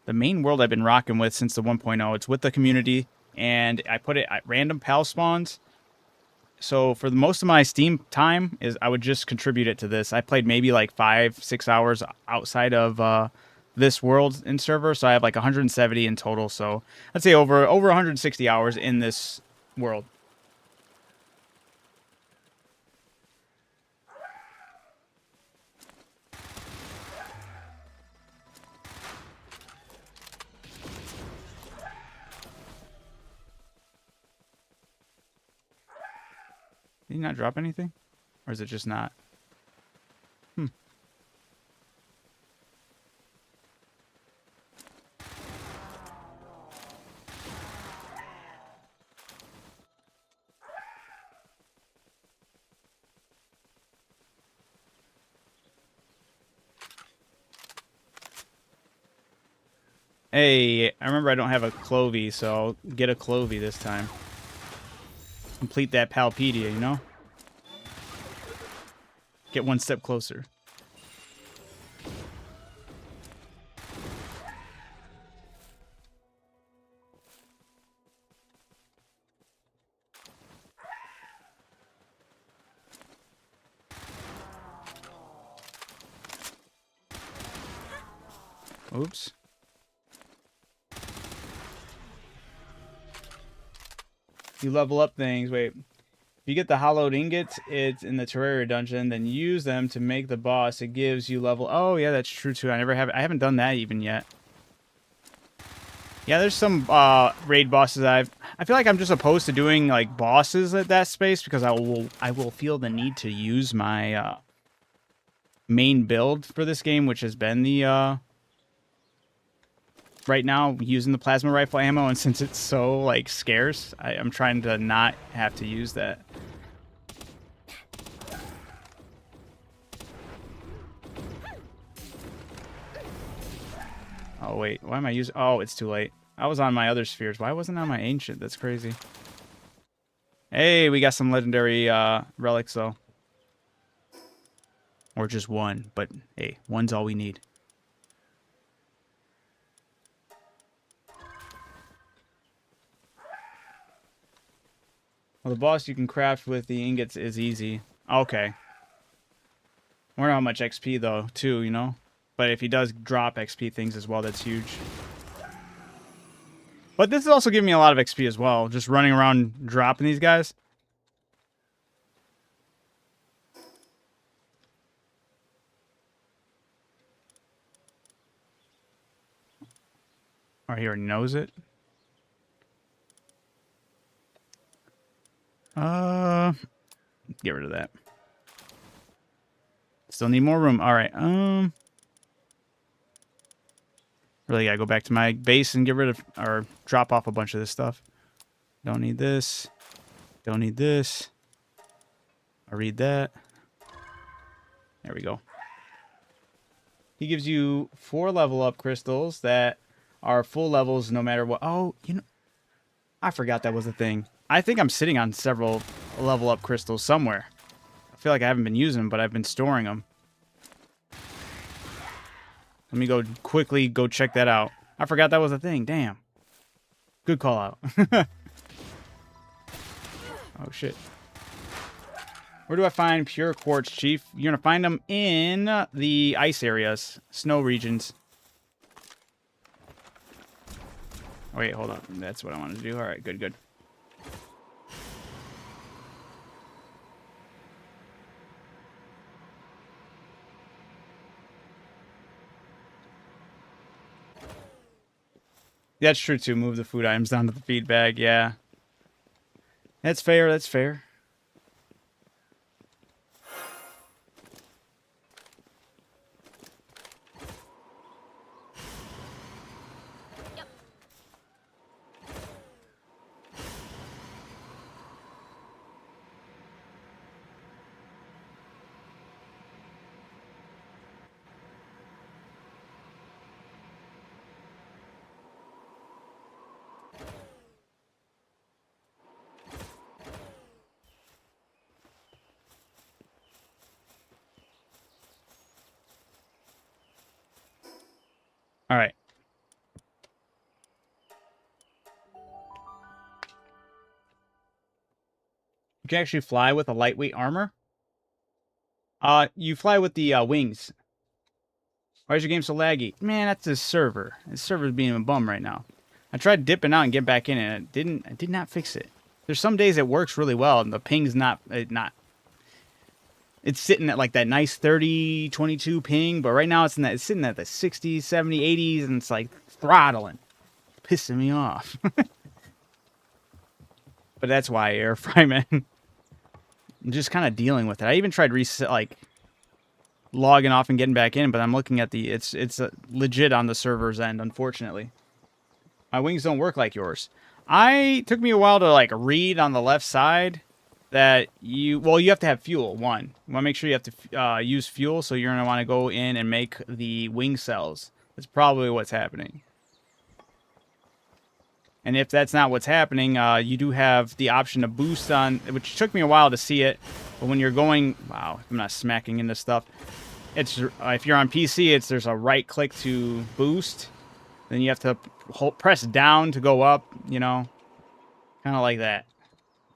main world I've been rocking with since the 1.0. It's with the community, and I put it at random pal spawns. So for most of my Steam time, I would just contribute it to this. I played maybe like 5-6 hours outside of this world in server, so I have like 170 in total. So I'd say over 160 hours in this world. Did he not drop anything? Or is it just not? Hey, I remember I don't have a Clovey, so I'll get a Clovey this time. Complete that Palpedia, you know? Get one step closer. Oops. You level up things. Wait. If you get the hollowed ingots, it's in the Terraria dungeon, then use them to make the boss. It gives you level... Oh, yeah, that's true, too. I haven't done that even yet. Yeah, there's some raid bosses I feel like I'm just opposed to doing, like, bosses at that space because I will feel the need to use my main build for this game, which has been the right now using the plasma rifle ammo, and since it's so like scarce, I'm trying to not have to use that. Oh wait, why am I using? Oh, it's too late. I was on my other spheres. Why wasn't I on my ancient? That's crazy. Hey, we got some legendary relics though, or just one. But hey, one's all we need. Well, the boss you can craft with the ingots is easy. Okay. I wonder how much XP, though, too, you know? But if he does drop XP things as well, that's huge. But this is also giving me a lot of XP as well, just running around dropping these guys. Or he already knows it. Get rid of that. Still need more room. All right. Really gotta go back to my base and get rid of, or drop off a bunch of this stuff. Don't need this. Don't need this. I'll read that. There we go. He gives you 4 level up crystals that are full levels no matter what. Oh, you know, I forgot that was a thing. I think I'm sitting on several level up crystals somewhere. I feel like I haven't been using them, but I've been storing them. Let me go quickly go check that out. I forgot that was a thing. Damn. Good call out. Oh, shit. Where do I find pure quartz, Chief? You're going to find them in the ice areas, snow regions. Oh, wait, hold on. That's what I wanted to do. All right, good, good. That's true, too. Move the food items down to the feed bag. Yeah. That's fair. That's fair. All right. You can actually fly with a lightweight armor. You fly with the wings. Why is your game so laggy? Man, that's the server. The server's being a bum right now. I tried dipping out and get back in, and I did not fix it. There's some days it works really well, and the ping's not. It's sitting at like that nice 30, 22 ping, but right now it's sitting at the 60s, 70, 80s, and it's like throttling, pissing me off. But that's why air fry, man. I'm just kind of dealing with it. I even tried logging off and getting back in, but I'm looking at it's legit on the server's end, unfortunately. My wings don't work like yours. Took me a while to like read on the left side that you have to have fuel. One, you want to make sure you have to use fuel, so you're going to want to go in and make the wing cells. That's probably what's happening. And if that's not what's happening, you do have the option to boost on, which took me a while to see it. But when you're going, wow, I'm not smacking into stuff. It's if you're on PC, there's a right click to boost. Then you have to press down to go up. You know, kind of like that.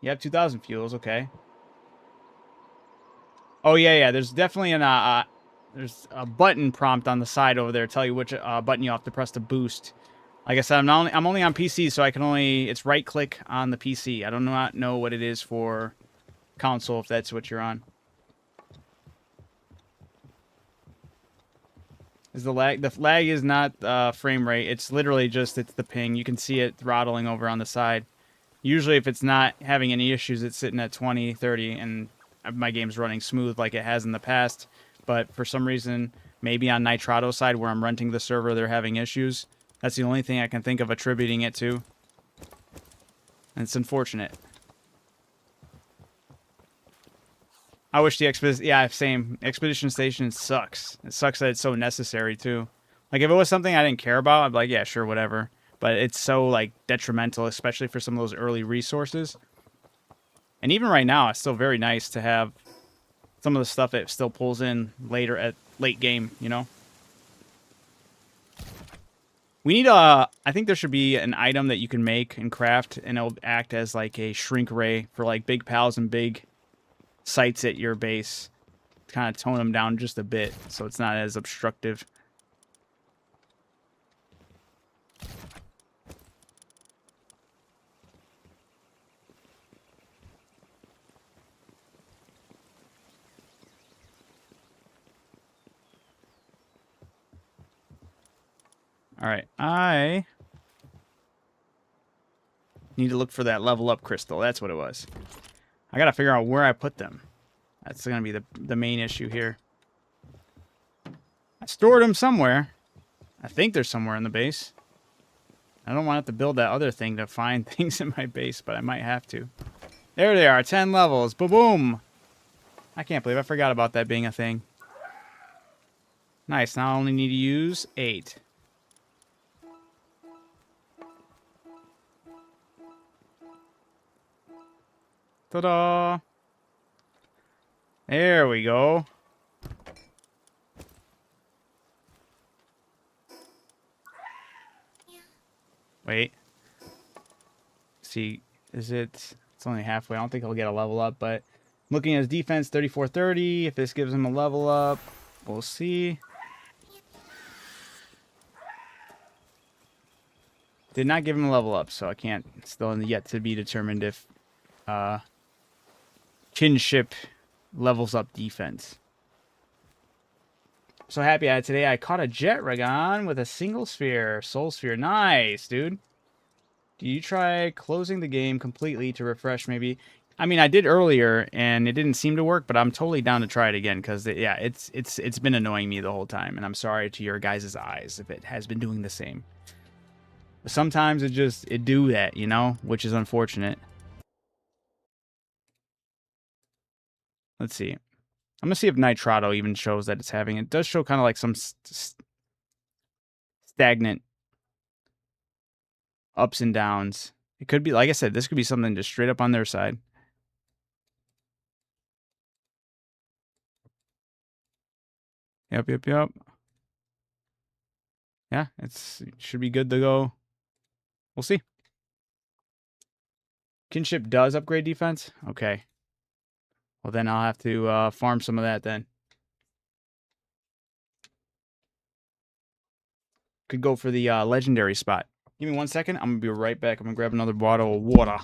You have 2,000 fuels, okay. Oh yeah. There's definitely there's a button prompt on the side over there to tell you which button you have to press to boost. Like I said, I'm only on PC, so I can it's right click on the PC. I do not know what it is for console if that's what you're on. Is the lag? The lag is not frame rate. It's literally just it's the ping. You can see it throttling over on the side. Usually, if it's not having any issues, it's sitting at 20, 30, and my game's running smooth like it has in the past. But for some reason, maybe on Nitrato's side where I'm renting the server, they're having issues. That's the only thing I can think of attributing it to. And it's unfortunate. I wish the expedition... Yeah, same. Expedition Station sucks. It sucks that it's so necessary, too. Like, if it was something I didn't care about, I'd be like, yeah, sure, whatever. But it's so, like, detrimental, especially for some of those early resources. And even right now, it's still very nice to have some of the stuff that still pulls in later at late game, you know? We need I think there should be an item that you can make and craft, and it'll act as, like, a shrink ray for, like, big pals and big sites at your base. To kind of tone them down just a bit, so it's not as obstructive. Alright, I need to look for that level up crystal. That's what it was. I gotta figure out where I put them. That's gonna be the main issue here. I stored them somewhere. I think they're somewhere in the base. I don't want to have to build that other thing to find things in my base, but I might have to. There they are, 10 levels. Boom! I can't believe I forgot about that being a thing. Nice, now I only need to use 8. Ta-da! There we go. Wait. See, is it... It's only halfway. I don't think I'll get a level up, but... Looking at his defense, 34-30. If this gives him a level up, we'll see. Did not give him a level up, so I can't... Still yet to be determined if... kinship levels up defense. So happy today I caught a jet Ragon with a single sphere, soul sphere. Nice, dude. Do you try closing the game completely to refresh maybe? I mean, I did earlier and it didn't seem to work, but I'm totally down to try it again because yeah, it's been annoying me the whole time, and I'm sorry to your guys' eyes if it has been doing the same. But sometimes it do that, you know, which is unfortunate. Let's see. I'm going to see if Nitrado even shows that it's having it. It does show kind of like some stagnant ups and downs. It could be, like I said, this could be something just straight up on their side. Yep. Yeah, it should be good to go. We'll see. Kinship does upgrade defense? Okay. Well, then I'll have to farm some of that then. Could go for the legendary spot. Give me 1 second. I'm going to be right back. I'm going to grab another bottle of water.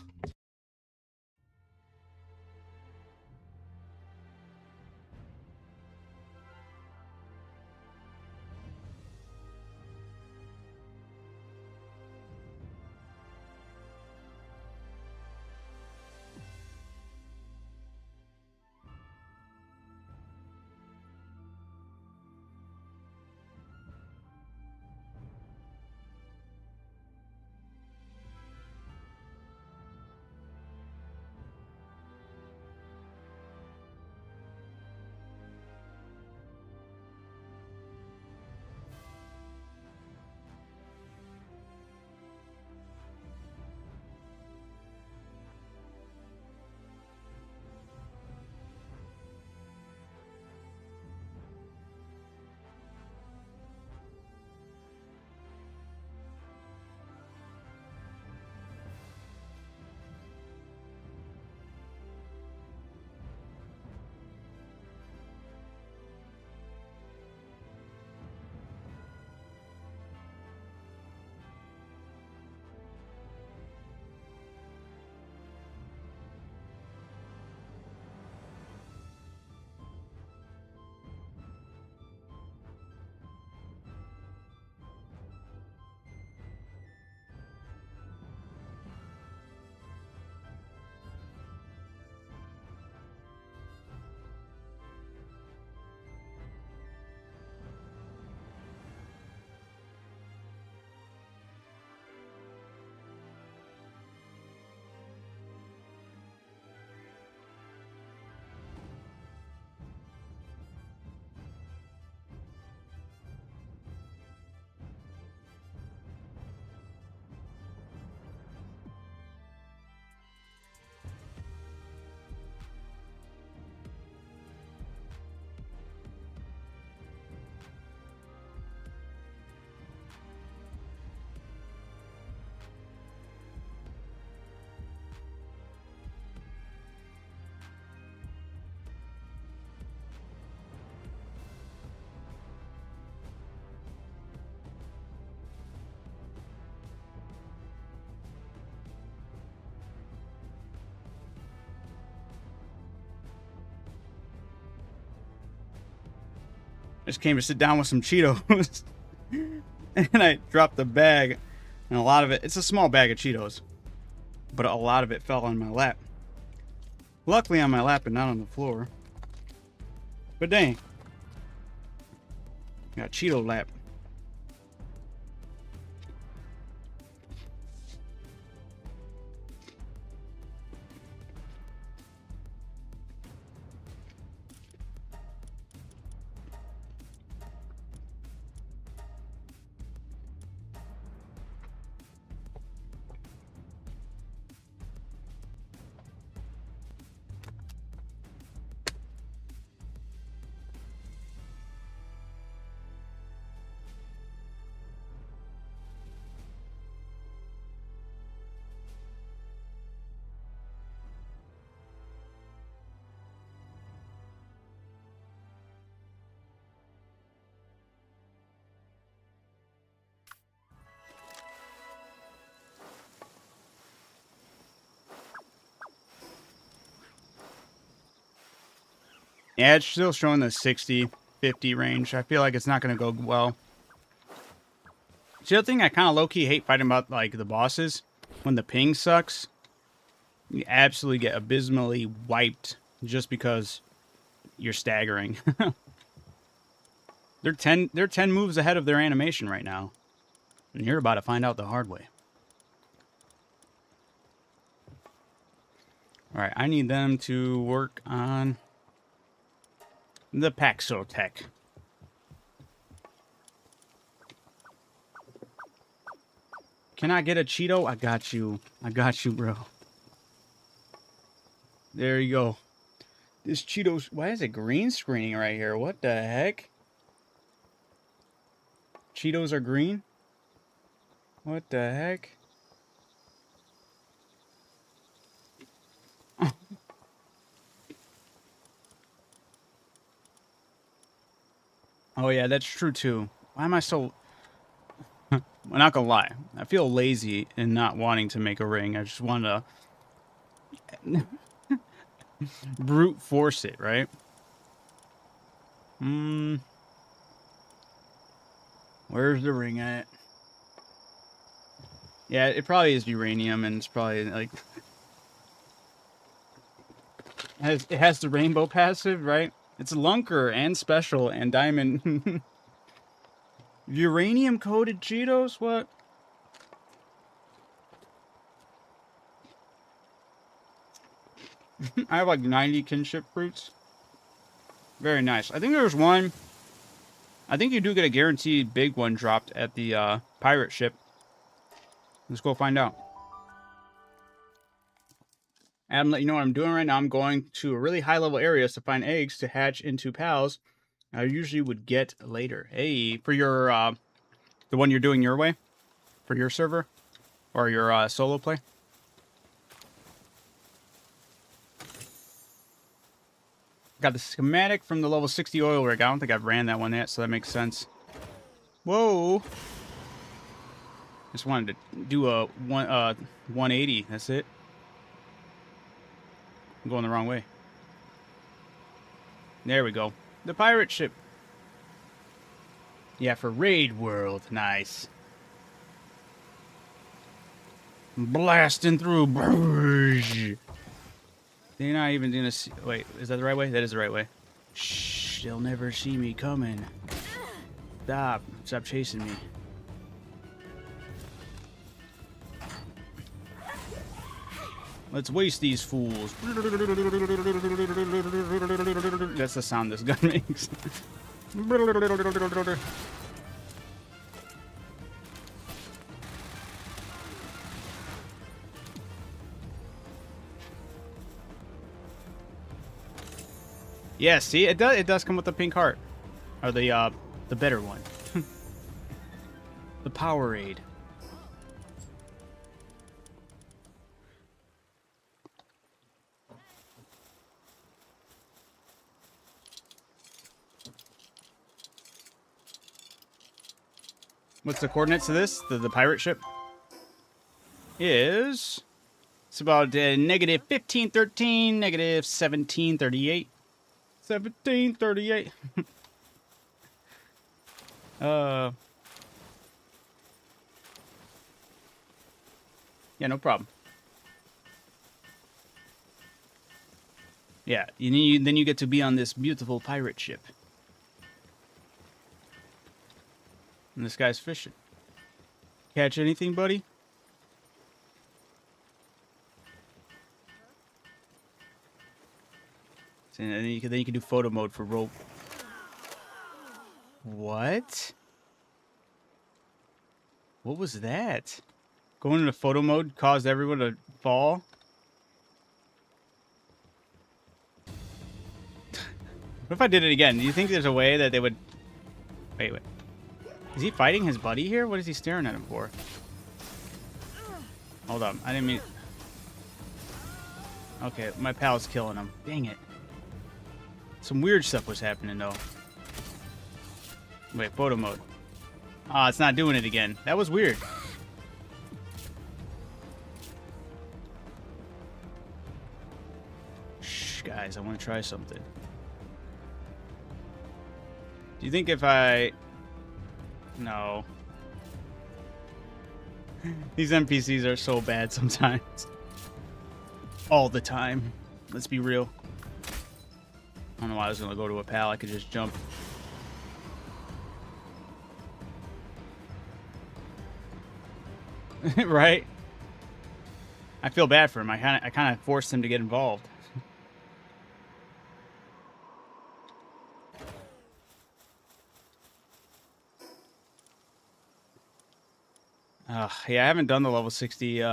just came to sit down with some Cheetos. And I dropped the bag. And a lot of it, it's a small bag of Cheetos. But a lot of it fell on my lap. Luckily on my lap and not on the floor. But dang. Got Cheeto lap. Yeah, it's still showing the 60, 50 range. I feel like it's not going to go well. See, the other thing I kind of low-key hate fighting about, like, the bosses, when the ping sucks, you absolutely get abysmally wiped just because you're staggering. They're 10 moves ahead of their animation right now. And you're about to find out the hard way. Alright, I need them to work on the Paxotech. Can I get a Cheeto? I got you. I got you, bro. There you go. This Cheetos... Why is it green screening right here? What the heck? Cheetos are green? What the heck? Oh yeah, that's true too. Why am I so... I'm not gonna lie. I feel lazy in not wanting to make a ring. I just want to... brute force it, right? Where's the ring at? Yeah, it probably is uranium, and it's probably like... It has the rainbow passive, right? It's Lunker and Special and Diamond. Uranium-coated Cheetos? What? I have like 90 kinship fruits. Very nice. I think there's one... I think you do get a guaranteed big one dropped at the pirate ship. Let's go find out. Adam, let you know what I'm doing right now. I'm going to a really high level areas to find eggs to hatch into pals I usually would get later. Hey, for your, the one you're doing your way? For your server? Or your solo play? Got the schematic from the level 60 oil rig. I don't think I've ran that one yet, so that makes sense. Whoa! Just wanted to do a 180. That's it. I'm going the wrong way. There we go. The pirate ship. Yeah, for Raid World. Nice. Blasting through. They're not even gonna see... Wait, is that the right way? That is the right way. Shh, they'll never see me coming. Stop. Stop chasing me. Let's waste these fools. That's the sound this gun makes. Yeah, see, it does come with the pink heart. Or the better one. The Powerade. What's the coordinates of this? The pirate ship? It's about negative 1513, negative 1738. 1738. Yeah, no problem. Yeah, then you get to be on this beautiful pirate ship. And this guy's fishing. Catch anything, buddy? And then you can do photo mode for rope. What? What was that? Going into photo mode caused everyone to fall? What if I did it again? Do you think there's a way that they would... Wait. Is he fighting his buddy here? What is he staring at him for? Hold on. I didn't mean... Okay, my pal's killing him. Dang it. Some weird stuff was happening, though. Wait, photo mode. Ah, it's not doing it again. That was weird. Shh, guys, I want to try something. Do you think if I... No. These NPCs are so bad sometimes. All the time. Let's be real. I don't know why I was going to go to a pal. I could just jump. Right? I feel bad for him. I kind of forced him to get involved. Yeah, I haven't done the level 60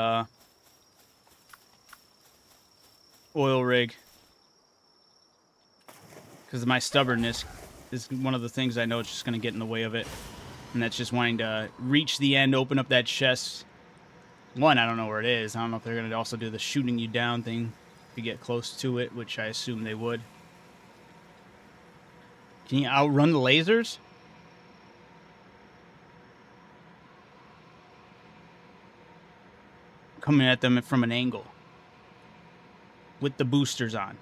oil rig because of my stubbornness. Is one of the things I know it's just going to get in the way of it, and that's just wanting to reach the end, open up that chest. One, I don't know where it is. I don't know if they're going to also do the shooting you down thing if you get close to it, which I assume they would. Can you outrun the lasers? Coming at them from an angle with the boosters on.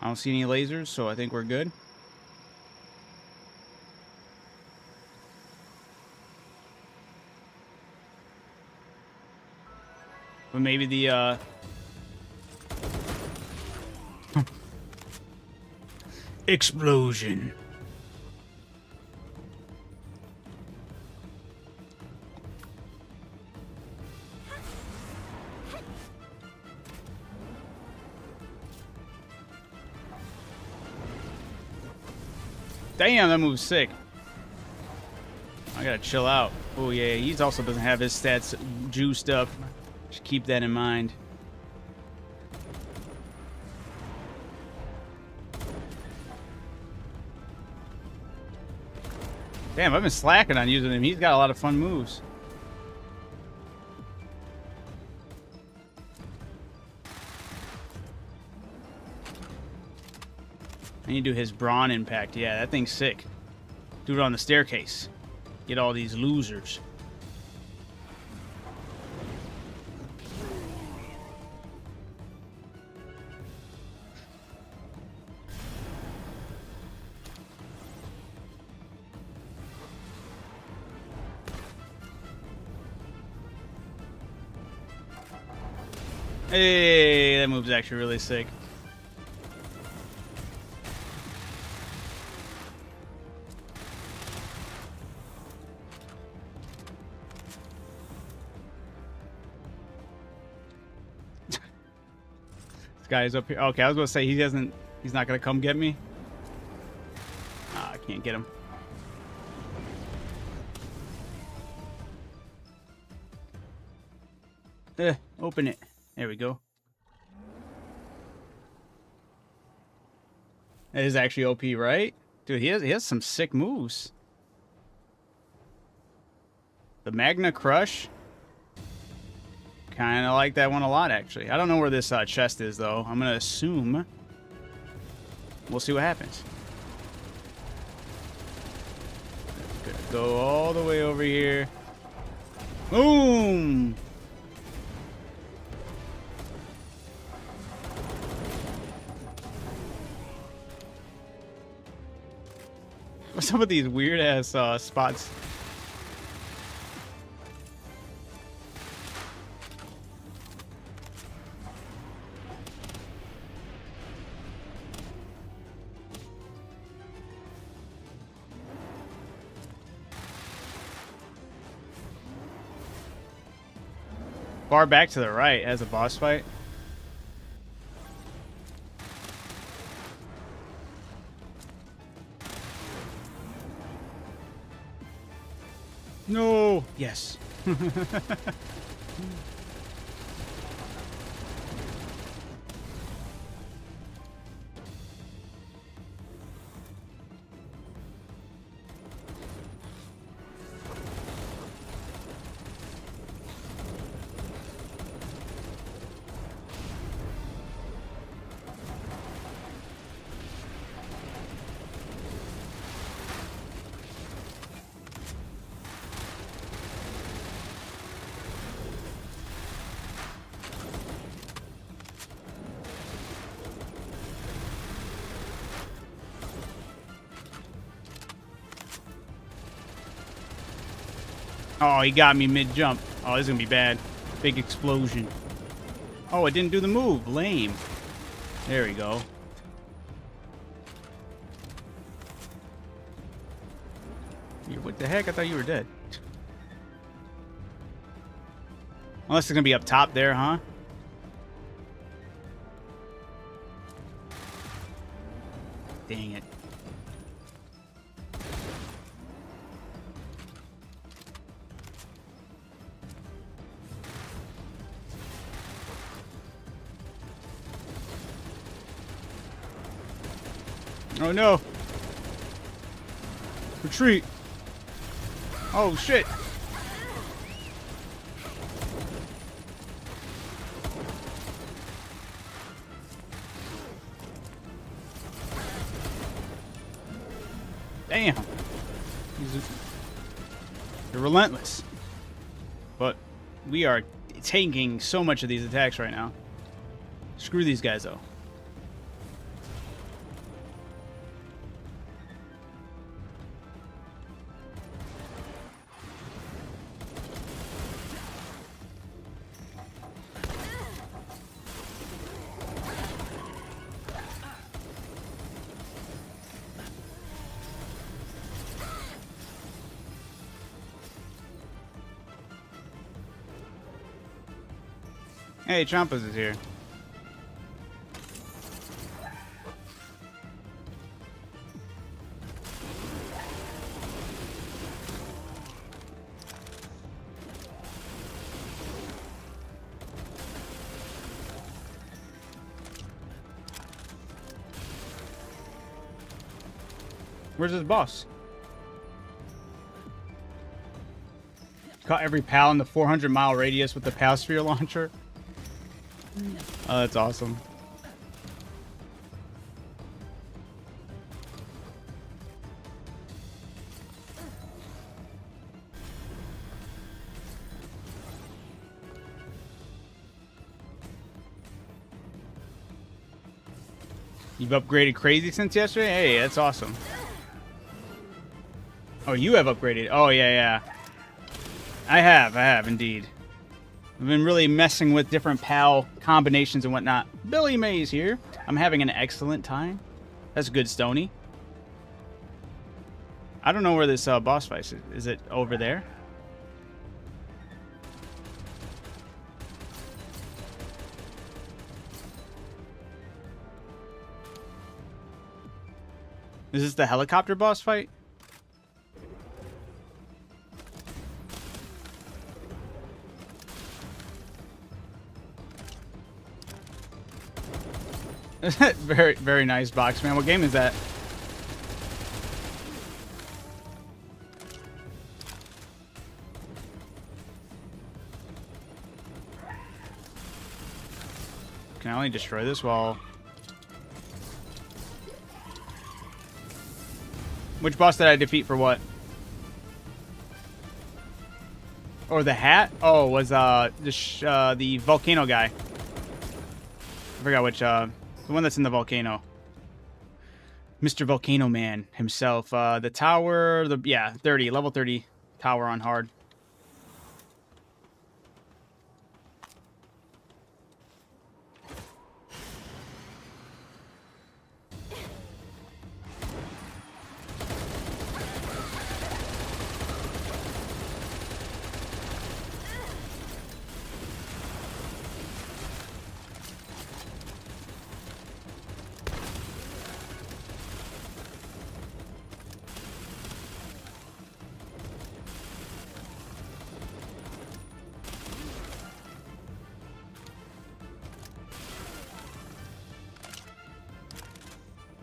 I don't see any lasers, so I think we're good. But maybe the explosion. Damn, that move's sick. I gotta chill out. Oh yeah, he also doesn't have his stats juiced up. Just keep that in mind. Damn, I've been slacking on using him. He's got a lot of fun moves. I need to do his brawn impact. Yeah, that thing's sick. Do it on the staircase. Get all these losers. Hey, that move's actually really sick. Guy is up here. Okay, I was gonna say he's not gonna come get me. Ah, I can't get him. Open it. There we go. That is actually OP, right? Dude, he has some sick moves. The Magna Crush. Kind of like that one a lot, actually. I don't know where this chest is, though. I'm going to assume. We'll see what happens. Gonna go all the way over here. Boom! What's up with these weird ass spots? Far back to the right as a boss fight. No. Yes. Oh, he got me mid-jump. Oh, this is gonna be bad. Big explosion. Oh, it didn't do the move. Lame. There we go. What the heck? I thought you were dead. Unless it's gonna be up top there, huh? Dang it. Oh no! Retreat! Oh shit! Damn! They're relentless. But we are taking so much of these attacks right now. Screw these guys though. Hey, Champas is here. Where's this boss? Caught every pal in the 400-mile radius with the pal sphere launcher. Oh, that's awesome. You've upgraded crazy since yesterday? Hey, that's awesome. Oh, you have upgraded. Oh, yeah. I have indeed. I've been really messing with different PAL combinations and whatnot. Billy Mays here. I'm having an excellent time. That's good, Stony. I don't know where this boss fight is. Is it over there? Is this the helicopter boss fight? Very, very nice box, man. What game is that? Can I only destroy this wall? Which boss did I defeat for what? Or the hat? Oh, was the volcano guy. I forgot which the one that's in the volcano. Mr. Volcano Man himself. The tower, yeah, 30, level 30 tower on hard.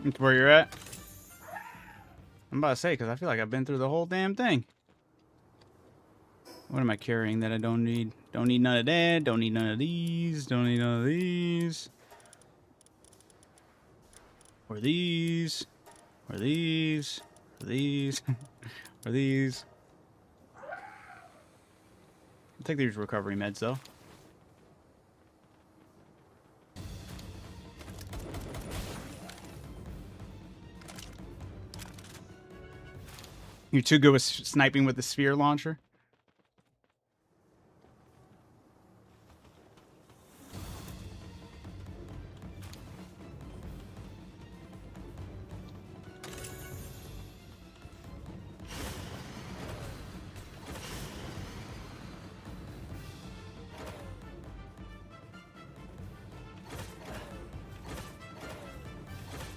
That's where you're at. I'm about to say, because I feel like I've been through the whole damn thing. What am I carrying that I don't need? Don't need none of that. Don't need none of these. Don't need none of these. Or these. Or these. Or these. Or these. I'll take these recovery meds, though. You're too good with sniping with the sphere launcher?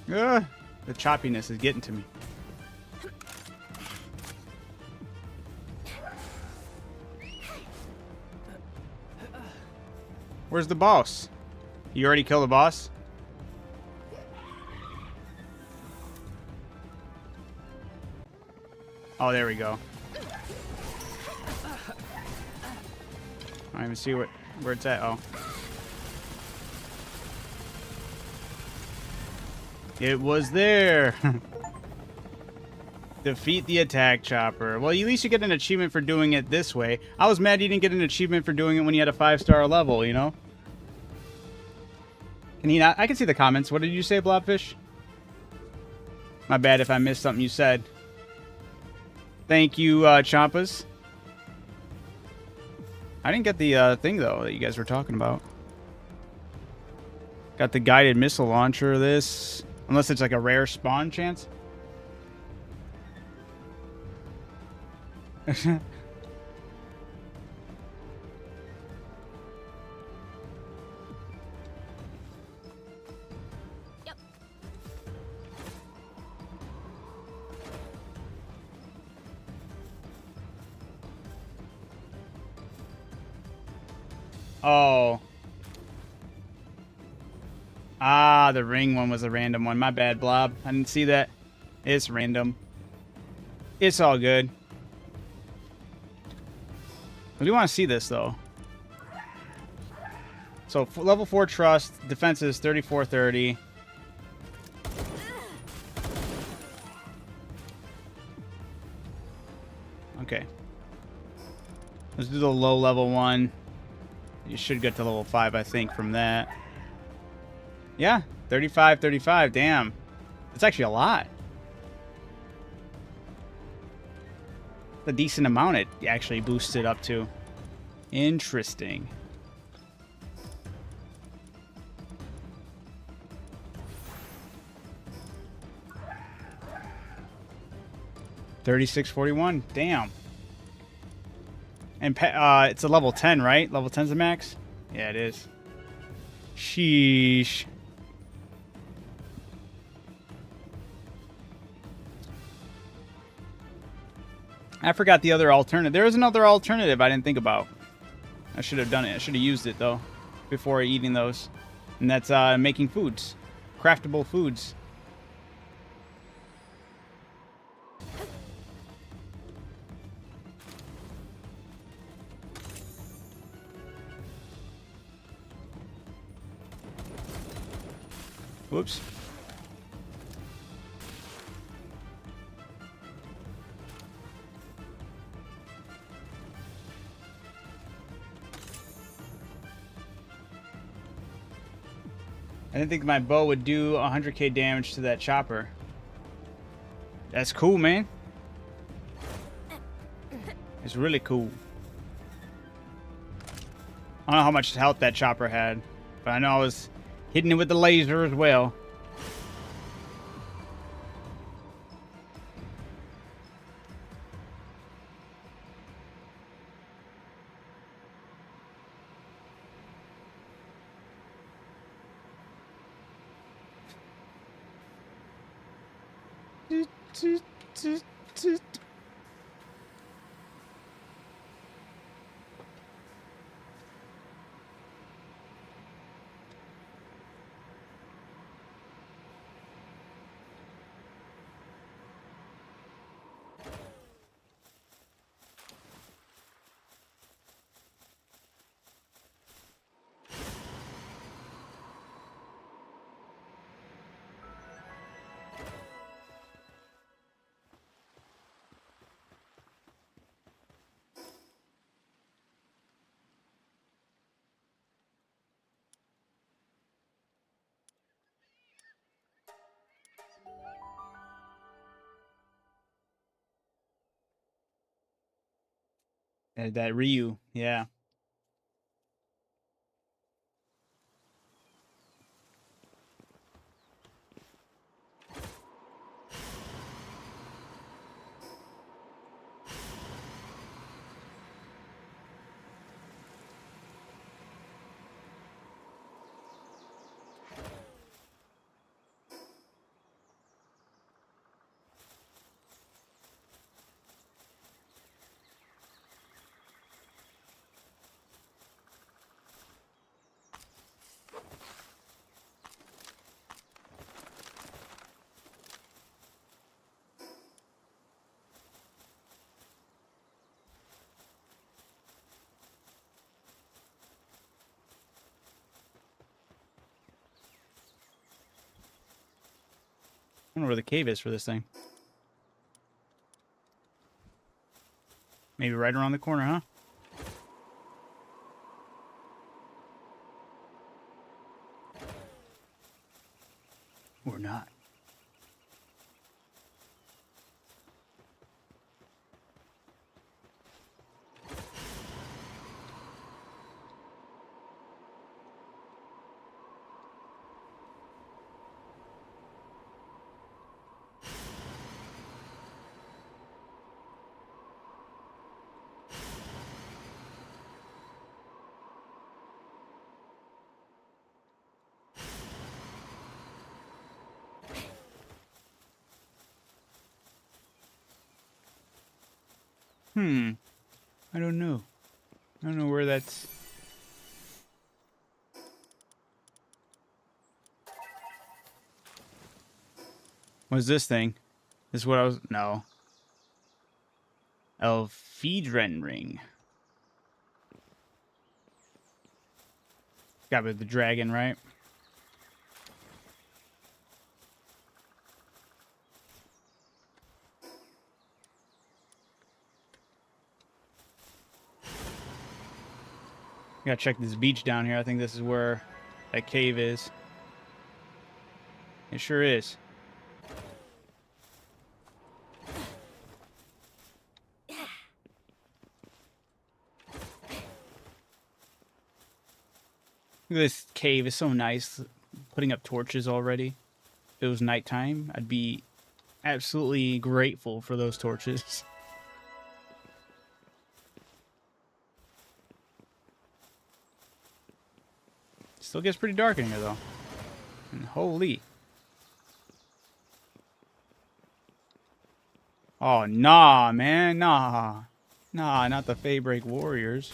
The choppiness is getting to me. Where's the boss? You already killed the boss? Oh, there we go. I don't even see where it's at. Oh. It was there. Defeat the attack chopper. Well, at least you get an achievement for doing it this way. I was mad you didn't get an achievement for doing it when you had a 5-star level, you know? Can he not? I can see the comments. What did you say, Blobfish? My bad if I missed something you said. Thank you, Champas. I didn't get the thing, though, that you guys were talking about. Got the guided missile launcher, this. Unless it's like a rare spawn chance. Oh. Ah, the ring one was a random one. My bad, Blob. I didn't see that. It's random. It's all good. I do want to see this, though. So, level 4 trust. Defense is 3430. Okay. Let's do the low level one. You should get to level 5, I think, from that. Yeah, 35, 35. Damn. That's actually a lot. A decent amount it actually boosted up to. Interesting. $36.41. Damn. And it's a level 10, right? Level 10's the max? Yeah, it is. Sheesh. I forgot the other alternative. There is another alternative I didn't think about. I should have done it. I should have used it, though, before eating those. And that's making foods. Craftable foods. Whoops. I didn't think my bow would do 100k damage to that chopper. That's cool, man. It's really cool. I don't know how much health that chopper had, but I know I was hitting it with the laser as well. That Ryu, yeah. I wonder where the cave is for this thing. Maybe right around the corner, huh? Or not. I don't know. I don't know where that's... What's this thing? This is what I was... No. Elfidren ring. Got with the dragon, right? Gotta check this beach down here. I think this is where that cave is. It sure is. This cave is so nice. Putting up torches already. If it was nighttime, I'd be absolutely grateful for those torches. Still gets pretty dark in here, though. And holy. Oh, nah, man. Nah. Nah, not the Faybreak Warriors.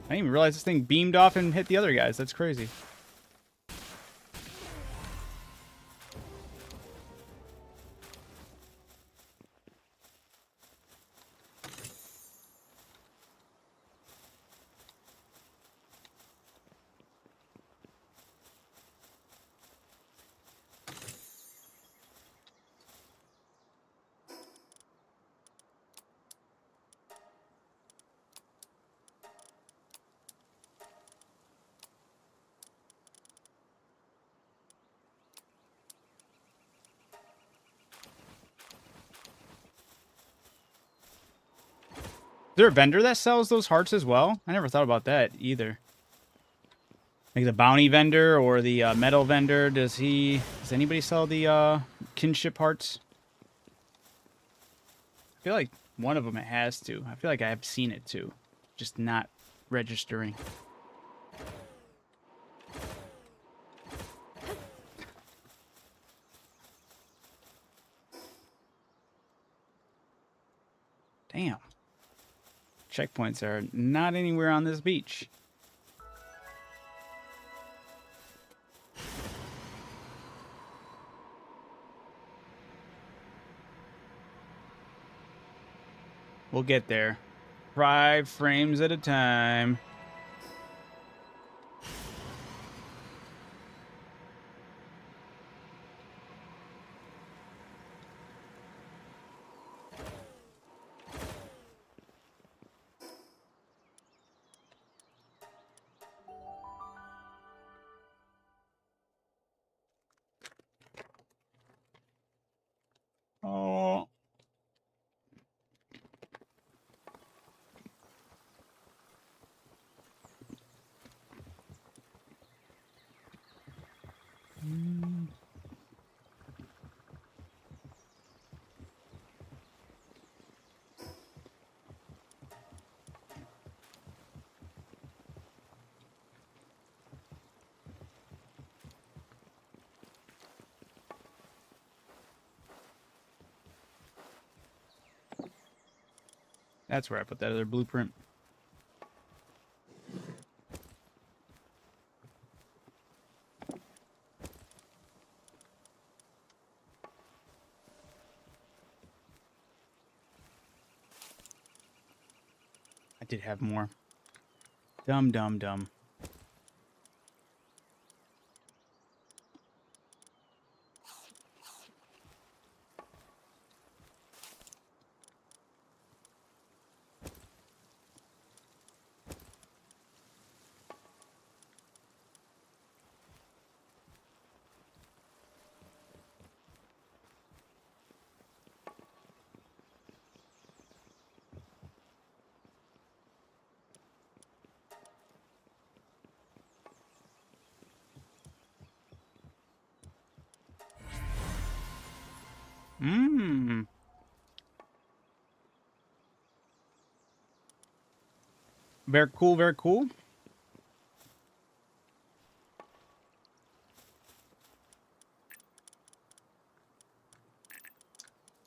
I didn't even realize this thing beamed off and hit the other guys. That's crazy. there a vendor that sells those hearts as well? I never thought about that either. Like the bounty vendor or the metal vendor. Does anybody sell the kinship hearts? I feel like one of them it has to. I feel like I have seen it too. Just not registering. Damn. Checkpoints are not anywhere on this beach. We'll get there. 5 frames at a time. Oh. That's where I put that other blueprint. I did have more. Dumb, dumb, dumb. Mmm. Very cool, very cool.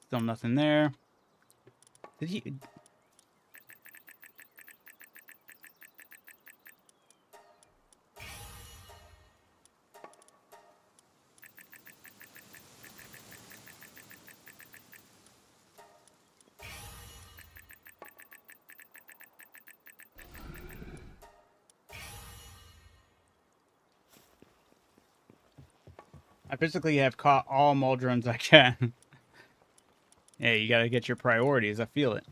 Still nothing there. Did he... I physically have caught all Muldruns I can. Hey, you gotta get your priorities. I feel it.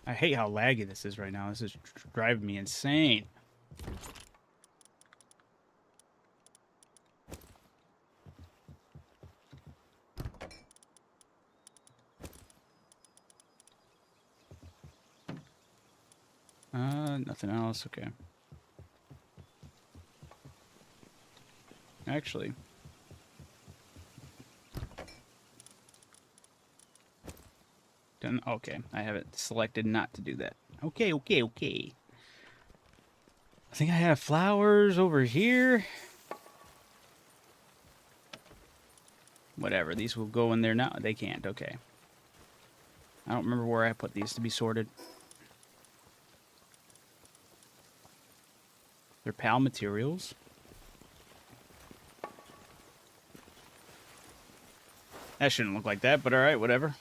I hate how laggy this is right now. This is driving me insane. Nothing else. Okay. Actually. Done. Okay. I have it selected not to do that. Okay, okay, okay. I think I have flowers over here. Whatever. These will go in there now. They can't. Okay. I don't remember where I put these to be sorted. They're PAL materials. That shouldn't look like that, but alright, whatever.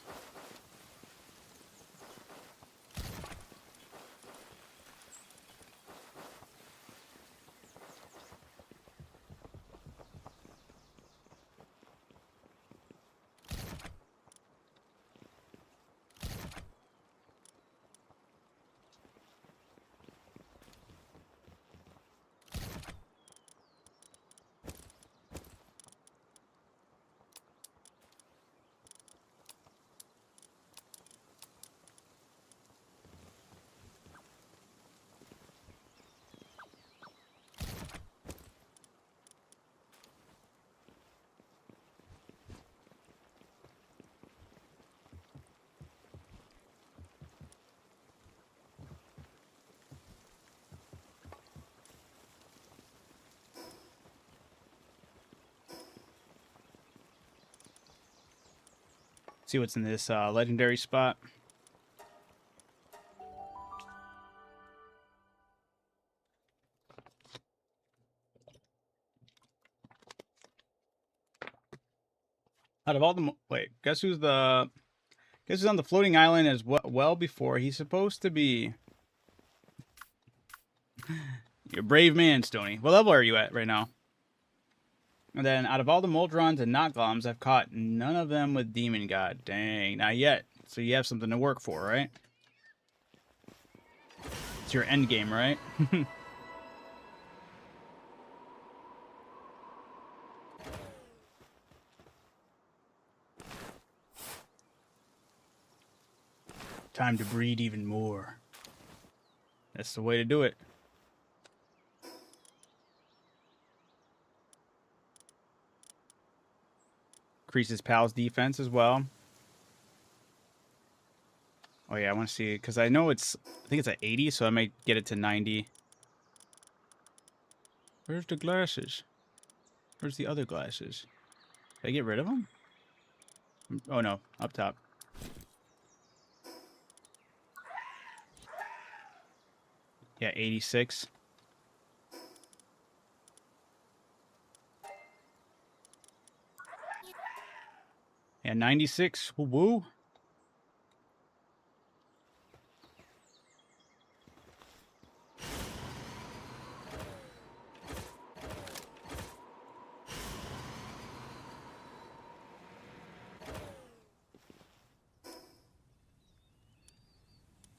See what's in this legendary spot. Out of all the wait, guess who's on the floating island as well before he's supposed to be? You're a brave man, Stony. What level are you at right now? And then, out of all the Moldrons and Knockgloms, I've caught none of them with Demon God. Dang, not yet. So you have something to work for, right? It's your end game, right? Time to breed even more. That's the way to do it. Increases Pal's defense as well. Oh yeah, I want to see it because I know I think it's at 80, so I might get it to 90. Where's the glasses? Where's the other glasses? Did I get rid of them? Oh no, up top. Yeah, 86. Yeah, 96. Woo woo.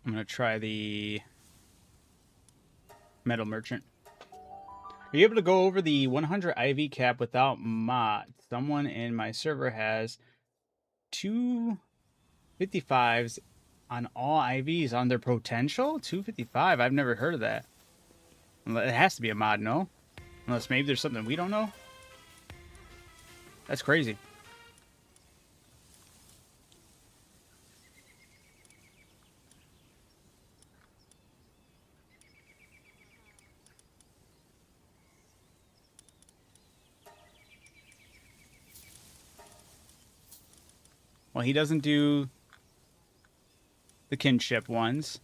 I'm going to try the Metal Merchant. Are you able to go over the 100 IV cap without mods? Someone in my server has 255s on all IVs on their potential? 255? I've never heard of that. It has to be a mod, no? Unless maybe there's something we don't know? That's crazy. Well, he doesn't do the kinship ones.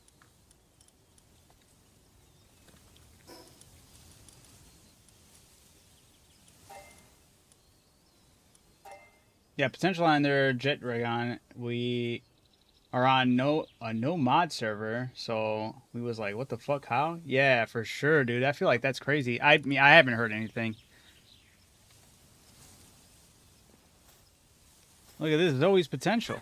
Yeah, potential on their Jet Dragon. We are on a no mod server, so we was like, what the fuck? How? Yeah, for sure, dude. I feel like that's crazy. I mean, I haven't heard anything. Look at this. There's always potential.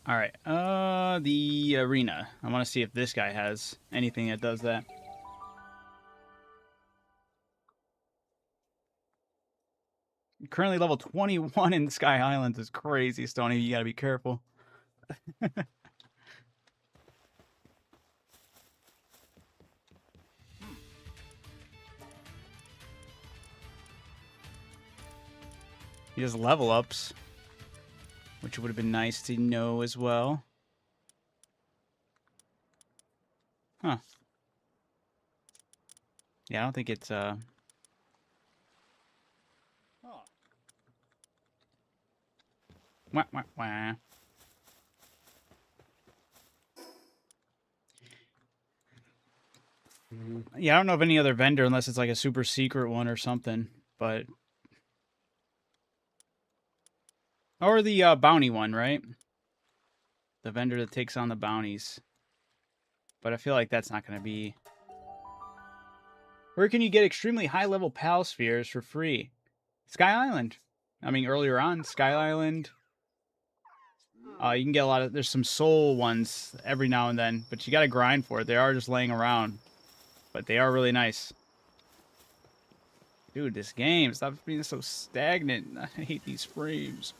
All right. The arena. I want to see if this guy has anything that does that. Currently level 21 in Sky Islands is crazy, Stony. You gotta be careful. He has level ups, which would have been nice to know as well. Huh. Yeah, I don't think it's Oh. Wah, wah, wah. Yeah, I don't know of any other vendor unless it's like a super secret one or something, but or the bounty one, right? The vendor that takes on the bounties. But I feel like that's not going to be... Where can you get extremely high-level PAL spheres for free? Sky Island. I mean, earlier on, Sky Island. You can get a lot of... There's some soul ones every now and then, but you got to grind for it. They are just laying around. But they are really nice. Dude, this game, stop being so stagnant. I hate these frames.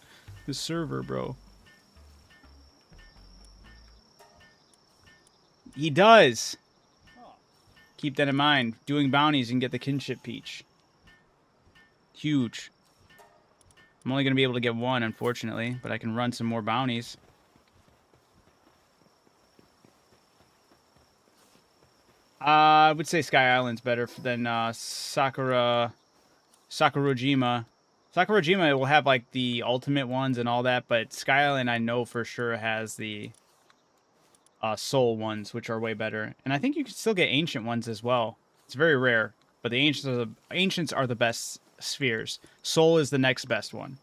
This server, bro. He does. Keep that in mind. Doing bounties and get the kinship peach. Huge. I'm only going to be able to get one, unfortunately, but I can run some more bounties. I would say Sky Island's better than Sakurajima. Sakurajima will have like the ultimate ones and all that, but Sky Island I know for sure has the soul ones, which are way better. And I think you can still get ancient ones as well. It's very rare, but the ancients are the best spheres. Soul is the next best one.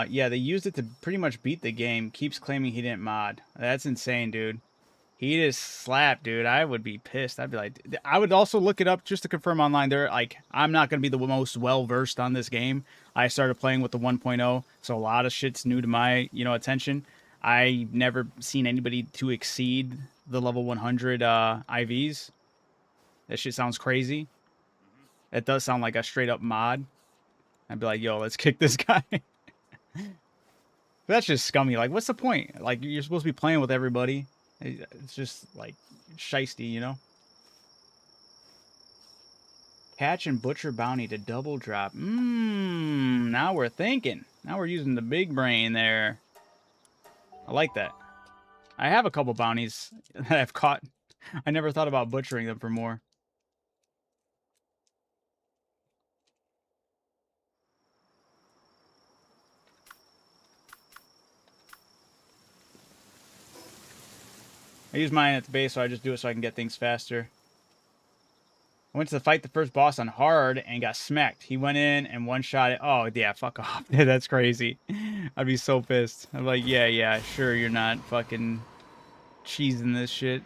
Yeah, they used it to pretty much beat the game. Keeps claiming he didn't mod. That's insane, dude. He just slapped, dude. I would be pissed. I'd be like, I would also look it up just to confirm online. They're like, I'm not going to be the most well versed on this game. I started playing with the 1.0, so a lot of shit's new to my, attention. I never seen anybody to exceed the level 100 IVs. That shit sounds crazy. It does sound like a straight up mod. I'd be like, yo, let's kick this guy. That's just scummy. Like, what's the point? Like, you're supposed to be playing with everybody. It's just like shiesty, you know? Catch and butcher bounty to double drop. Now we're thinking. Now we're using the big brain there. I like that. I have a couple bounties that I've caught. I never thought about butchering them for more. I use mine at the base, so I just do it so I can get things faster. I went to fight the first boss on hard and got smacked. He went in and one-shot it. Oh, yeah, fuck off. That's crazy. I'd be so pissed. I'm like, yeah, sure, you're not fucking cheesing this shit.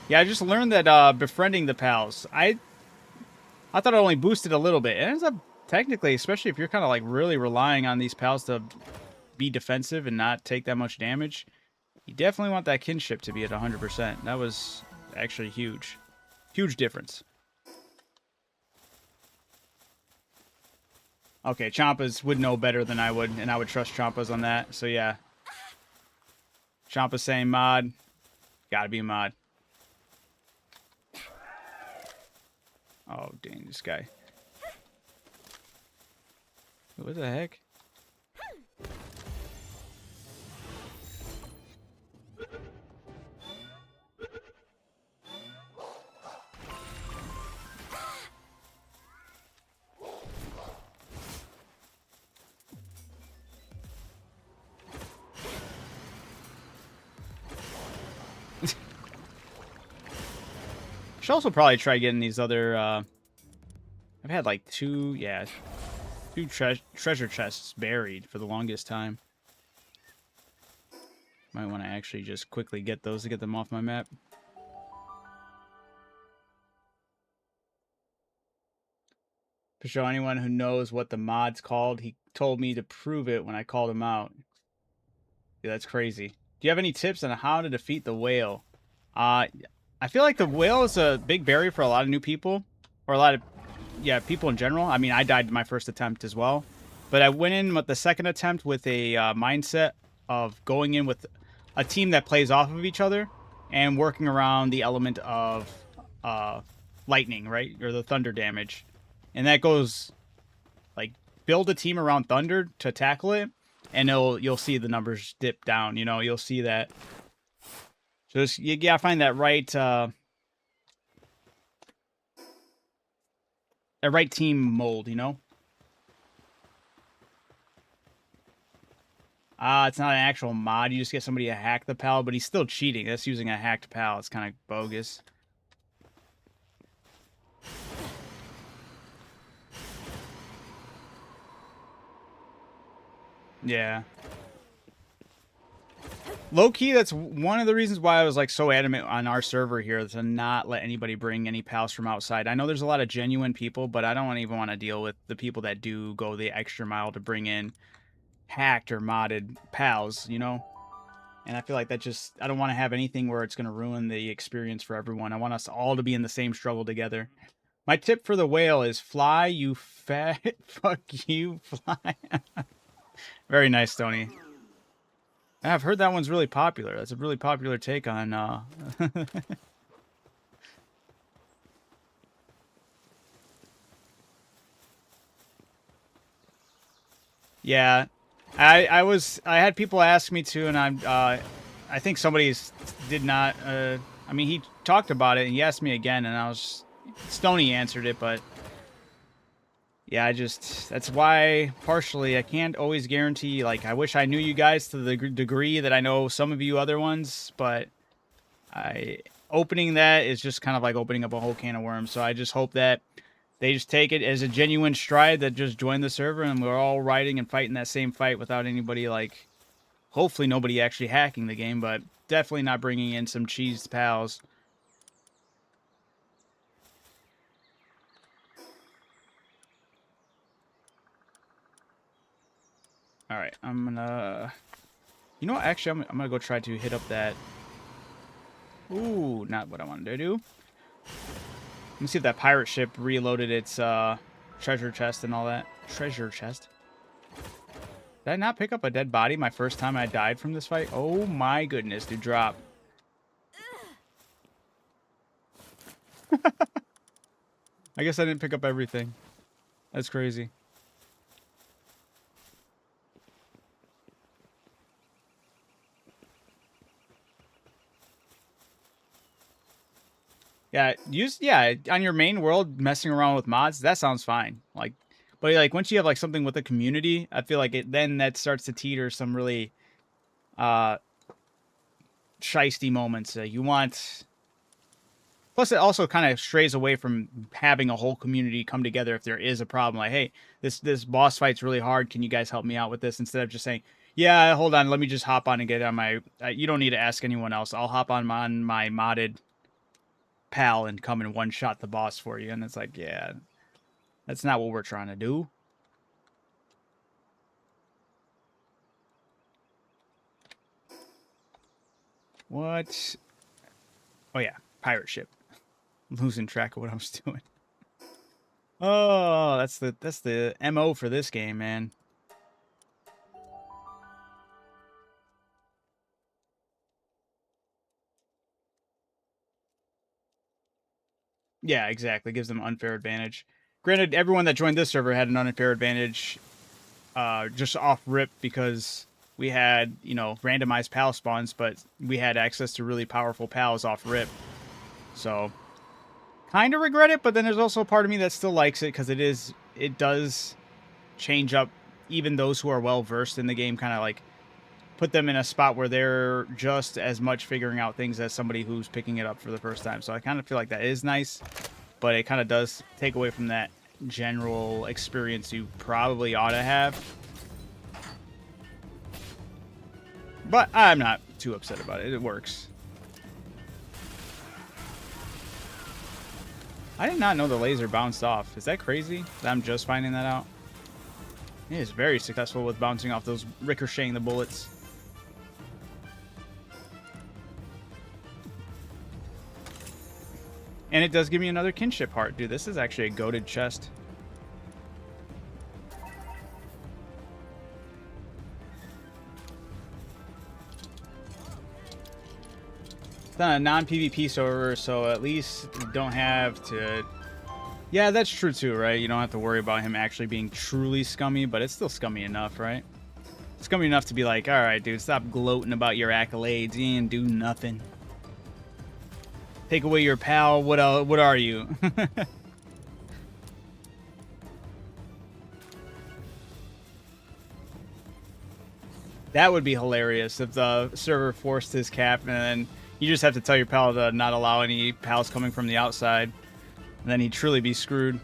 Yeah, I just learned that befriending the pals, I thought it only boosted a little bit. It ends up technically, especially if you're kind of like really relying on these pals to be defensive and not take that much damage, you definitely want that kinship to be at 100%. That was actually huge. Huge difference. Okay, Champas would know better than I would, and I would trust Champas on that. So yeah. Champas saying mod. Gotta be a mod. Oh, dang, this guy. What the heck? Should also probably try getting these other, I've had like two treasure chests buried for the longest time. Might want to actually just quickly get those to get them off my map. To show anyone who knows what the mod's called, he told me to prove it when I called him out. Yeah, that's crazy. Do you have any tips on how to defeat the whale? I feel like the whale is a big barrier for a lot of new people, or a lot of people in general. I mean, I died my first attempt as well, but I went in with the second attempt with a mindset of going in with a team that plays off of each other and working around the element of lightning, right, or the thunder damage, and that goes like build a team around thunder to tackle it, and you'll see the numbers dip down. You know, you'll see that. So you gotta find that right team mold, you know? It's not an actual mod. You just get somebody to hack the pal, but he's still cheating. That's using a hacked pal. It's kind of bogus. Yeah. Low-key, that's one of the reasons why I was like so adamant on our server here to not let anybody bring any pals from outside. I know there's a lot of genuine people, but I don't even want to deal with the people that do go the extra mile to bring in hacked or modded pals, you know? And I feel like that just, I don't want to have anything where it's going to ruin the experience for everyone. I want us all to be in the same struggle together. My tip for the whale is fly, you fat, fuck you, fly. Very nice, Tony. I've heard that one's really popular. That's a really popular take on, Yeah, I had people ask me to, and I think somebody's did not. I mean, he talked about it and he asked me again, and I was Stony answered it, but yeah, that's why partially I can't always guarantee. Like, I wish I knew you guys to the degree that I know some of you other ones, but I opening that is just kind of like opening up a whole can of worms. So I just hope that they just take it as a genuine stride that just joined the server and we're all riding and fighting that same fight without anybody like, hopefully nobody actually hacking the game, but definitely not bringing in some cheesed pals. All right, I'm gonna. You know what? Actually, I'm gonna go try to hit up that. Ooh, not what I wanted to do. Let me see if that pirate ship reloaded its treasure chest and all that. Treasure chest. Did I not pick up a dead body my first time I died from this fight? Oh my goodness, dude, drop. I guess I didn't pick up everything. That's crazy. Yeah, on your main world messing around with mods, that sounds fine. Like, but like once you have like something with a community, I feel like then that starts to teeter some really uh shisty moments. You want plus it also kind of strays away from having a whole community come together if there is a problem. Like, hey, this boss fight's really hard. Can you guys help me out with this? Instead of just saying, yeah, hold on, let me just hop on and get on my. You don't need to ask anyone else. I'll hop on my modded pal and come and one shot the boss for you. And it's like, yeah, that's not what we're trying to do. What? Oh yeah, pirate ship. Losing track of what I was doing. Oh, that's the MO for this game, man. Yeah, exactly. Gives them unfair advantage. Granted, everyone that joined this server had an unfair advantage just off rip because we had, randomized pal spawns, but we had access to really powerful pals off rip. So, kind of regret it, but then there's also a part of me that still likes it because it does change up even those who are well versed in the game, kind of like put them in a spot where they're just as much figuring out things as somebody who's picking it up for the first time. So I kind of feel like that is nice, but it kind of does take away from that general experience you probably ought to have. But I'm not too upset about it. It works. I did not know the laser bounced off. Is that crazy that I'm just finding that out? It is very successful with bouncing off those, ricocheting the bullets. And it does give me another kinship heart. Dude, this is actually a goated chest. It's not a non-PvP server, so at least you don't have to... Yeah, that's true too, right? You don't have to worry about him actually being truly scummy, but it's still scummy enough, right? Scummy enough to be like, alright, dude, stop gloating about your accolades. You ain't do nothing. Take away your pal. What are you? That would be hilarious if the server forced his cap and then you just have to tell your pal to not allow any pals coming from the outside. And then he'd truly be screwed.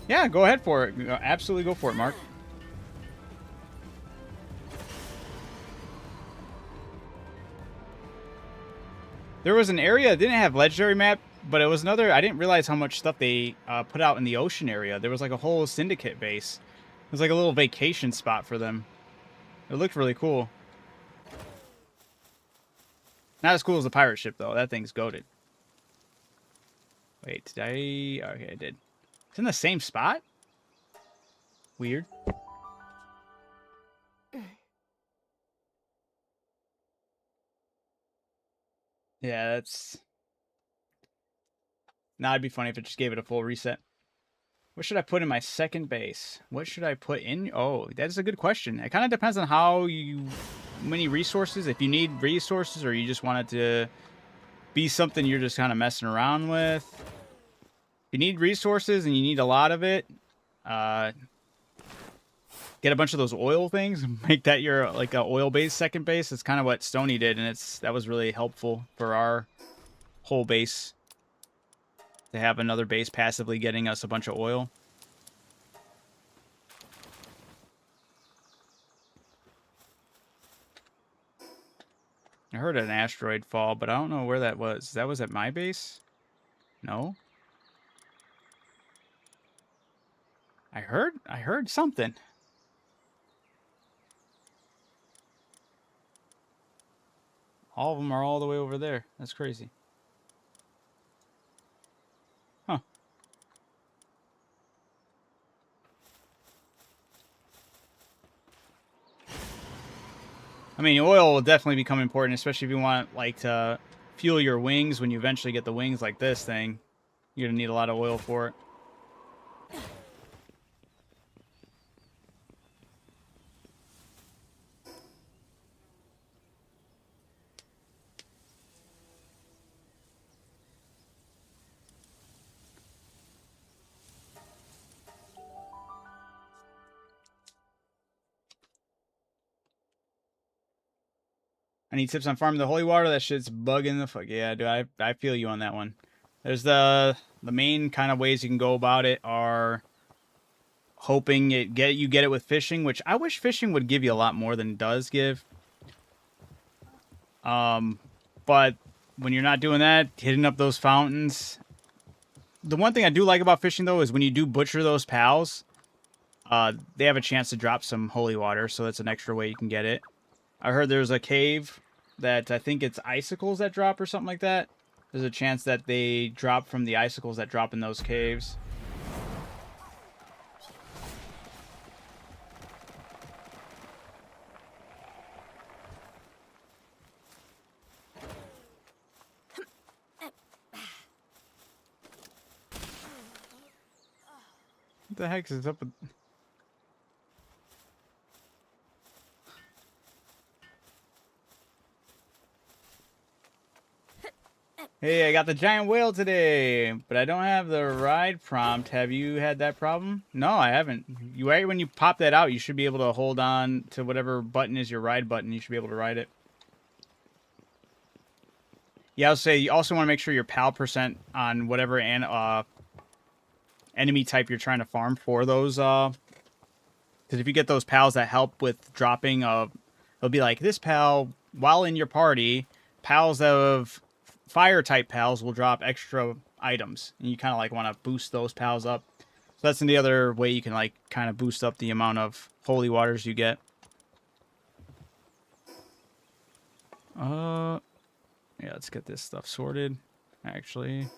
Yeah, go ahead for it. Absolutely go for it, Mark. There was an area that didn't have legendary map, but it was another... I didn't realize how much stuff they put out in the ocean area. There was like a whole syndicate base. It was like a little vacation spot for them. It looked really cool. Not as cool as the pirate ship, though. That thing's goated. Wait, did I... Okay, I did. It's in the same spot? Weird. Yeah, that's... Nah, it'd be funny if it just gave it a full reset. What should I put in my second base? What should I put in? Oh, that's a good question. It kind of depends on how many resources. If you need resources or you just want it to be something you're just kind of messing around with. If you need resources and you need a lot of it, uh, get a bunch of those oil things and make that your like a oil-based second base. It's kind of what Stony did, and that was really helpful for our whole base to have another base passively getting us a bunch of oil. I heard an asteroid fall, but I don't know where that was. That was at my base? No? I heard something. All of them are all the way over there. That's crazy. Huh. I mean, oil will definitely become important, especially if you want, like, to fuel your wings when you eventually get the wings like this thing. You're gonna need a lot of oil for it. I need tips on farming the holy water. That shit's bugging the fuck. Yeah, dude, I feel you on that one. There's the main kind of ways you can go about it are hoping you get it with fishing, which I wish fishing would give you a lot more than it does give. But when you're not doing that, hitting up those fountains. The one thing I do like about fishing though is when you do butcher those pals, they have a chance to drop some holy water, so that's an extra way you can get it. I heard there's a cave that I think it's icicles that drop or something like that. There's a chance that they drop from the icicles that drop in those caves. What the heck is up with... Hey, I got the giant whale today, but I don't have the ride prompt. Have you had that problem? No, I haven't. Right when you pop that out, you should be able to hold on to whatever button is your ride button. You should be able to ride it. Yeah, I'll say you also want to make sure your PAL percent on whatever enemy type you're trying to farm for those. Because if you get those pals that help with dropping, it'll be like this pal while in your party. Pals of fire type pals will drop extra items, and you kind of like want to boost those pals up. So that's the other way you can like kind of boost up the amount of holy waters you get. Yeah, let's get this stuff sorted. Actually,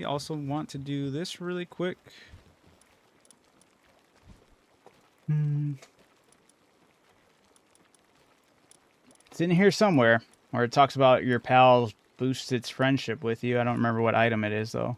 also want to do this really quick. It's in here somewhere, where it talks about your pal boosts its friendship with you. I don't remember what item it is, though.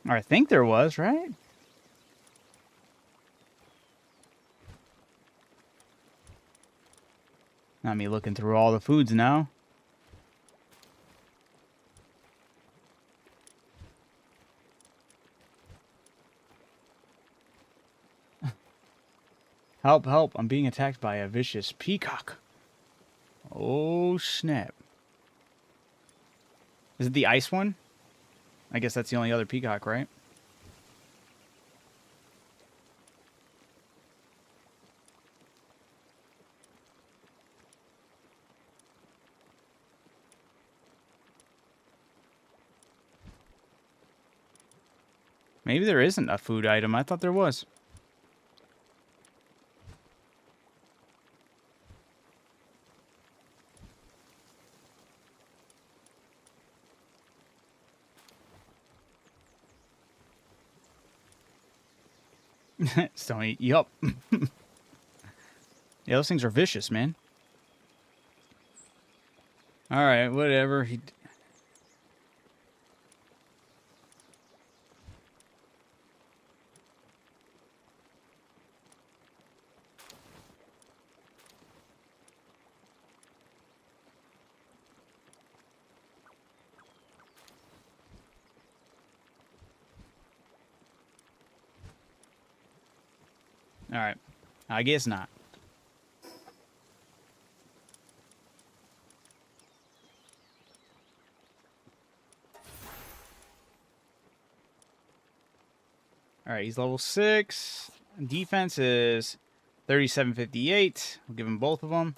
Or I think there was, right? Not me looking through all the foods now. Help, help. I'm being attacked by a vicious peacock. Oh, snap. Is it the ice one? I guess that's the only other peacock, right? Maybe there isn't a food item. I thought there was. Don't eat. Yup. Yeah, those things are vicious, man. Alright, whatever. Alright. I guess not. Alright, he's level 6. Defense is 3758. We'll give him both of them.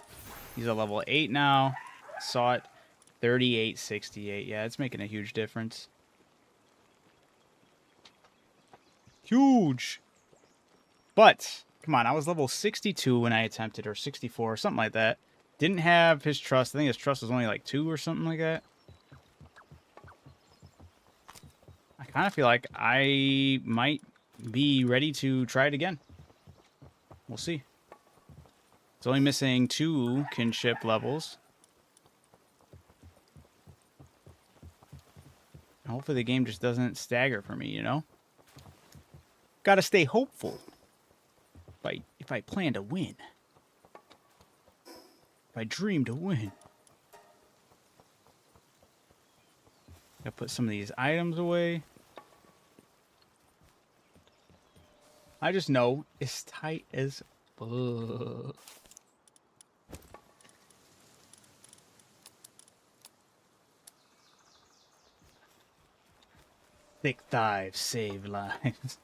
He's a level 8 now. Saw it. 3868. Yeah, it's making a huge difference. Huge! But, come on, I was level 62 when I attempted, or 64, or something like that. Didn't have his trust. I think his trust was only like 2 or something like that. I kind of feel like I might be ready to try it again. We'll see. It's only missing 2 kinship levels. Hopefully the game just doesn't stagger for me, you know? Gotta stay hopeful. If I plan to win. If I dream to win. Gotta put some of these items away. I just know it's tight as fuck. Thick thighs save lives.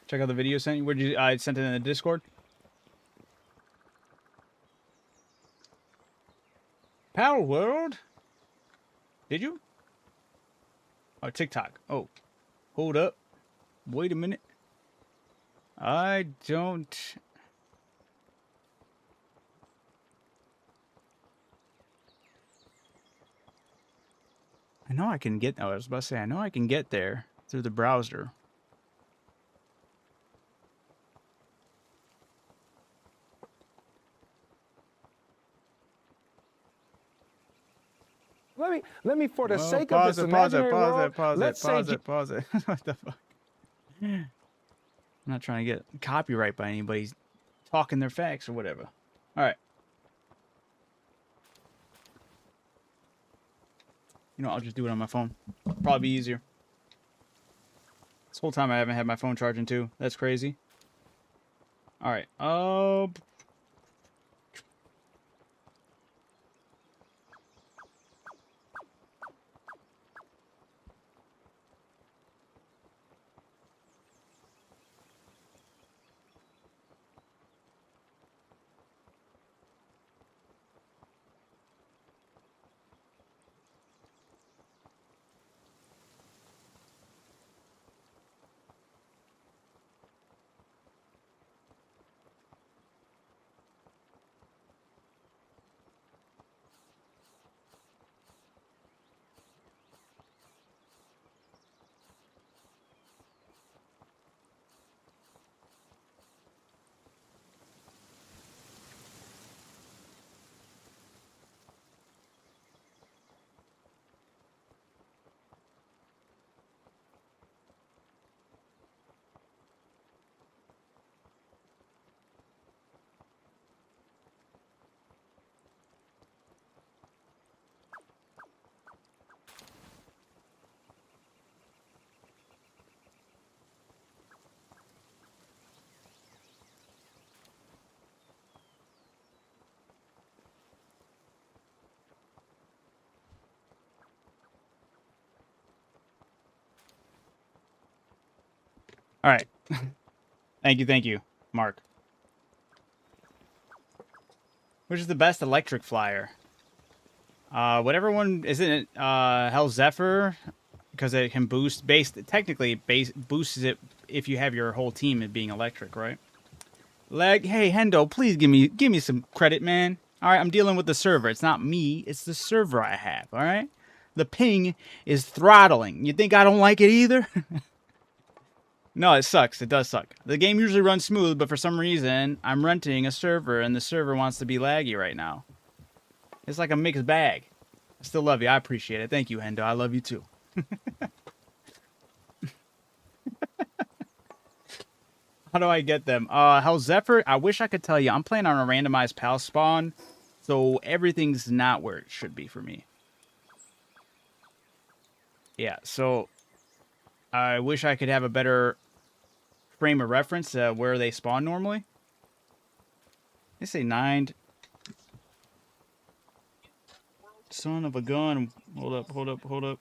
Check out the video sent you. Where'd you? I sent it in the Discord. Palworld? Did you? Oh, TikTok. Oh, hold up. Wait a minute. I don't. I know I can get. Oh, I was about to say. I know I can get there through the browser. Let me for the sake of this imaginary world, let's pause it. What the fuck? I'm not trying to get copyright by anybody talking their facts or whatever. All right. You know, I'll just do it on my phone. Probably be easier. This whole time I haven't had my phone charging too. That's crazy. All right. All right. Thank you, Mark. Which is the best electric flyer? Whatever one isn't it? Hell Zephyr, because it can boost technically boosts it if you have your whole team as being electric, right? Like, hey Hendo, please give me some credit, man. All right, I'm dealing with the server. It's not me. It's the server I have. All right. The ping is throttling. You think I don't like it either? No, it sucks. It does suck. The game usually runs smooth, but for some reason, I'm renting a server, and the server wants to be laggy right now. It's like a mixed bag. I still love you. I appreciate it. Thank you, Hendo. I love you too. How do I get them? Hell Zephyr, I wish I could tell you. I'm playing on a randomized pal spawn, so everything's not where it should be for me. Yeah, so I wish I could have a better frame of reference where they spawn normally. They say 9. Son of a gun. Hold up.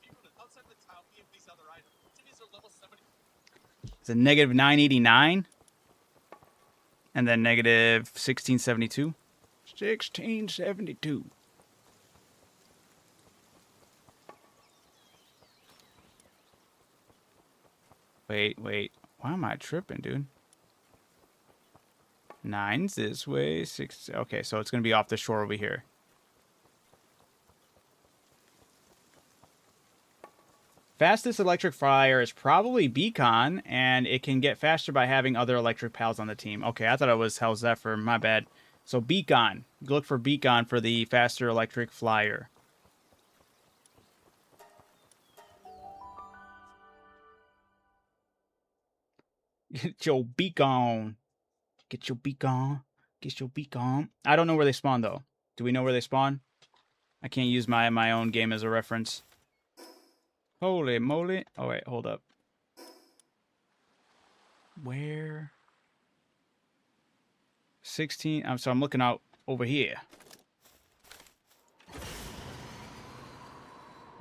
It's a negative 989. And then negative 1672. 1672. Wait. Why am I tripping, dude? 9's this way. 6. Okay, so it's going to be off the shore over here. Fastest electric flyer is probably Beacon, and it can get faster by having other electric pals on the team. Okay, I thought it was Hell Zephyr. My bad. So Beacon. Look for Beacon for the faster electric flyer. Get your beacon. Get your beacon. Get your beacon. I don't know where they spawn, though. Do we know where they spawn? I can't use my own game as a reference. Holy moly. Oh, wait. Hold up. Where? 16. So I'm looking out over here.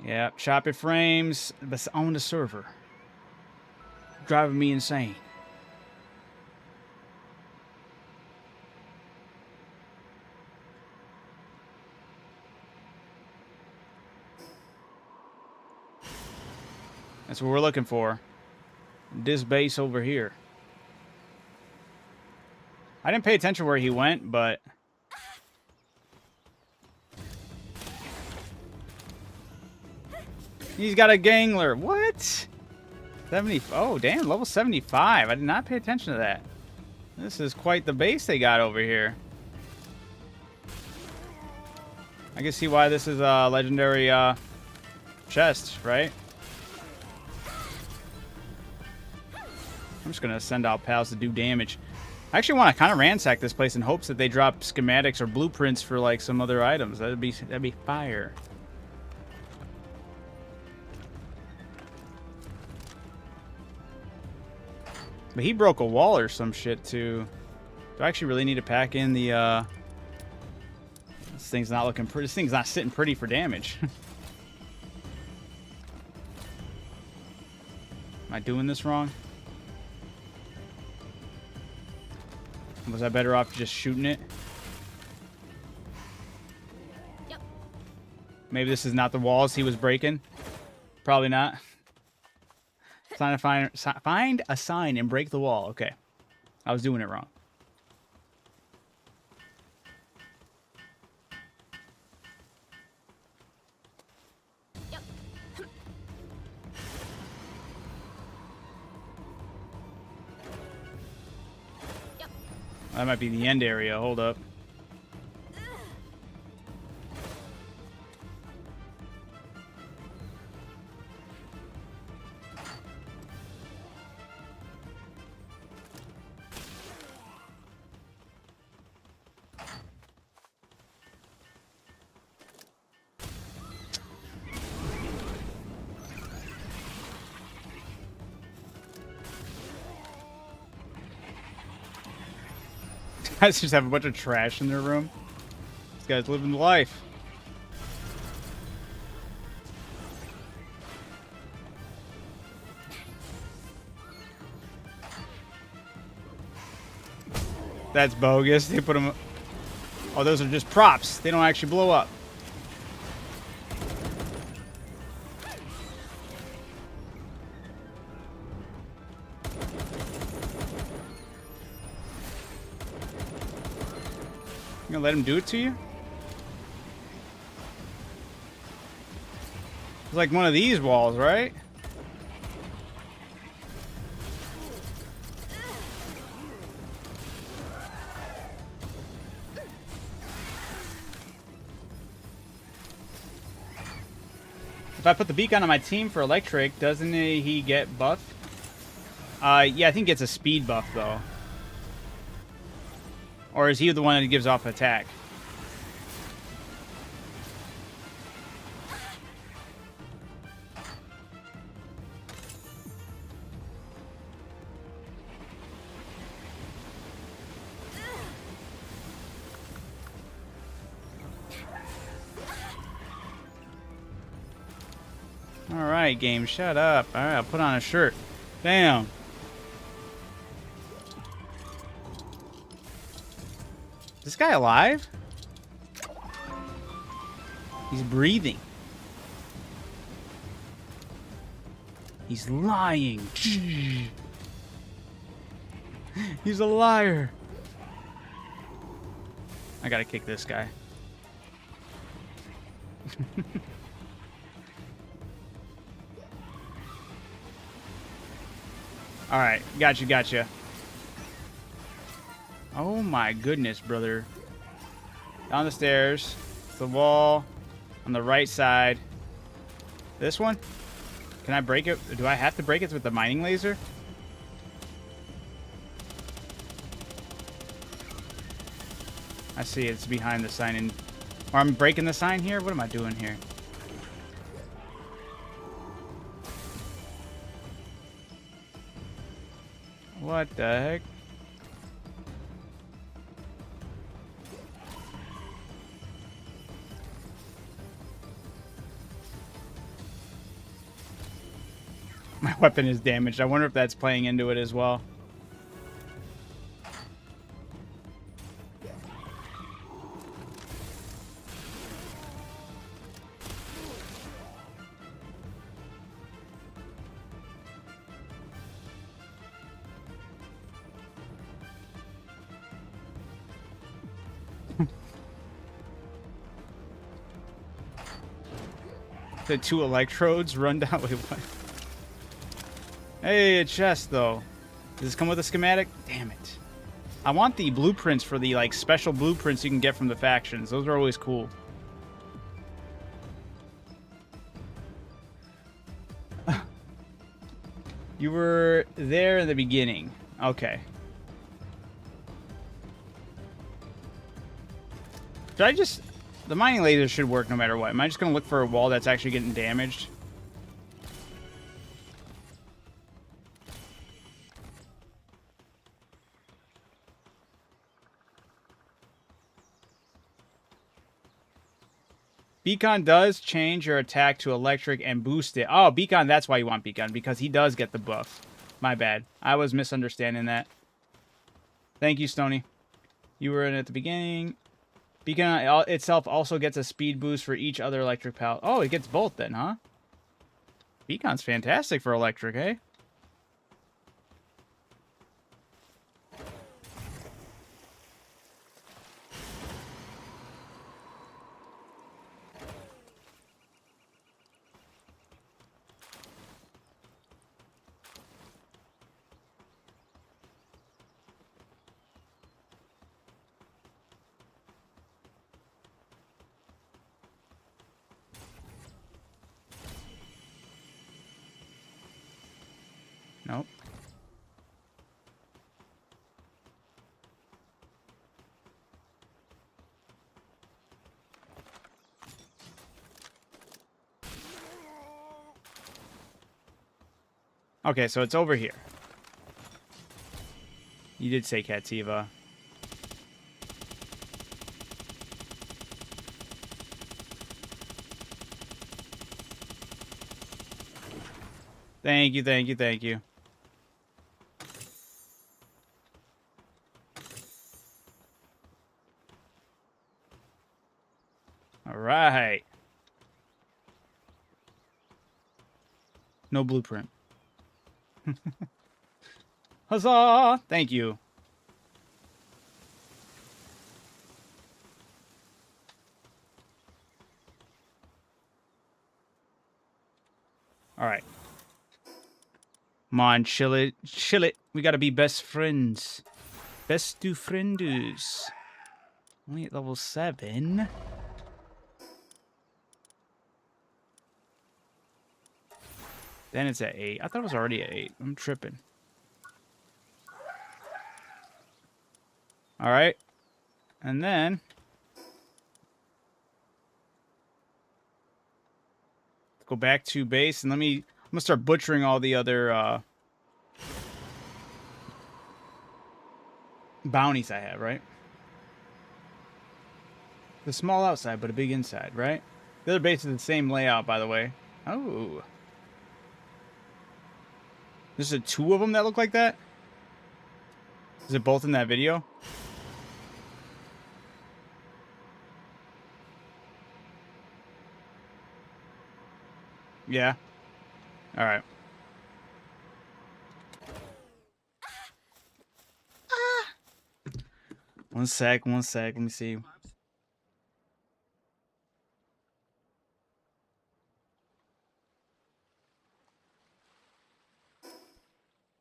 Yeah. Choppy frames. But on the server. Driving me insane. That's what we're looking for. This base over here. I didn't pay attention where he went, but... He's got a gangler. What? 70... Oh, damn. Level 75. I did not pay attention to that. This is quite the base they got over here. I can see why this is a legendary chest, right? I'm just going to send out pals to do damage. I actually want to kind of ransack this place in hopes that they drop schematics or blueprints for like some other items. That'd be fire. But he broke a wall or some shit too. Do I actually really need to pack in the This thing's not looking pretty. This thing's not sitting pretty for damage. Am I doing this wrong? Was I better off just shooting it? Yep. Maybe this is not the walls he was breaking. Probably not. Find a sign and break the wall. Okay. I was doing it wrong. Yep. That might be the end area. Hold up. Guys just have a bunch of trash in their room. These guys living the life. That's bogus. They put them... Oh, those are just props. They don't actually blow up. You gonna let him do it to you? It's like one of these walls, right? If I put the beacon on my team for electric, doesn't he get buffed? Yeah, I think it's a speed buff, though. Or is he the one that gives off attack? Alright, game, shut up. Alright, I'll put on a shirt. Damn. Is this guy alive? He's breathing. He's lying. He's a liar. I gotta kick this guy. Alright, gotcha. Oh my goodness, brother. Down the stairs. The wall. On the right side. This one? Can I break it? Do I have to break it with the mining laser? I see it's behind the sign. Or I'm breaking the sign here? What am I doing here? What the heck? My weapon is damaged. I wonder if that's playing into it as well. The 2 electrodes run down. Wait, what? Hey, a chest, though. Does this come with a schematic? Damn it. I want the blueprints for the, like, special blueprints you can get from the factions. Those are always cool. You were there in the beginning. Okay. Should I just... The mining laser should work no matter what. Am I just going to look for a wall that's actually getting damaged? Beacon does change your attack to electric and boost it. Oh, Beacon, that's why you want Beacon, because he does get the buff. My bad. I was misunderstanding that. Thank you, Stony. You were in at the beginning. Beacon itself also gets a speed boost for each other electric pal. Oh, it gets both then, huh? Beacon's fantastic for electric, eh? Nope. Okay, so it's over here. You did say Cativa. Thank you, thank you, thank you. All right. No blueprint. Huzzah! Thank you. All right. Come on, chill it. Chill it. We gotta be best friends. Best do friendos. Only at level 7. Then it's at 8. I thought it was already at 8. I'm tripping. All right. And then... go back to base, and I'm gonna start butchering all the other bounties I have, right? The small outside, but a big inside, right? The other base is the same layout, by the way. Oh. There's 2 of them that look like that? Is it both in that video? Yeah. All right. One sec. Let me see.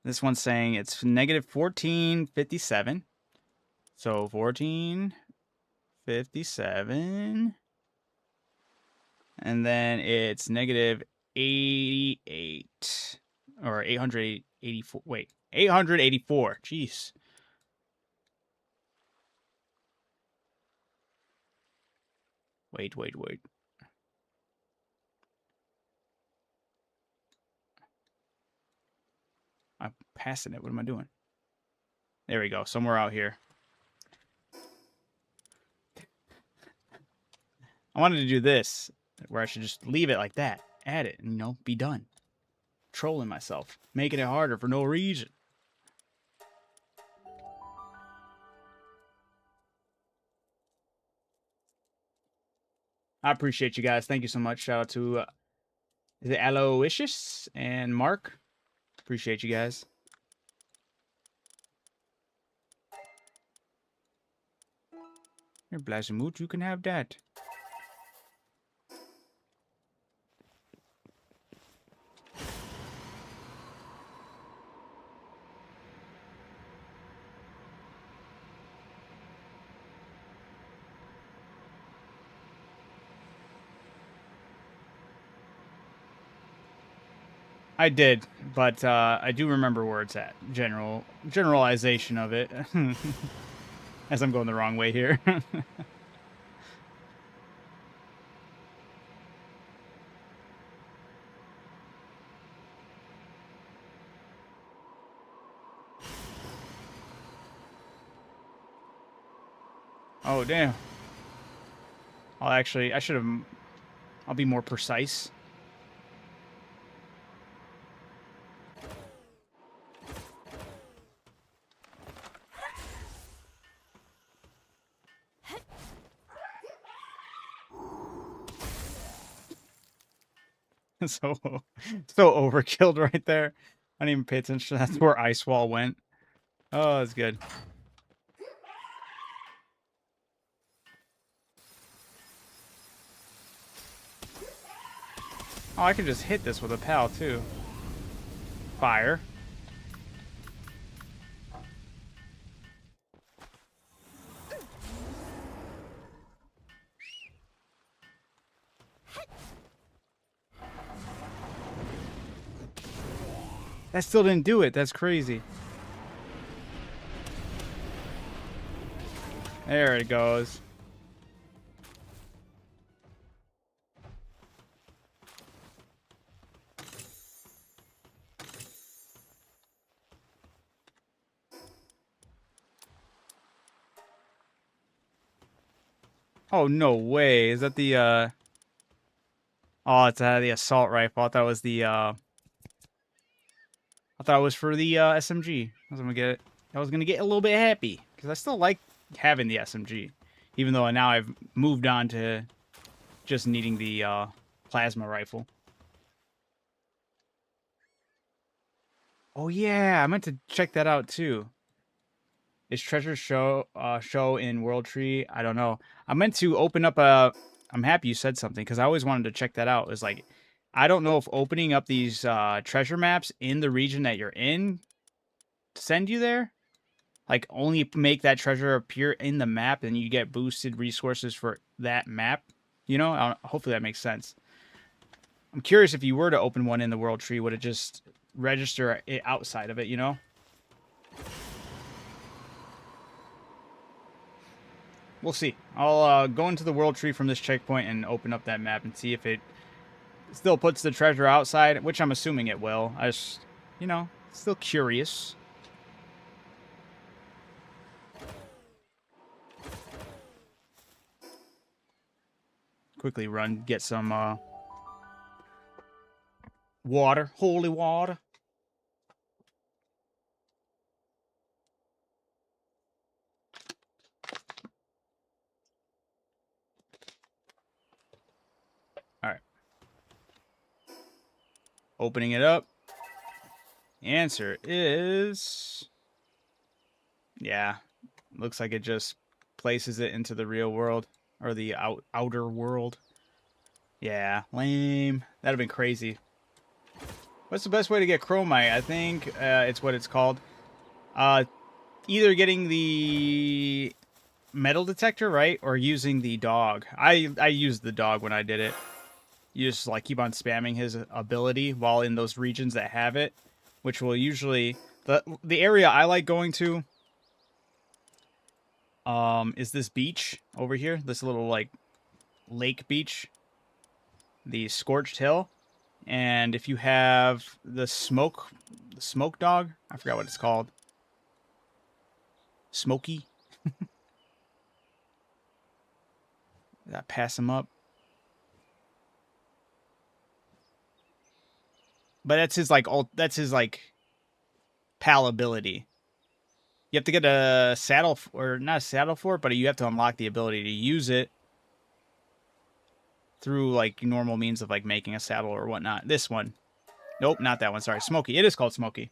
This one's saying it's negative 1457. So 1457. And then it's negative 88. Or 884. Wait, 884. Jeez. Wait. I'm passing it. What am I doing? There we go. Somewhere out here. I wanted to do this, where I should just leave it like that. Add it, and, be done. Trolling myself. Making it harder for no reason. I appreciate you guys. Thank you so much. Shout out to is it Aloysius and Mark. Appreciate you guys. Here, Blazimoot, you can have that. I did, but I do remember where it's at. Generalization of it. As I'm going the wrong way here. Oh, damn. I should have... I'll be more precise. so overkilled right there. I didn't even pay attention. That's where Ice Wall went. Oh, that's good. Oh, I can just hit this with a pal, too. Fire. That still didn't do it. That's crazy. There it goes. Oh, no way. Is that the, Oh, it's the assault rifle. I thought it was the, I thought it was for the, SMG. I was gonna get a little bit happy. Because I still like having the SMG. Even though now I've moved on to just needing the, plasma rifle. Oh, yeah. I meant to check that out, too. Is treasure show in World Tree? I don't know. I meant to open up a... I'm happy you said something, because I always wanted to check that out. It's like, I don't know if opening up these treasure maps in the region that you're in send you there. Like, only make that treasure appear in the map and you get boosted resources for that map. You know, hopefully that makes sense. I'm curious if you were to open one in the world tree, would it just register it outside of it, you know? We'll see. I'll go into the world tree from this checkpoint and open up that map and see if it still puts the treasure outside, which I'm assuming it will. I just, you know, still curious. Quickly run, get some water, holy water. All right. Opening it up. The answer is... yeah, looks like it just places it into the real world. Or the outer world. Yeah, lame. That'd have been crazy. What's the best way to get chromite? I think it's what it's called. Either getting the metal detector, right? Or using the dog. I used the dog when I did it. You just like keep on spamming his ability while in those regions that have it, which will usually the area I like going to is this beach over here, this little like lake beach, the Scorched Hill. And if you have the smoke dog, I forgot what it's called. Smokey. That pass him up. But that's his like pal ability. You have to get a saddle, or not a saddle for it, but you have to unlock the ability to use it through like normal means of like making a saddle or whatnot. This one. Nope, not that one. Sorry, Smokey. It is called Smokey.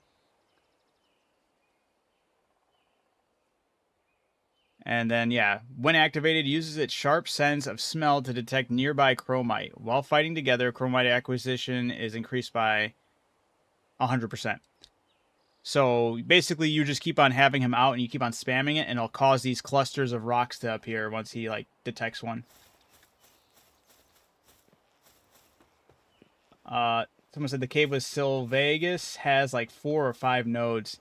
And then, yeah, when activated, uses its sharp sense of smell to detect nearby chromite. While fighting together, chromite acquisition is increased by 100%. So basically, you just keep on having him out and you keep on spamming it, and it'll cause these clusters of rocks to appear once he like detects one. Someone said the cave with Sylvagus has like 4 or 5 nodes.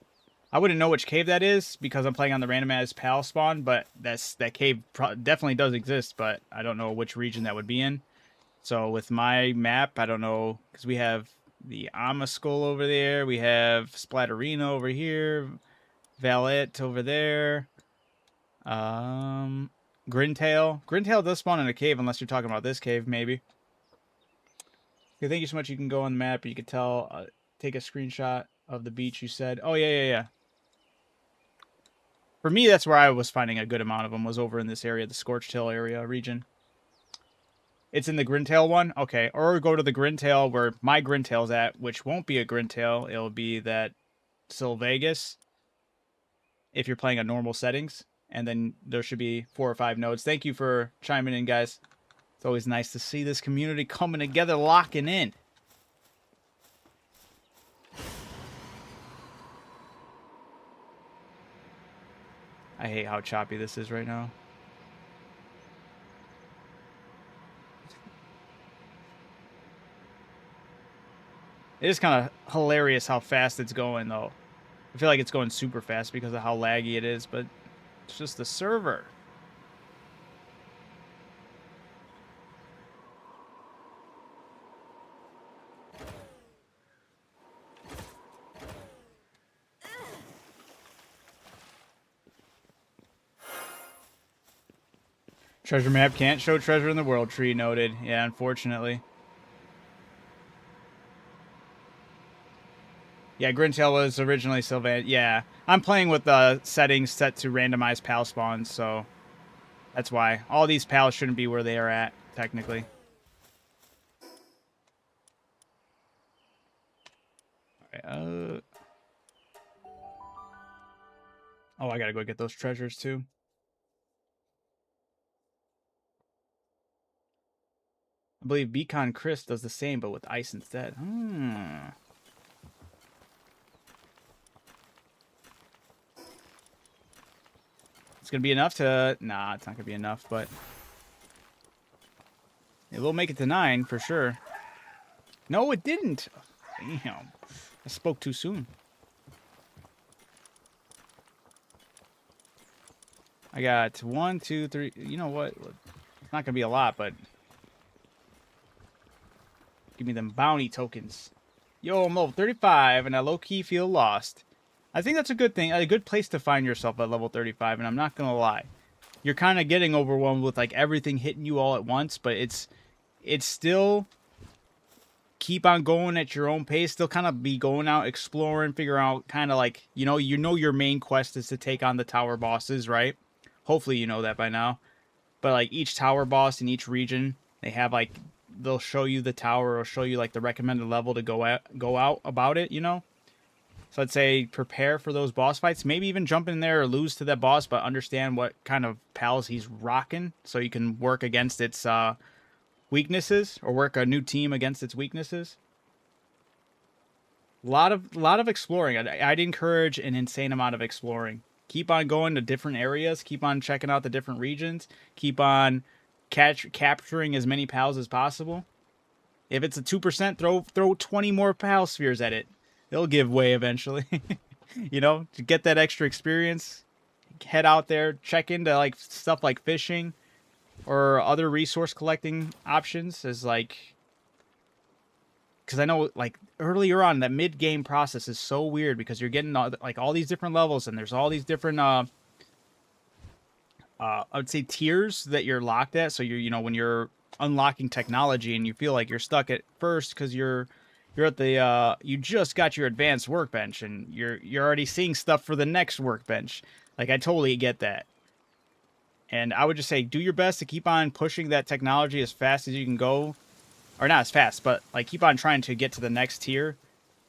I wouldn't know which cave that is because I'm playing on the randomized pal spawn, but that cave definitely does exist, but I don't know which region that would be in. So with my map, I don't know, because we have the Skull over there, we have Splatterina over here, Valet over there, Grintail. Grintail does spawn in a cave unless you're talking about this cave, maybe. Okay, thank you so much. You can go on the map, you can tell, take a screenshot of the beach you said. Oh, yeah. For me, that's where I was finding a good amount of them, was over in this area, the Scorched Hill area region. It's in the Grintail one? Okay. Or go to the Grintail where my Grintail's at, which won't be a Grintail. It'll be that Sylvagus if you're playing on normal settings. And then there should be 4 or 5 nodes. Thank you for chiming in, guys. It's always nice to see this community coming together, locking in. I hate how choppy this is right now. It is kind of hilarious how fast it's going, though. I feel like it's going super fast because of how laggy it is, but it's just the server. Treasure map can't show treasure in the world tree, noted. Yeah, unfortunately. Yeah, Grintail was originally Sylvan. Yeah, I'm playing with the settings set to randomize pal spawns, so that's why. All these pals shouldn't be where they are at, technically. Alright, oh, I gotta go get those treasures, too. believe Beacon Chris does the same, but with ice instead. It's going to be enough to... Nah, it's not going to be enough, but... It will make it to 9, for sure. No, it didn't. Damn. I spoke too soon. I got 1, 2, 3... You know what? It's not going to be a lot, but... Give me them bounty tokens. Yo, I'm level 35, and I low-key feel lost. I think that's a good thing. A good place to find yourself at level 35, and I'm not going to lie. You're kind of getting overwhelmed with, like, everything hitting you all at once, but it's still... Keep on going at your own pace. Still kind of be going out, exploring, figure out kind of like, you know your main quest is to take on the tower bosses, right? Hopefully you know that by now. But like each tower boss in each region, they have like, they'll show you the tower or show you like the recommended level to go out about it, you know? So I'd say prepare for those boss fights. Maybe even jump in there or lose to that boss, but understand what kind of pals he's rocking so you can work against its weaknesses or work a new team against its weaknesses. A lot of exploring. I'd encourage an insane amount of exploring. Keep on going to different areas. Keep on checking out the different regions. Keep on capturing as many pals as possible. If it's a 2%, throw 20 more pal spheres at it. They'll give way eventually. You know, to get that extra experience. Head out there, check into like stuff like fishing or other resource collecting options is like, because I know like earlier on that mid-game process is so weird because you're getting all these different levels and there's all these different I would say tiers that you're locked at. So you're, you know, when you're unlocking technology and you feel like you're stuck at first because you're at the you just got your advanced workbench and you're already seeing stuff for the next workbench. Like I totally get that. And I would just say, do your best to keep on pushing that technology as fast as you can go. Or not as fast, but like keep on trying to get to the next tier.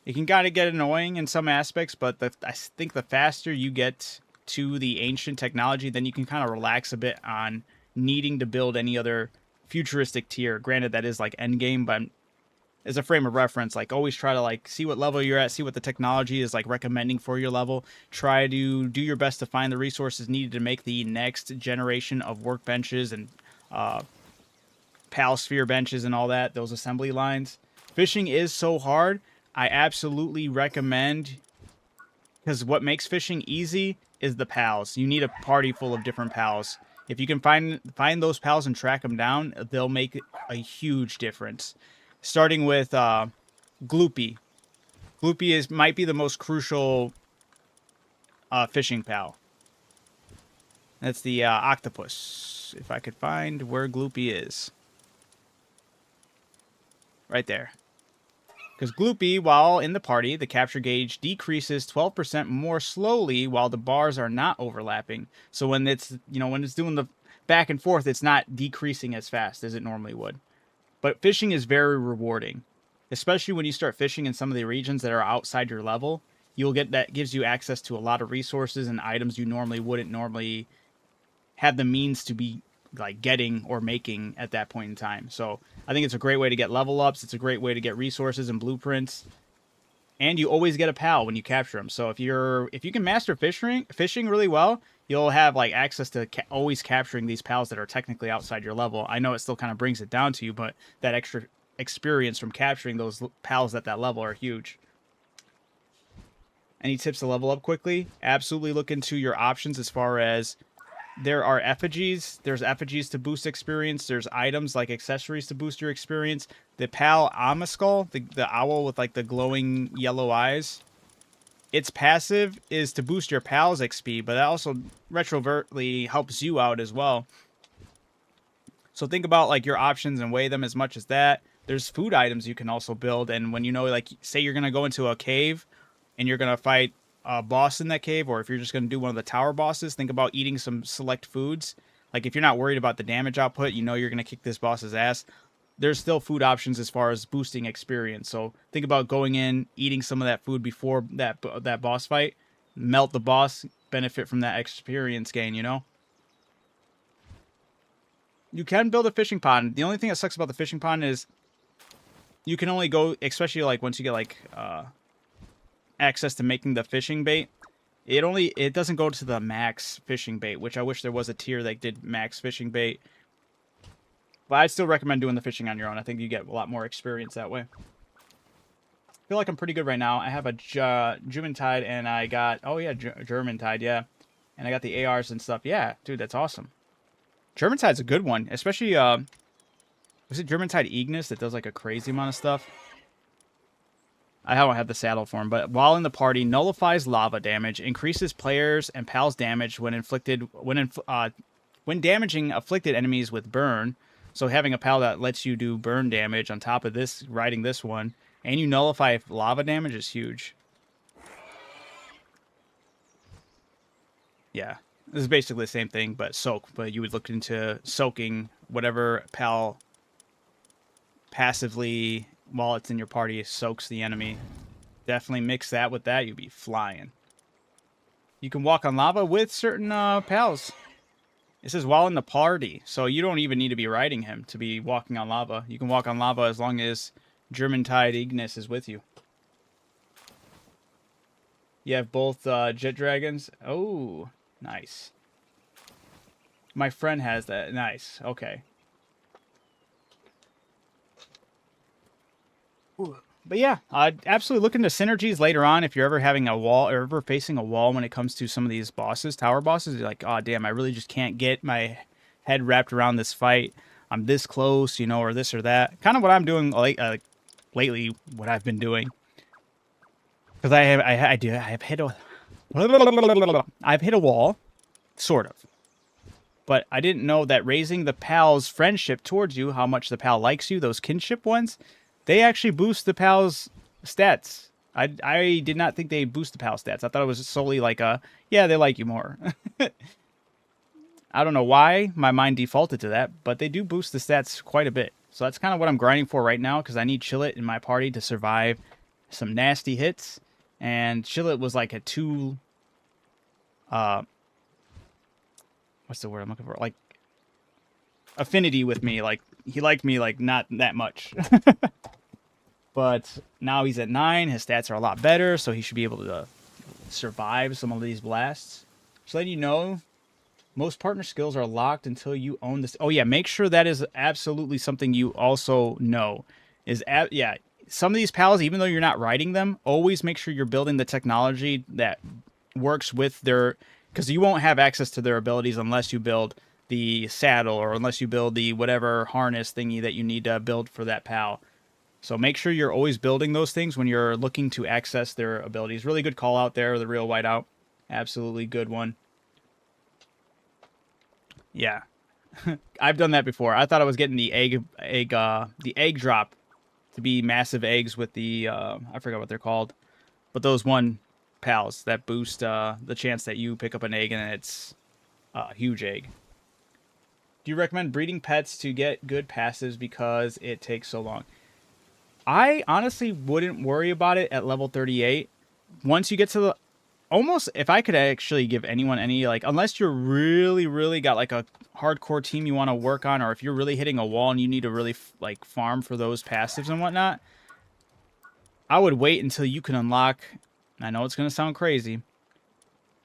It can kind of get annoying in some aspects, but I think the faster you get to the ancient technology, then you can kind of relax a bit on needing to build any other futuristic tier. Granted, that is like endgame, but as a frame of reference, like always try to like see what level you're at, see what the technology is like recommending for your level. Try to do your best to find the resources needed to make the next generation of workbenches and pal sphere benches and all that, those assembly lines. Fishing is so hard. I absolutely recommend, because what makes fishing easy is the pals. You need a party full of different pals. If you can find those pals and track them down, they'll make a huge difference. Starting with Gloopy. Gloopy might be the most crucial fishing pal. That's the octopus. If I could find where Gloopy is. Right there. Because Gloopy, while in the party, the capture gauge decreases 12% more slowly while the bars are not overlapping. So when it's, you know, when it's doing the back and forth, it's not decreasing as fast as it normally would. But fishing is very rewarding, especially when you start fishing in some of the regions that are outside your level. You'll get that gives you access to a lot of resources and items you wouldn't normally have the means to be like getting or making at that point in time. So I think it's a great way to get level ups. It's a great way to get resources and blueprints. And you always get a pal when you capture them. So if you can master fishing really well, you'll have like access to always capturing these pals that are technically outside your level. I know it still kind of brings it down to you, but that extra experience from capturing those pals at that level are huge. Any tips to level up quickly? Absolutely look into your options as far as there are effigies. There's effigies to boost experience. There's items like accessories to boost your experience. The pal Amaskull, the owl with like the glowing yellow eyes, its passive is to boost your pal's XP, but that also retrovertly helps you out as well. So think about like your options and weigh them as much as that. There's food items you can also build, and when you know, like, say you're gonna go into a cave and you're gonna fight a boss in that cave, or if you're just going to do one of the tower bosses, think about eating some select foods. Like if you're not worried about the damage output, you know you're going to kick this boss's ass, there's still food options as far as boosting experience. So think about going in, eating some of that food before that boss fight, melt the boss, benefit from that experience gain, you know? You can build a fishing pond. The only thing that sucks about the fishing pond is you can only go, especially like once you get like access to making the fishing bait. It doesn't go to the max fishing bait, which I wish there was a tier that did max fishing bait. But I'd still recommend doing the fishing on your own. I think you get a lot more experience that way. I feel like I'm pretty good right now. I have a German Tide and I got, oh yeah, German Tide, yeah. And I got the ARs and stuff. Yeah, dude, that's awesome. German Tide's a good one, especially, was it German Tide Ignis that does like a crazy amount of stuff? I don't have the saddle for him, but while in the party, nullifies lava damage, increases players and pals damage when when damaging afflicted enemies with burn. So having a pal that lets you do burn damage on top of this, riding this one, and you nullify lava damage is huge. Yeah, this is basically the same thing, but soak. But you would look into soaking whatever pal passively, while it's in your party, soaks the enemy. Definitely mix that with that. You'd be flying. You can walk on lava with certain pals. It says while in the party, so you don't even need to be riding him to be walking on lava. You can walk on lava as long as German Tide Ignis is with you. You have both jet dragons. Oh, nice. My friend has that. Nice. Okay. Ooh. But yeah, absolutely look into synergies later on if you're ever having a wall or ever facing a wall when it comes to some of these bosses, tower bosses. You're like, oh, damn, I really just can't get my head wrapped around this fight. I'm this close, you know, or this or that. Kind of what I'm doing lately, what I've been doing. Because I've hit a wall, sort of. But I didn't know that raising the pal's friendship towards you, how much the pal likes you, those kinship ones, they actually boost the pal's stats. I did not think they boost the pal stats. I thought it was solely like yeah, they like you more. I don't know why my mind defaulted to that, but they do boost the stats quite a bit. So that's kind of what I'm grinding for right now, because I need Chillet in my party to survive some nasty hits. And Chillet was like a 2... what's the word I'm looking for? Like, affinity with me. Like, he liked me, like, not that much. But now he's at 9. His stats are a lot better, so he should be able to survive some of these blasts. Just letting you know, most partner skills are locked until you own this. Oh, yeah, make sure that is absolutely something you also know. Yeah, some of these pals, even though you're not riding them, always make sure you're building the technology that works with their... Because you won't have access to their abilities unless you build the saddle or unless you build the whatever harness thingy that you need to build for that pal. So make sure you're always building those things when you're looking to access their abilities. Really good call out there, the real whiteout. Absolutely good one. Yeah. I've done that before. I thought I was getting the egg drop to be massive eggs with the I forgot what they're called. But those one pals that boost the chance that you pick up an egg and it's a huge egg. Do you recommend breeding pets to get good passives because it takes so long? I honestly wouldn't worry about it at level 38. Once you get to the... Almost, if I could actually give anyone any, like, unless you're really, really got, like, a hardcore team you want to work on, or if you're really hitting a wall and you need to really, like, farm for those passives and whatnot, I would wait until you can unlock... I know it's going to sound crazy,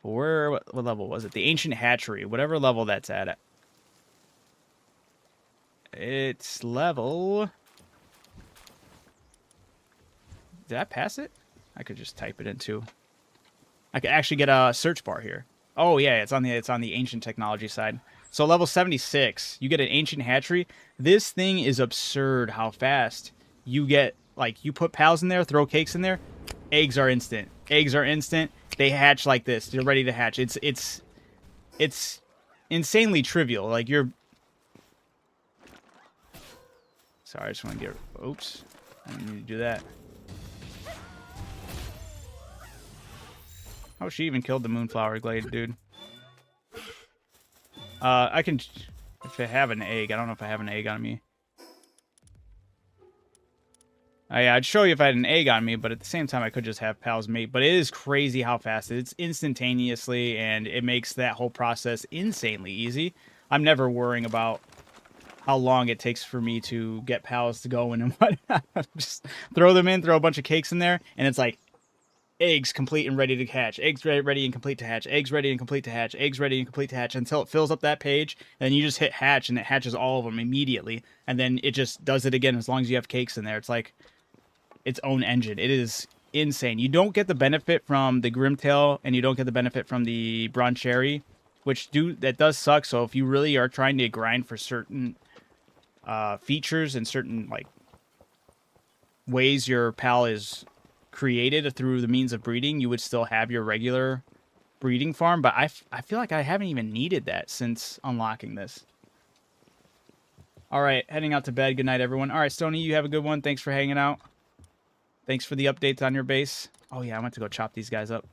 but what level was it? The Ancient Hatchery, whatever level that's at. It's level... Did I pass it? I could just type it into... I could actually get a search bar here. Oh yeah, it's on the ancient technology side. So level 76, you get an ancient hatchery. This thing is absurd how fast you get. Like, you put pals in there, throw cakes in there, eggs are instant. Eggs are instant. They hatch like this. They're ready to hatch. It's insanely trivial. Like, you're... Sorry, I just want to get... Oops. I didn't need to do that. Oh, she even killed the Moonflower Glade, dude. I can... If I have an egg. I don't know if I have an egg on me. Yeah, I'd show you if I had an egg on me, but at the same time, I could just have pals mate. But it is crazy how fast it is. It's instantaneously, and it makes that whole process insanely easy. I'm never worrying about how long it takes for me to get pals to go in and whatnot. Just throw them in, throw a bunch of cakes in there, and it's like eggs complete and ready to hatch, eggs ready and complete to hatch, eggs ready and complete to hatch, eggs ready and complete to hatch, until it fills up that page, and then you just hit hatch, and it hatches all of them immediately, and then it just does it again as long as you have cakes in there. It's like its own engine. It is insane. You don't get the benefit from the Grimtail, and you don't get the benefit from the Broncherry, which that does suck. So if you really are trying to grind for certain features and certain like ways your pal is created through the means of breeding, you would still have your regular breeding farm. But I feel like I haven't even needed that since unlocking this. All right, heading out to bed. Good night, everyone. All right, Stony, you have a good one. Thanks for hanging out. Thanks for the updates on your base. Oh, yeah, I went to go chop these guys up.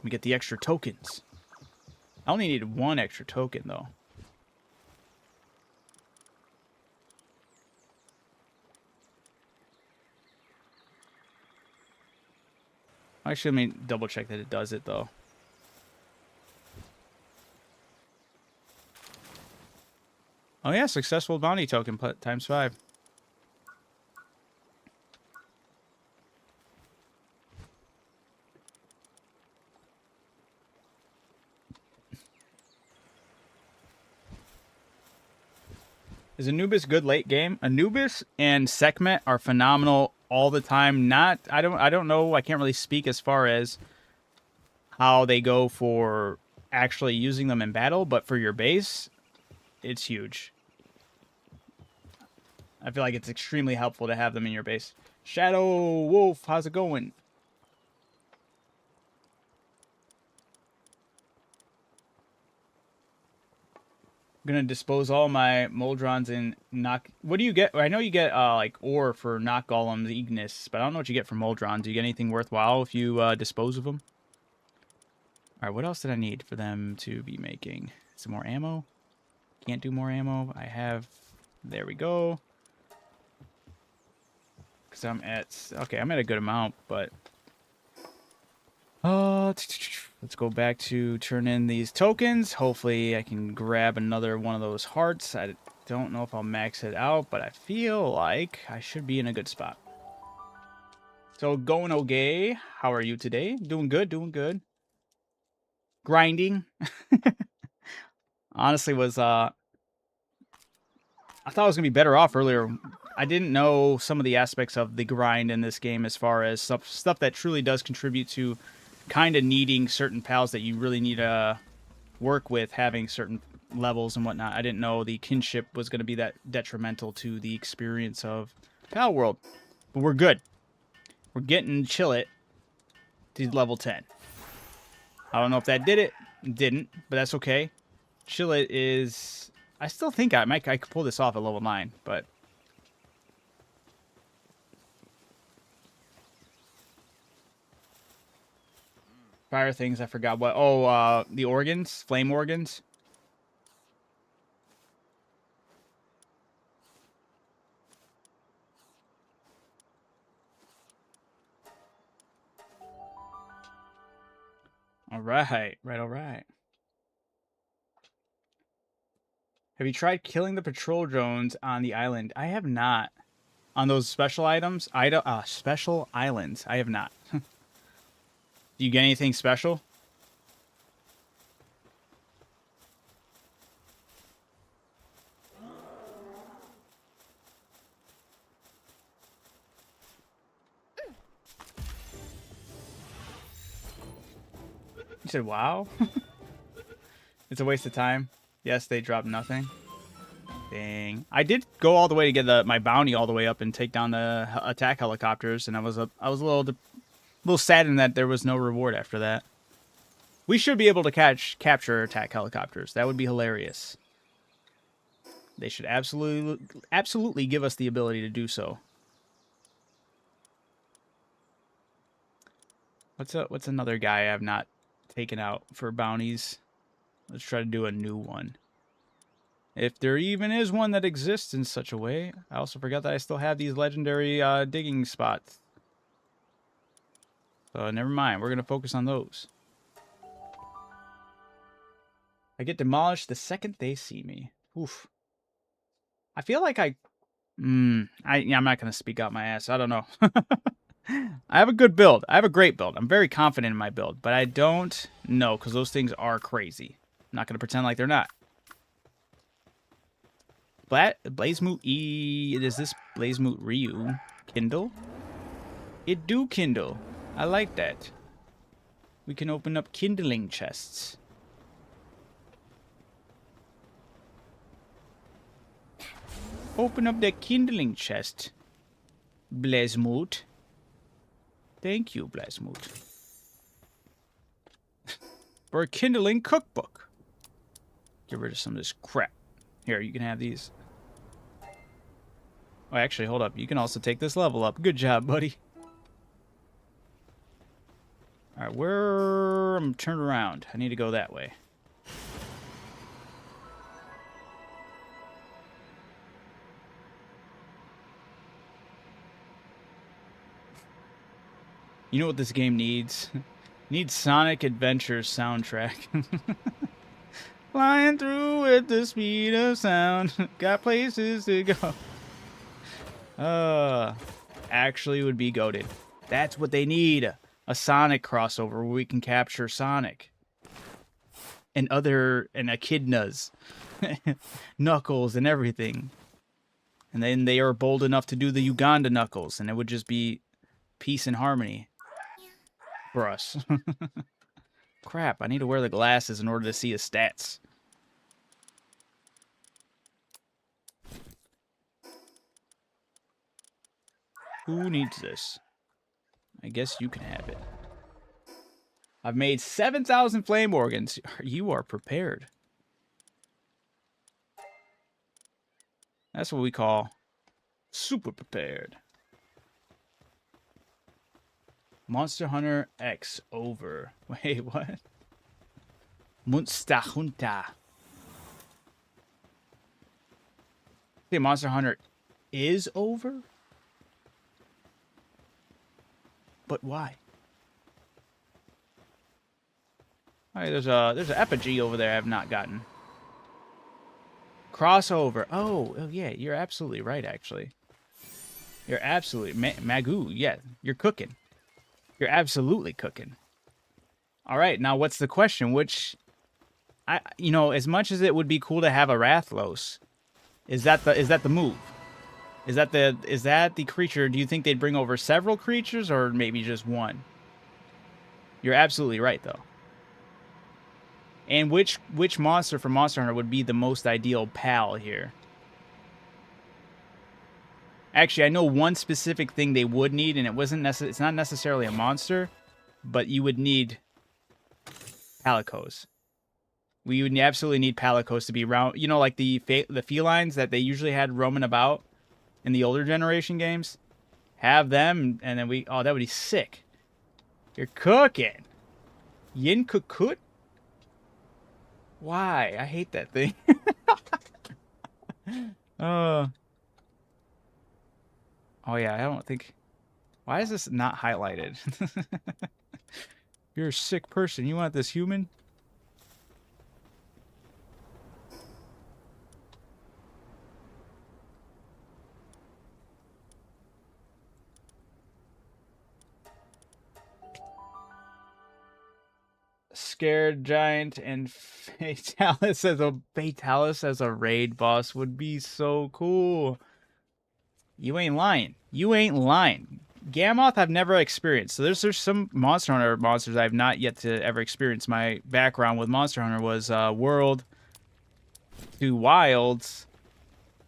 We get the extra tokens. I only needed one extra token, though. Actually, let me double check that it does it, though. Oh, yeah, successful bounty token times 5. Is Anubis good late game? Anubis and Sekhmet are phenomenal all the time. I don't know. I can't really speak as far as how they go for actually using them in battle, but for your base, it's huge. I feel like it's extremely helpful to have them in your base. Shadow Wolf, how's it going? I'm gonna dispose all my Moldrons and knock. What do you get? I know you get like ore for knock golems, Ignis, but I don't know what you get for Moldrons. Do you get anything worthwhile if you dispose of them? All right, what else did I need for them to be making? Some more ammo? Can't do more ammo. I have. There we go. Because I'm at. Okay, I'm at a good amount, but. Let's go back to turn in these tokens. Hopefully I can grab another one of those hearts. I don't know if I'll max it out, but I feel like I should be in a good spot. So going okay. How are you today? Doing good, doing good. Grinding. Honestly I thought I was going to be better off earlier. I didn't know some of the aspects of the grind in this game as far as stuff that truly does contribute to kind of needing certain pals that you really need to work with, having certain levels and whatnot. I didn't know the kinship was going to be that detrimental to the experience of Palworld. But we're good. We're getting Chillet to level 10. I don't know if that did it. It didn't, but that's okay. Chillet is... I still think I could pull this off at level 9, but... Fire things, I forgot what. Oh, the organs, flame organs. All right, all right. Have you tried killing the patrol drones on the island? I have not. On those special items, special islands, I have not. Do you get anything special? You said, wow? It's a waste of time. Yes, they dropped nothing. Dang. I did go all the way to get my bounty all the way up and take down the attack helicopters, and I was a little saddened that there was no reward after that. We should be able to capture attack helicopters. That would be hilarious. They should absolutely give us the ability to do so. What's another guy I have not taken out for bounties? Let's try to do a new one. If there even is one that exists in such a way. I also forgot that I still have these legendary digging spots. So never mind. We're going to focus on those. I get demolished the second they see me. Oof. I feel like I'm not going to speak out my ass. I don't know. I have a good build. I have a great build. I'm very confident in my build, but I don't know because those things are crazy. I'm not going to pretend like they're not. Blazemoot E. Is this Blazemoot Ryu? Kindle? It do kindle. I like that. We can open up kindling chests. Open up that kindling chest, Blazemoot. Thank you, Blazemoot. For a kindling cookbook. Get rid of some of this crap. Here, you can have these. Oh, actually, hold up. You can also take this level up. Good job, buddy. Alright, where... I'm turned around. I need to go that way. You know what this game needs? Needs Sonic Adventure's soundtrack. Flying through at the speed of sound. Got places to go. Actually would be goated. That's what they need. A Sonic crossover where we can capture Sonic. And echidnas. Knuckles and everything. And then they are bold enough to do the Uganda Knuckles. And it would just be peace and harmony. For us. Crap, I need to wear the glasses in order to see his stats. Who needs this? I guess you can have it. I've made 7,000 flame organs. You are prepared. That's what we call super prepared. Monster Hunter X over. Wait, what? Monster Hunter. Okay, Monster Hunter is over? But why? Alright, there's an effigy over there I have not gotten. Crossover. Oh, yeah, you're absolutely right, actually. You're absolutely... Magoo, yeah, you're cooking. You're absolutely cooking. All right, now what's the question? Which, as much as it would be cool to have a Rathlos, is that the move? Is that the creature? Do you think they'd bring over several creatures or maybe just one? You're absolutely right, though. And which monster from Monster Hunter would be the most ideal pal here? Actually, I know one specific thing they would need, and it's not necessarily a monster, but you would need Palicos. We would absolutely need Palicos to be around. You know, like the felines that they usually had roaming about in the older generation games. Have them, and then that would be sick. You're cooking. Yin Kukut? Why? I hate that thing. Oh, yeah, I don't think... Why is this not highlighted? You're a sick person. You want this human? Scared Giant and Fatalis as a raid boss would be so cool. You ain't lying. You ain't lying. Gammoth I've never experienced. So there's some Monster Hunter monsters I've not yet to ever experience. My background with Monster Hunter was World to Wilds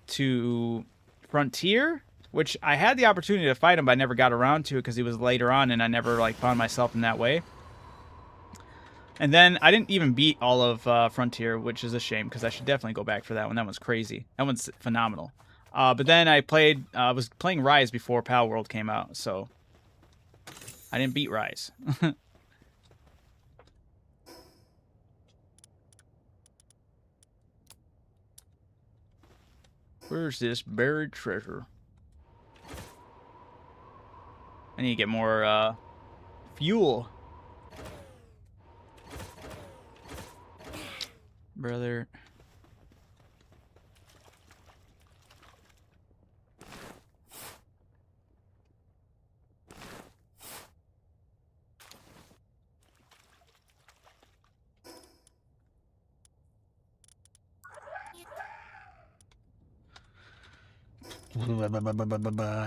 to Frontier, which I had the opportunity to fight him, but I never got around to it because he was later on, and I never found myself in that way. And then I didn't even beat all of Frontier, which is a shame because I should definitely go back for that one. That one's crazy. That one's phenomenal. But then I was playing Rise before Palworld came out, so I didn't beat Rise. Where's this buried treasure? I need to get more fuel. brother.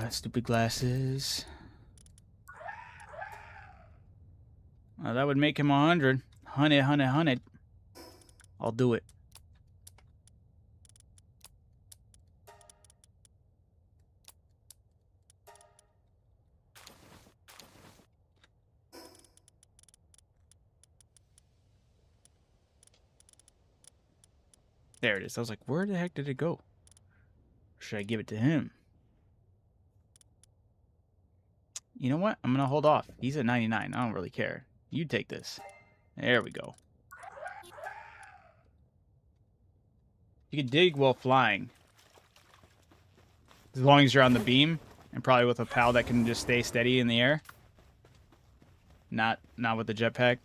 Stupid glasses. That would make him 100. 100. I'll do it. There it is. I was like, where the heck did it go? Or should I give it to him? You know what? I'm going to hold off. He's at 99. I don't really care. You take this. There we go. You can dig while flying. As long as you're on the beam. And probably with a pal that can just stay steady in the air. Not with the jetpack.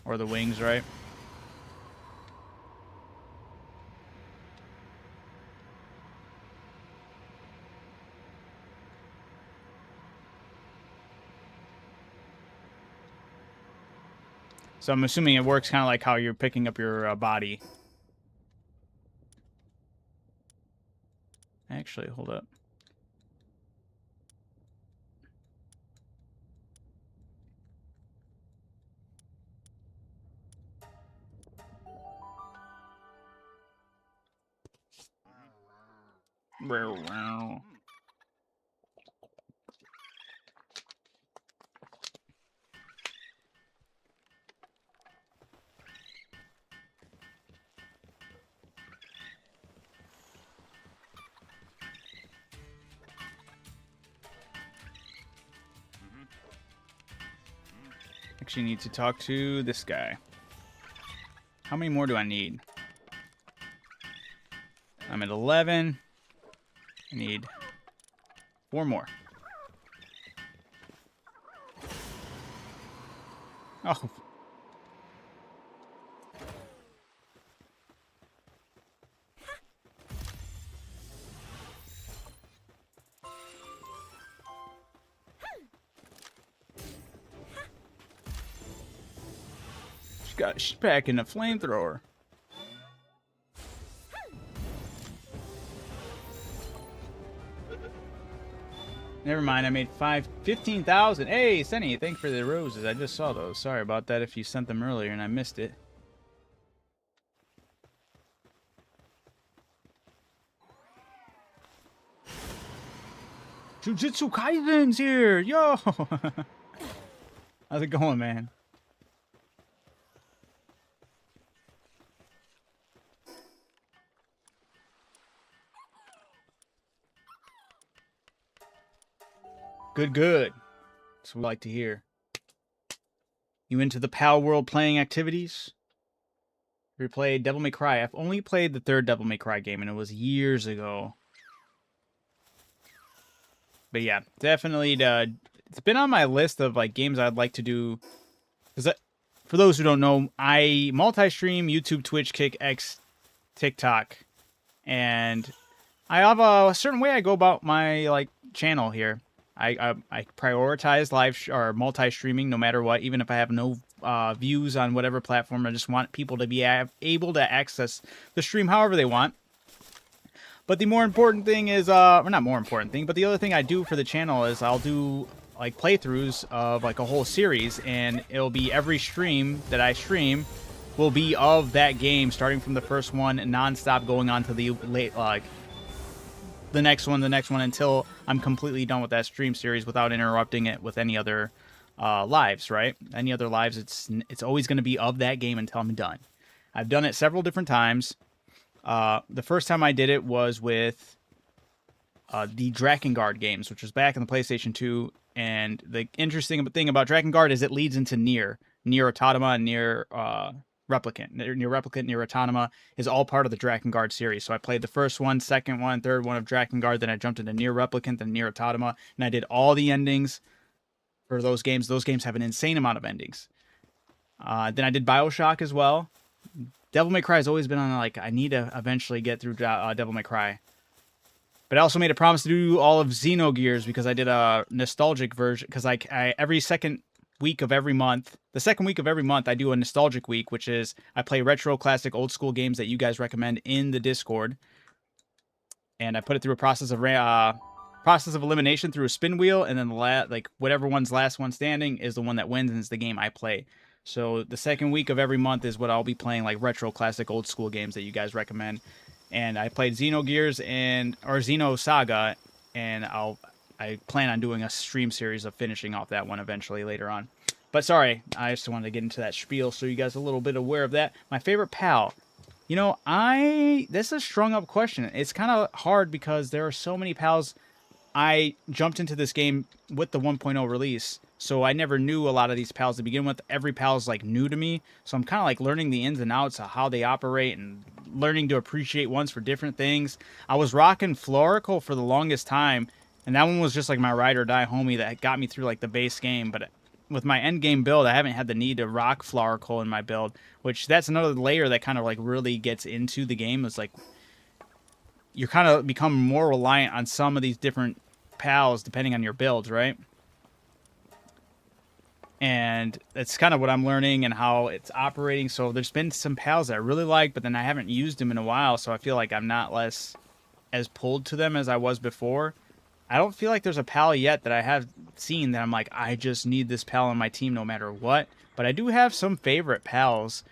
Or the wings, right? So I'm assuming it works kind of like how you're picking up your body. Actually, hold up. Wow. Actually need to talk to this guy. How many more do I need? I'm at 11. I need 4 more. Oh. She's packing a flamethrower. Never mind, I made 15,000. Hey, Senny, thanks for the roses. I just saw those. Sorry about that if you sent them earlier and I missed it. Jujutsu Kaisen's here! Yo! How's it going, man? Good. That's what we like to hear. You into the Palworld playing activities? We played Devil May Cry. I've only played the 3rd Devil May Cry game, and it was years ago. But yeah, definitely, it's been on my list of like games I'd like to do. Because for those who don't know, I multi-stream YouTube, Twitch, Kick, X, TikTok, and I have a certain way I go about my like channel here. I prioritize live or multi-streaming no matter what, even if I have no views on whatever platform. I just want people to be able to access the stream however they want. But the more important thing is, or not more important thing, but the other thing I do for the channel is I'll do like playthroughs of like a whole series, and it'll be every stream that I stream will be of that game, starting from the first one and non-stop going on to the late like the next one until I'm completely done with that stream series without interrupting it with any other lives, right? Any other lives, it's always going to be of that game until I'm done. I've done it several different times. The first time I did it was with the Drakengard games, which was back in the PlayStation 2. And the interesting thing about Drakengard is it leads into Nier Automata, and Nier Replicant. Nier Replicant, Nier Automata is all part of the Drakengard series. So I played the first one, second one, third one of Drakengard, then I jumped into Nier Replicant, then Nier Automata, and I did all the endings for those games. Those games have an insane amount of endings. Then I did BioShock as well. Devil May Cry has always been on, like, I need to eventually get through Devil May Cry. But I also made a promise to do all of Xenogears because I did a nostalgic version. Because I every second week of every month, the second week of every month, I do a nostalgic week, which is I play retro, classic, old school games that you guys recommend in the Discord, and I put it through a process of elimination through a spin wheel, and then like whatever one's last one standing is the one that wins and is the game I play. So the second week of every month is what I'll be playing, like retro, classic, old school games that you guys recommend. And I played Xenogears or Xenosaga, and I plan on doing a stream series of finishing off that one eventually later on. But sorry, I just wanted to get into that spiel so you guys are a little bit aware of that. My favorite pal. You know, this is a strung up question. It's kind of hard because there are so many pals. I jumped into this game with the 1.0 release, so I never knew a lot of these pals to begin with. Every pal is like new to me, so I'm kind of like learning the ins and outs of how they operate and learning to appreciate ones for different things. I was rocking Floricle for the longest time, and that one was just like my ride or die homie that got me through like the base game. But with my end game build, I haven't had the need to rock Floricle in my build, which that's another layer that kind of like really gets into the game. It's like you're kind of become more reliant on some of these different pals depending on your builds, right? And that's kind of what I'm learning and how it's operating. So there's been some pals that I really like, but then I haven't used them in a while, so I feel like I'm not as pulled to them as I was before. I don't feel like there's a pal yet that I have seen that I'm like, I just need this pal on my team no matter what. But I do have some favorite pals.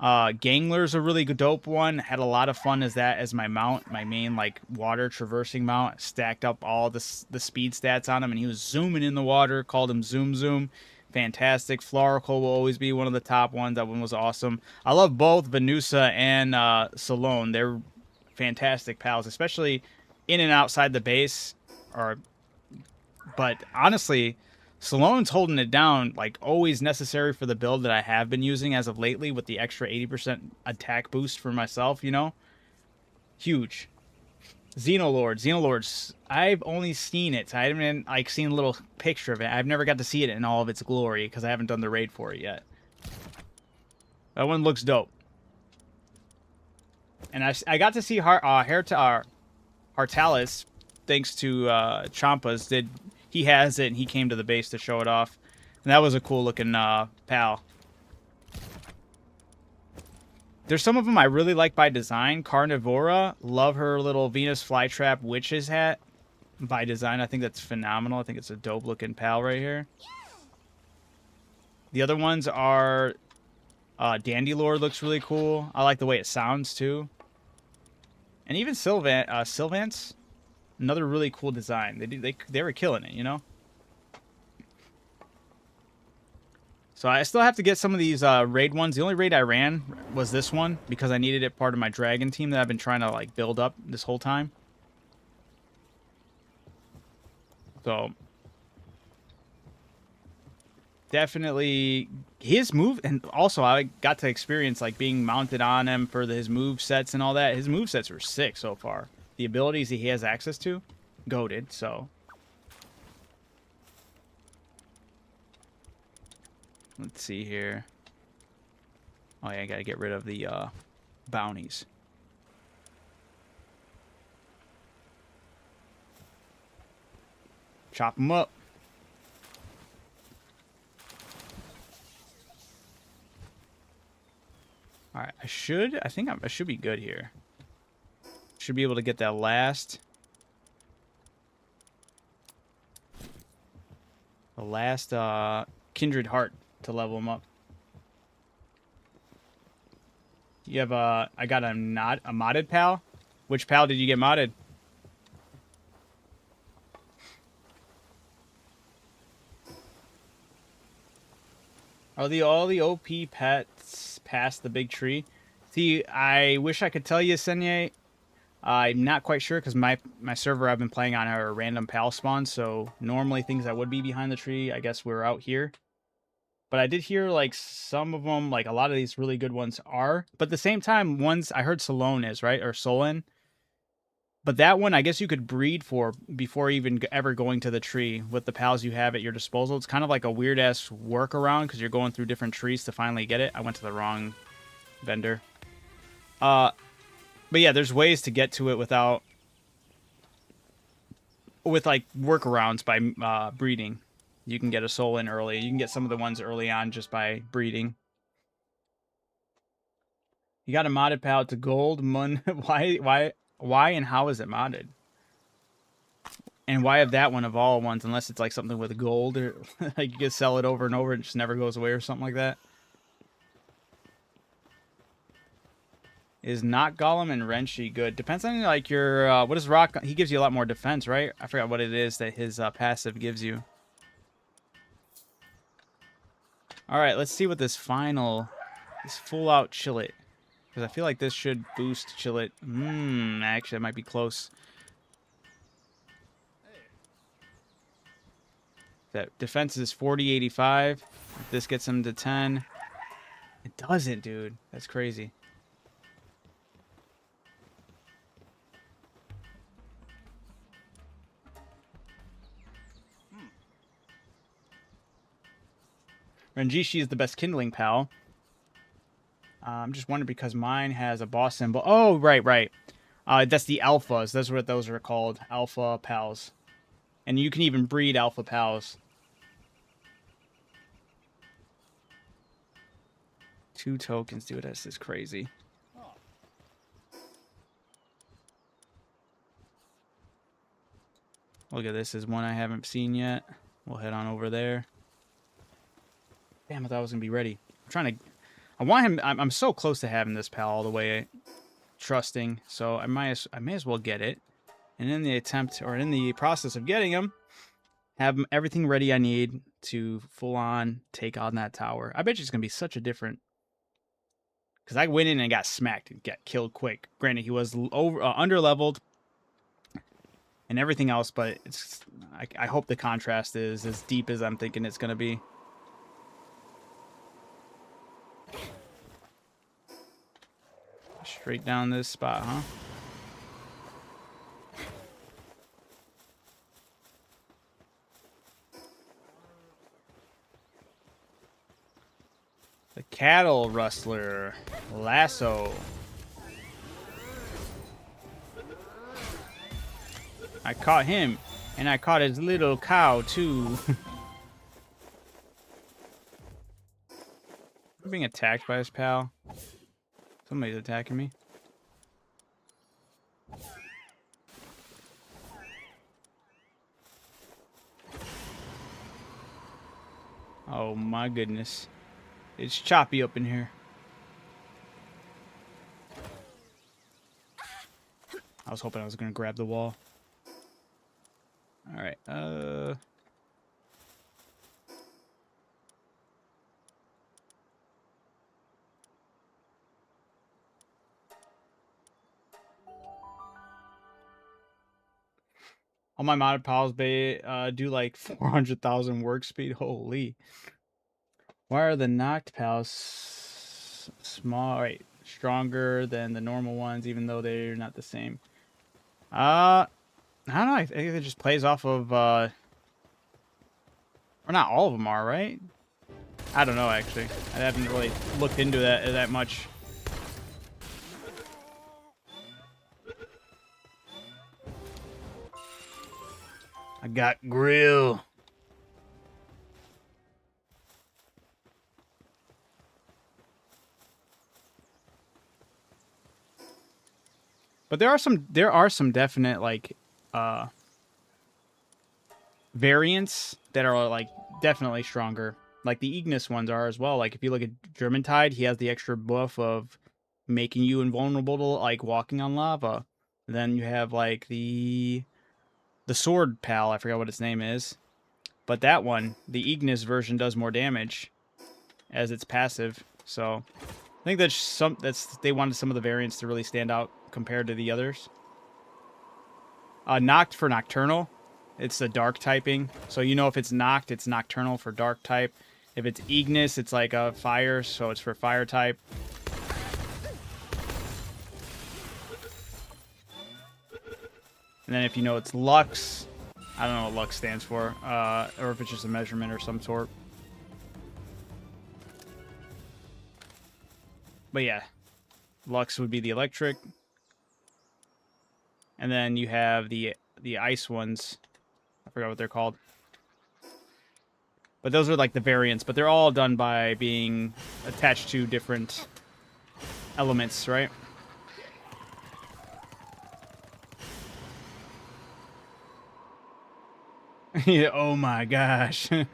Gangler's a really good dope one. Had a lot of fun as my mount, my main like water traversing mount. Stacked up all the speed stats on him, and he was zooming in the water. Called him Zoom Zoom. Fantastic. Floricle will always be one of the top ones. That one was awesome. I love both Venusa and Salone. They're fantastic pals, especially in and outside the base. But honestly, Salone's holding it down, like always necessary for the build that I have been using as of lately with the extra 80% attack boost for myself, you know? Huge. Xenolords. I've only seen it. I haven't like seen a little picture of it. I've never got to see it in all of its glory because I haven't done the raid for it yet. That one looks dope. And I got to see Hartalis, thanks to Champas. He has it, and he came to the base to show it off. And that was a cool looking pal. There's some of them I really like by design. Carnivora, love her little Venus flytrap witch's hat by design. I think that's phenomenal. I think it's a dope looking pal right here. The other ones are Dandylord looks really cool. I like the way it sounds too. And even Sylvance, another really cool design. They were killing it, you know. So I still have to get some of these raid ones. The only raid I ran was this one because I needed it part of my dragon team that I've been trying to like build up this whole time. So definitely his move, and also I got to experience like being mounted on him for his move sets and all that. His move sets were sick so far. The abilities that he has access to, goated. So let's see here. Oh yeah, I gotta get rid of the bounties. Chop them up. All right, I think I should be good here. Should be able to get that last. The last Kindred Heart to level him up. You have I got a modded pal. Which pal did you get modded? Are all the OP pets past the big tree? See, I wish I could tell you, Senye. I'm not quite sure because my server I've been playing on are random pal spawns, so normally things that would be behind the tree, I guess we're out here. But I did hear like some of them, like a lot of these really good ones are. But at the same time, ones I heard Salone is, right? Or Solon. But that one, I guess you could breed for before even ever going to the tree with the pals you have at your disposal. It's kind of like a weird-ass workaround because you're going through different trees to finally get it. I went to the wrong vendor. But yeah, there's ways to get to it with like workarounds by breeding. You can get a soul in early. You can get some of the ones early on just by breeding. You got a modded pal to gold. Why and how is it modded? And why have that one of all ones, unless it's like something with gold, or like you can sell it over and over and it just never goes away or something like that? Is not Golem and Renshi good? Depends on like your, what is Rock? He gives you a lot more defense, right? I forgot what it is that his passive gives you. All right, let's see what this full out Chillet. Because I feel like this should boost Chillet. Actually, it might be close. That defense is 40-85. If this gets him to 10. It doesn't, dude. That's crazy. Renjishi is the best kindling pal. I'm just wondering because mine has a boss symbol. Oh, right. That's the alphas. That's what those are called. Alpha pals. And you can even breed alpha pals. 2 tokens, dude. This is crazy. Look at this. Is one I haven't seen yet. We'll head on over there. Damn, I thought I was going to be ready. I'm trying to... I want him... I'm so close to having this pal all the way trusting. So I may as well get it. And in the attempt, or in the process of getting him, have everything ready I need to full-on take on that tower. I bet you it's going to be such a different... Because I went in and got smacked and got killed quick. Granted, he was under-leveled and everything else, but it's... I hope the contrast is as deep as I'm thinking it's going to be. Straight down this spot, huh? The cattle rustler. Lasso. I caught him, and I caught his little cow, too. I'm being attacked by his pal. Somebody's attacking me. Oh my goodness. It's choppy up in here. I was hoping I was going to grab the wall. Alright, all my modded pals do like 400,000 work speed. Holy. Why are the knocked pals small, right, stronger than the normal ones, even though they're not the same? I don't know. I think it just plays off of, or not all of them are, right? I don't know, actually. I haven't really looked into that much. I got grill. But there are some definite like variants that are like definitely stronger. Like the Ignis ones are as well. Like if you look at Germantide, he has the extra buff of making you invulnerable to like walking on lava. Then you have like the sword pal, I forgot what its name is. But that one, the Ignis version, does more damage as its passive. So I think they wanted some of the variants to really stand out compared to the others. Knocked for Nocturnal. It's the dark typing. So you know if it's knocked, it's Nocturnal for dark type. If it's Ignis, it's like a fire, so it's for fire type. And then if you know it's Lux, I don't know what Lux stands for, or if it's just a measurement or some sort. But yeah, Lux would be the electric. And then you have the ice ones. I forgot what they're called. But those are like the variants, but they're all done by being attached to different elements, right? Yeah, oh my gosh. All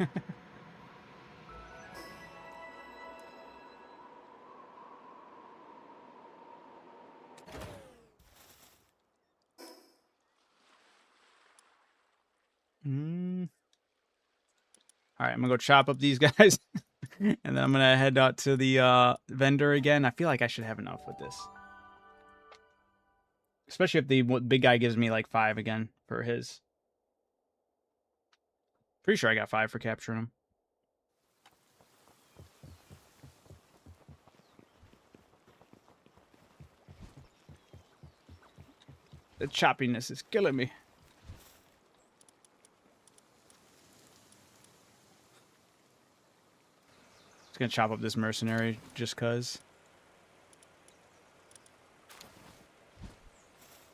right, I'm gonna go chop up these guys, and then I'm gonna head out to the vendor again. I feel like I should have enough with this, especially if the big guy gives me like 5 again for his. Pretty sure I got 5 for capturing him. The choppiness is killing me. Just gonna chop up this mercenary just cause.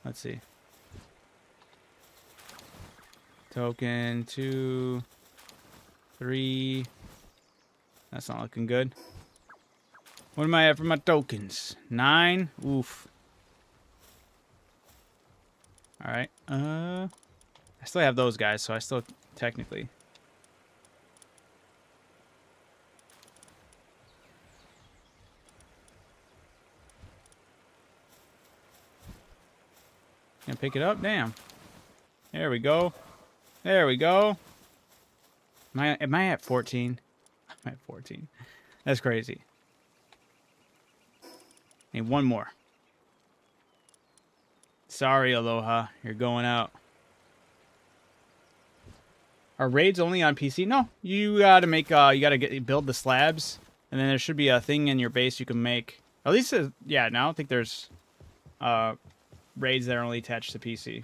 Let's see. Token 2, 3. That's not looking good. What am I at for my tokens? 9. Oof. All right. I still have those guys, so I still technically. Can I pick it up? Damn. There we go. There we go. Am I at 14? I'm at 14. That's crazy. Need one more. Sorry, Aloha. You're going out. Are raids only on PC? No. You gotta make, you gotta build the slabs. And then there should be a thing in your base you can make. At least, yeah, now I don't think there's, raids that are only attached to PC.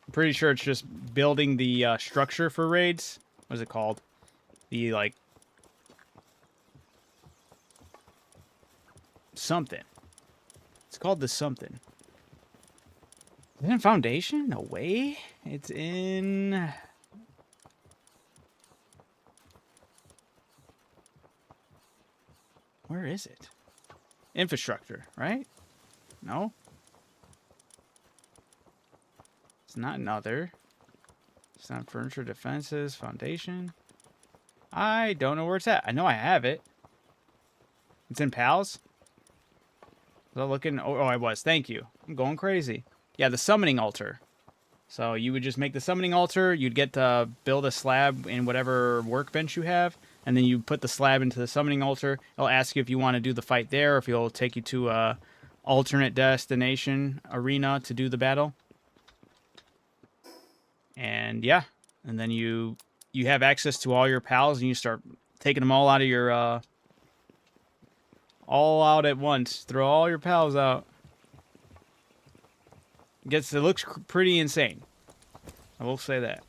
I'm pretty sure it's just building the structure for raids. What is it called? The, like... something. It's called the something. Is it in Foundation? No way. It's in... Where is it? Infrastructure, right? No? It's not another. It's not furniture, defenses, foundation. I don't know where it's at. I know I have it. It's in PALs. Was I looking? Oh, I was. Thank you. I'm going crazy. Yeah, the summoning altar. So you would just make the summoning altar. You'd get to build a slab in whatever workbench you have. And then you put the slab into the summoning altar. It'll ask you if you want to do the fight there, or if it'll take you to a alternate destination arena to do the battle. And yeah, and then you have access to all your pals, and you start taking them all out of your all out at once. Throw all your pals out. It looks pretty insane. I will say that.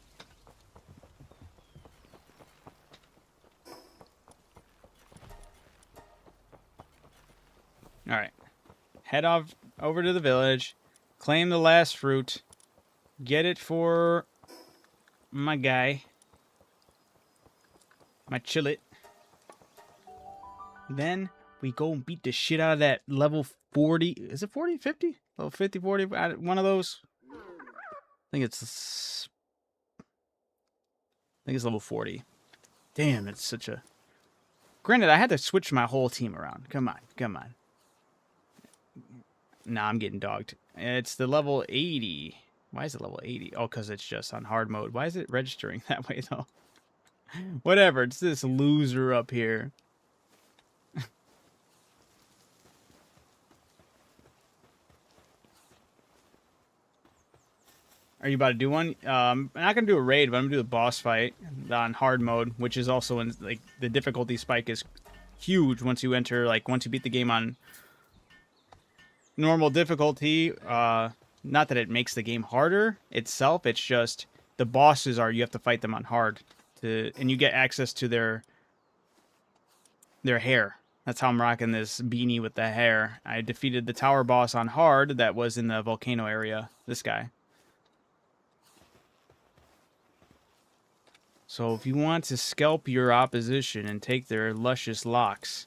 All right, head off over to the village, claim the last fruit, get it for my guy, my chillet. Then we go and beat the shit out of that level 40. Is it 40, 50? Level 50, 40, one of those. I think it's level 40. Damn, it's such a... Granted, I had to switch my whole team around. Come on, come on. Nah, I'm getting dogged. It's the level 80. Why is it level 80? Oh, because it's just on hard mode. Why is it registering that way, though? Whatever, it's this loser up here. Are you about to do one? I'm not going to do a raid, but I'm going to do the boss fight on hard mode, which is also in, like, the difficulty spike is huge once you enter, like, once you beat the game on normal difficulty. not that it makes the game harder itself. It's just the bosses are, you have to fight them on hard and you get access to their hair. That's how I'm rocking this beanie with the hair. I defeated the tower boss on hard that was in the volcano area. This guy. So if you want to scalp your opposition and take their luscious locks,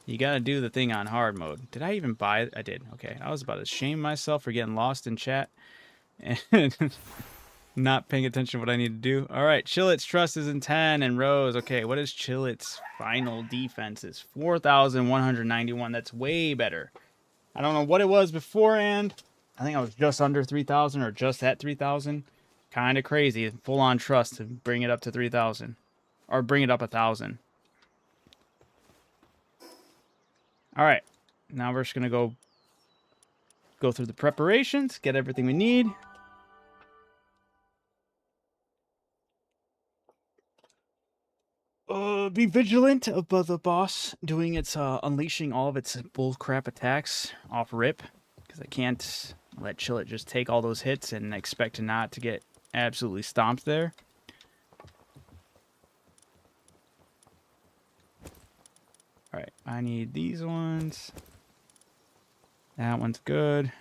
you gotta do the thing on hard mode. Did I even buy it? I did. Okay. I was about to shame myself for getting lost in chat and not paying attention to what I need to do. All right. Chillet's trust is in 10 and Rose. Okay. What is Chillet's final defense? Is 4,191. That's way better. I don't know what it was beforehand. I think I was just under 3,000 or just at 3,000. Kind of crazy. Full on trust to bring it up to 3,000 or bring it up 1,000. All right. Now we're just going to go through the preparations, get everything we need. Be vigilant about the boss doing its unleashing all of its bullcrap attacks off rip, because I can't let Chillet just take all those hits and expect not to get absolutely stomped there. All right, I need these ones. That one's good.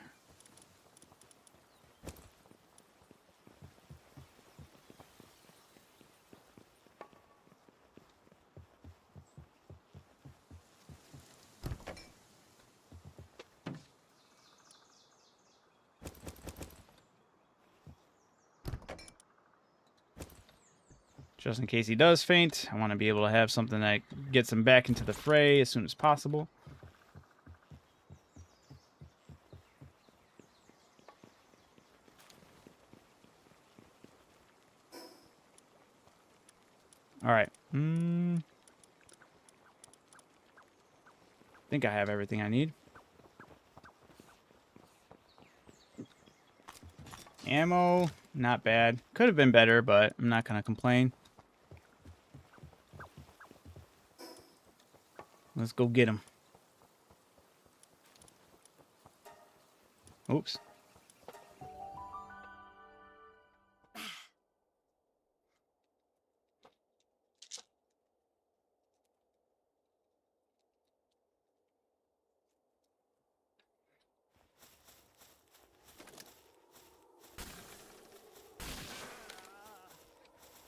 Just in case he does faint, I want to be able to have something that gets him back into the fray as soon as possible. All right. I think I have everything I need. Ammo, not bad. Could have been better, but I'm not going to complain. Let's go get him. Oops.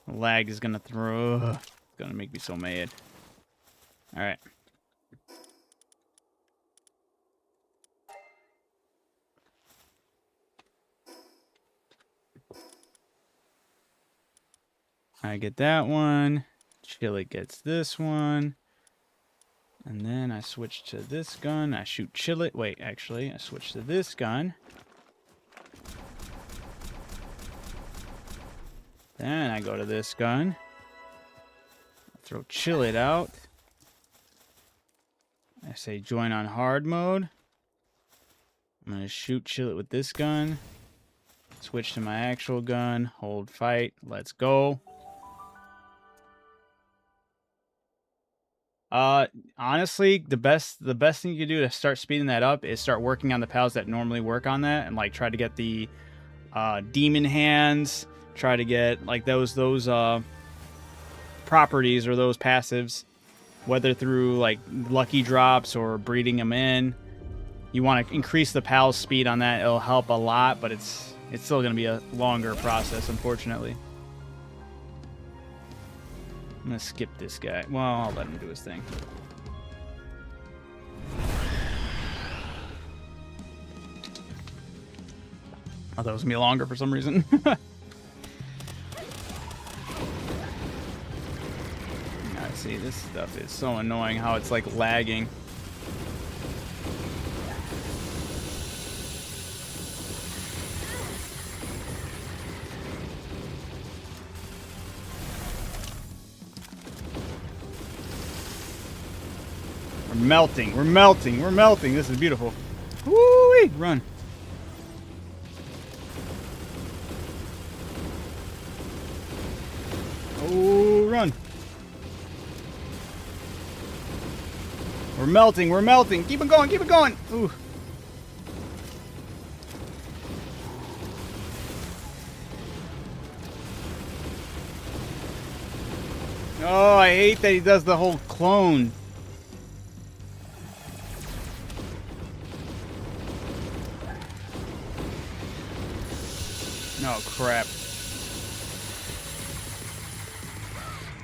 The lag is gonna gonna make me so mad. All right. I get that one. Chillet gets this one. And then I switch to this gun. I shoot Chillet. Wait, actually, I switch to this gun. Then I go to this gun. Throw Chillet out. I say join on hard mode. I'm going to shoot Chillet with this gun. Switch to my actual gun. Hold fight. Let's go. Honestly, the best thing you can do to start speeding that up is start working on the pals that normally work on that, and like try to get the demon hands, try to get like those properties or those passives, whether through like lucky drops or breeding them in. You want to increase the pal's speed on that. It'll help a lot, but it's still going to be a longer process, unfortunately. I'm going to skip this guy. Well, I'll let him do his thing. I thought it was going to be longer for some reason. I see, this stuff is so annoying how it's like lagging. We're melting, we're melting, we're melting. This is beautiful. Woo-wee! Run. Oh, run. We're melting, we're melting. Keep it going, keep it going. Ooh. Oh, I hate that he does the whole clone. Oh, crap.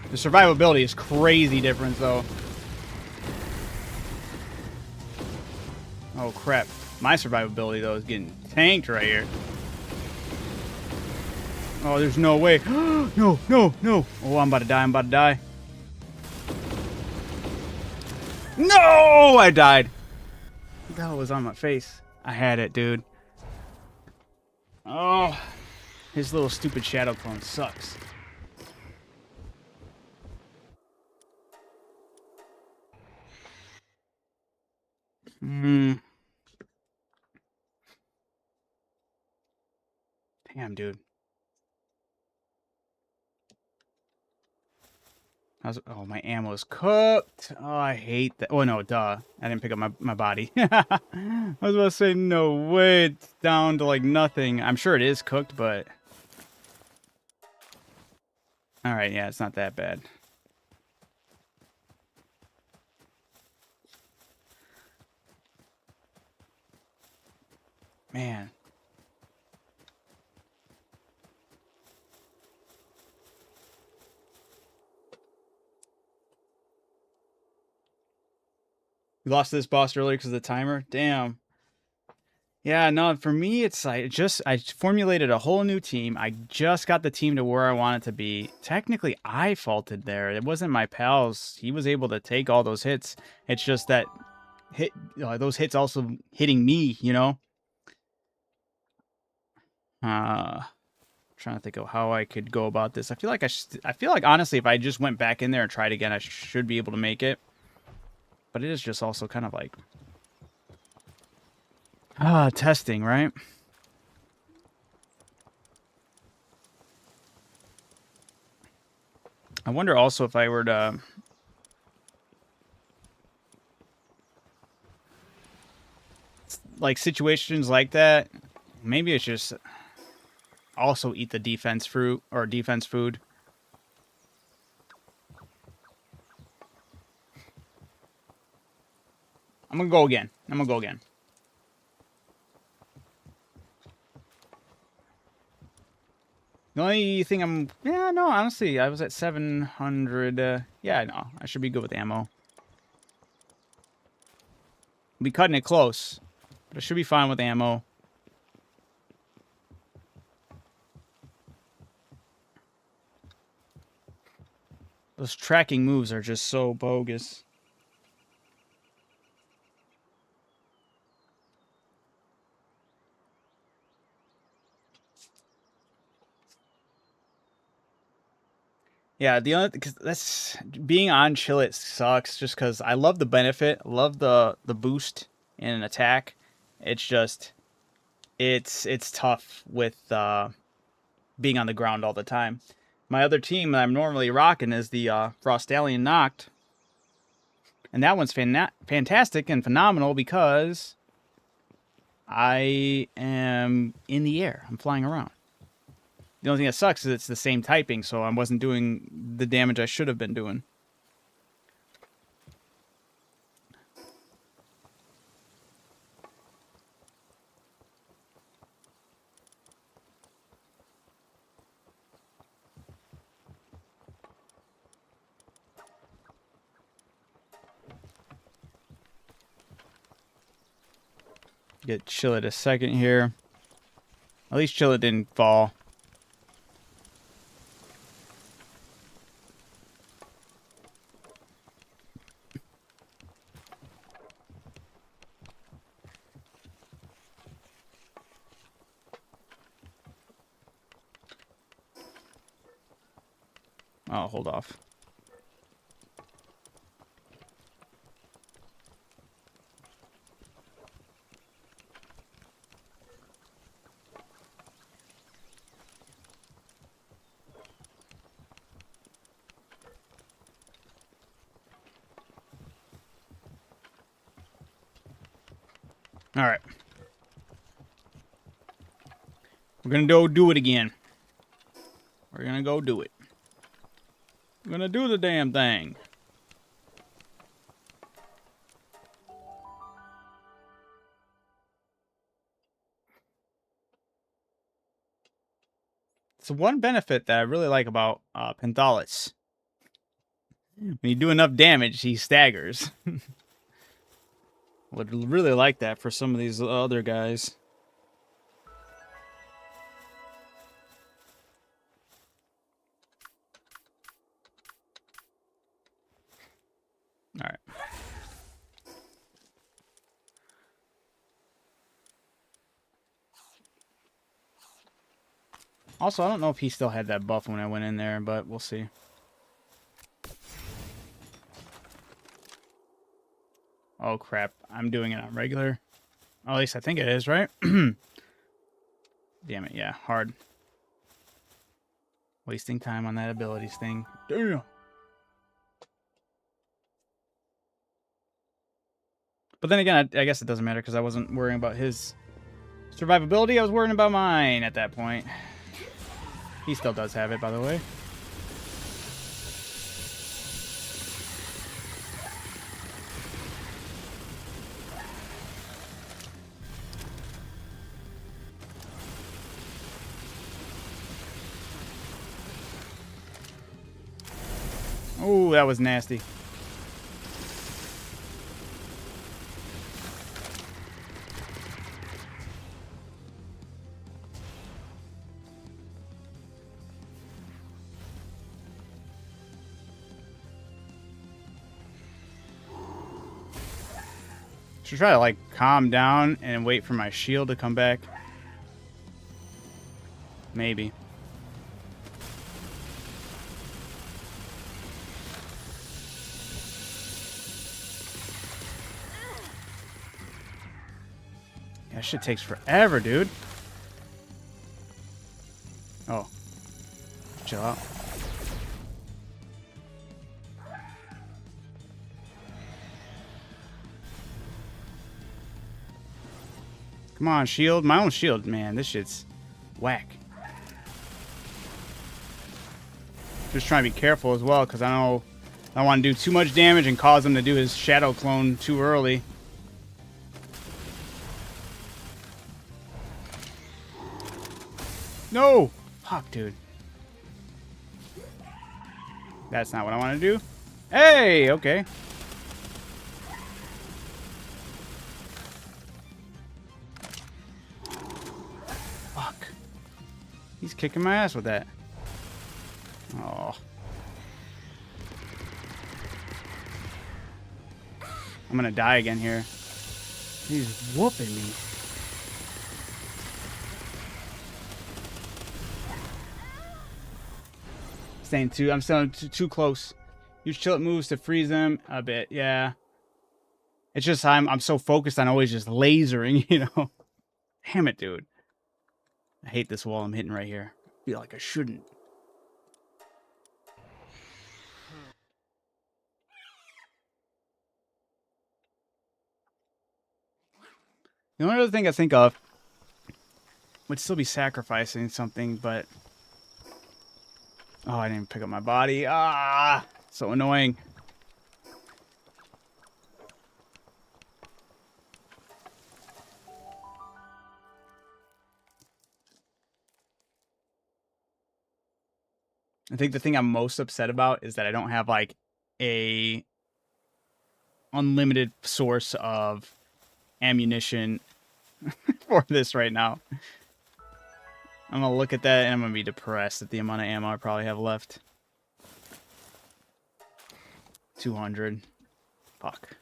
The survivability is crazy different, though. Oh, crap. My survivability, though, is getting tanked right here. Oh, there's no way. No, no, no. Oh, I'm about to die. I'm about to die. No! I died. What the hell was on my face? I had it, dude. Oh, his little stupid shadow clone sucks. Hmm. Damn, dude. Oh, my ammo is cooked. Oh, I hate that. Oh, no, duh. I didn't pick up my body. I was about to say, no way. It's down to, like, nothing. I'm sure it is cooked, but... Alright, yeah, it's not that bad. Man. We lost this boss earlier because of the timer? Damn. Yeah, no, for me, it's like I formulated a whole new team. I just got the team to where I want it to be. Technically, I faulted there. It wasn't my pals. He was able to take all those hits. It's just that those hits also hitting me, you know? Trying to think of how I could go about this. I feel like I feel like honestly, if I just went back in there and tried again, I should be able to make it. But it is just also kind of like testing, right? I wonder also if I were to like situations like that, maybe it's just also eat the defense fruit or defense food. I'm gonna go again. I'm gonna go again. The only thing yeah, no, honestly, I was at 700. Yeah, no, I should be good with ammo. Be cutting it close, but I should be fine with ammo. Those tracking moves are just so bogus. Yeah, the only because that's being on chill. It sucks just because I love the benefit, love the boost in an attack. It's just it's tough with being on the ground all the time. My other team that I'm normally rocking is the Frostallion Noct, and that one's fantastic and phenomenal because I am in the air. I'm flying around. The only thing that sucks is it's the same typing, so I wasn't doing the damage I should have been doing. Get Chillet a second here. At least Chillet didn't fall. Oh, hold off. All right. We're going to go do it again. We're going to go do it. I'm gonna do the damn thing. It's one benefit that I really like about Penthalis. When you do enough damage, he staggers. Would really like that for some of these other guys. All right. Also, I don't know if he still had that buff when I went in there, but we'll see. Oh, crap. I'm doing it on regular. Or at least I think it is, right? Damn it, yeah. Hard. Wasting time on that abilities thing. Damn. But then again, I guess it doesn't matter because I wasn't worrying about his survivability. I was worrying about mine at that point. He still does have it, by the way. Oh, that was nasty. Should try to, like, calm down and wait for my shield to come back. Maybe. That shit takes forever, dude. Oh. Chill out. Come on, shield. My own shield, man. This shit's whack. Just trying to be careful as well, because I know I don't want to do too much damage and cause him to do his shadow clone too early. No! Fuck, dude. That's not what I want to do. Hey! Okay. Fuck. He's kicking my ass with that. Oh. I'm gonna die again here. He's whooping me. I'm staying too close. Use chill moves to freeze them a bit. Yeah. It's just I'm so focused on always just lasering, you know. Damn it, dude. I hate this wall I'm hitting right here. I feel like I shouldn't. The only other thing I think of would still be sacrificing something, but oh, I didn't pick up my body. Ah, so annoying. I think the thing I'm most upset about is that I don't have like a unlimited source of ammunition for this right now. I'm gonna look at that and I'm gonna be depressed at the amount of ammo I probably have left. 200. Fuck.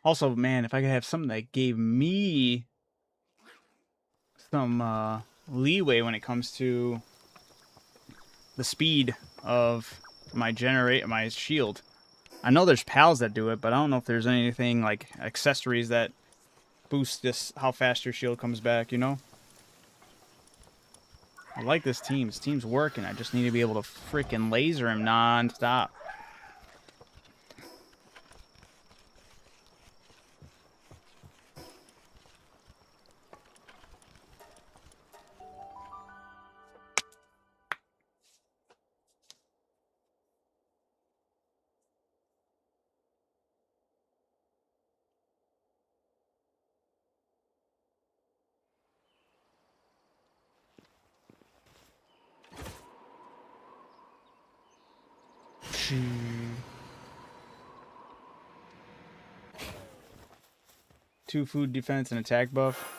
Also, man, if I could have something that gave me some leeway when it comes to the speed of my shield. I know there's pals that do it, but I don't know if there's anything like accessories that boost this how fast your shield comes back, you know? I like this team. This team's working. I just need to be able to freaking laser him non-stop. Two food defense and attack buff.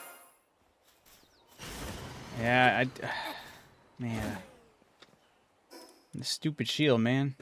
Yeah, man. The stupid shield, man.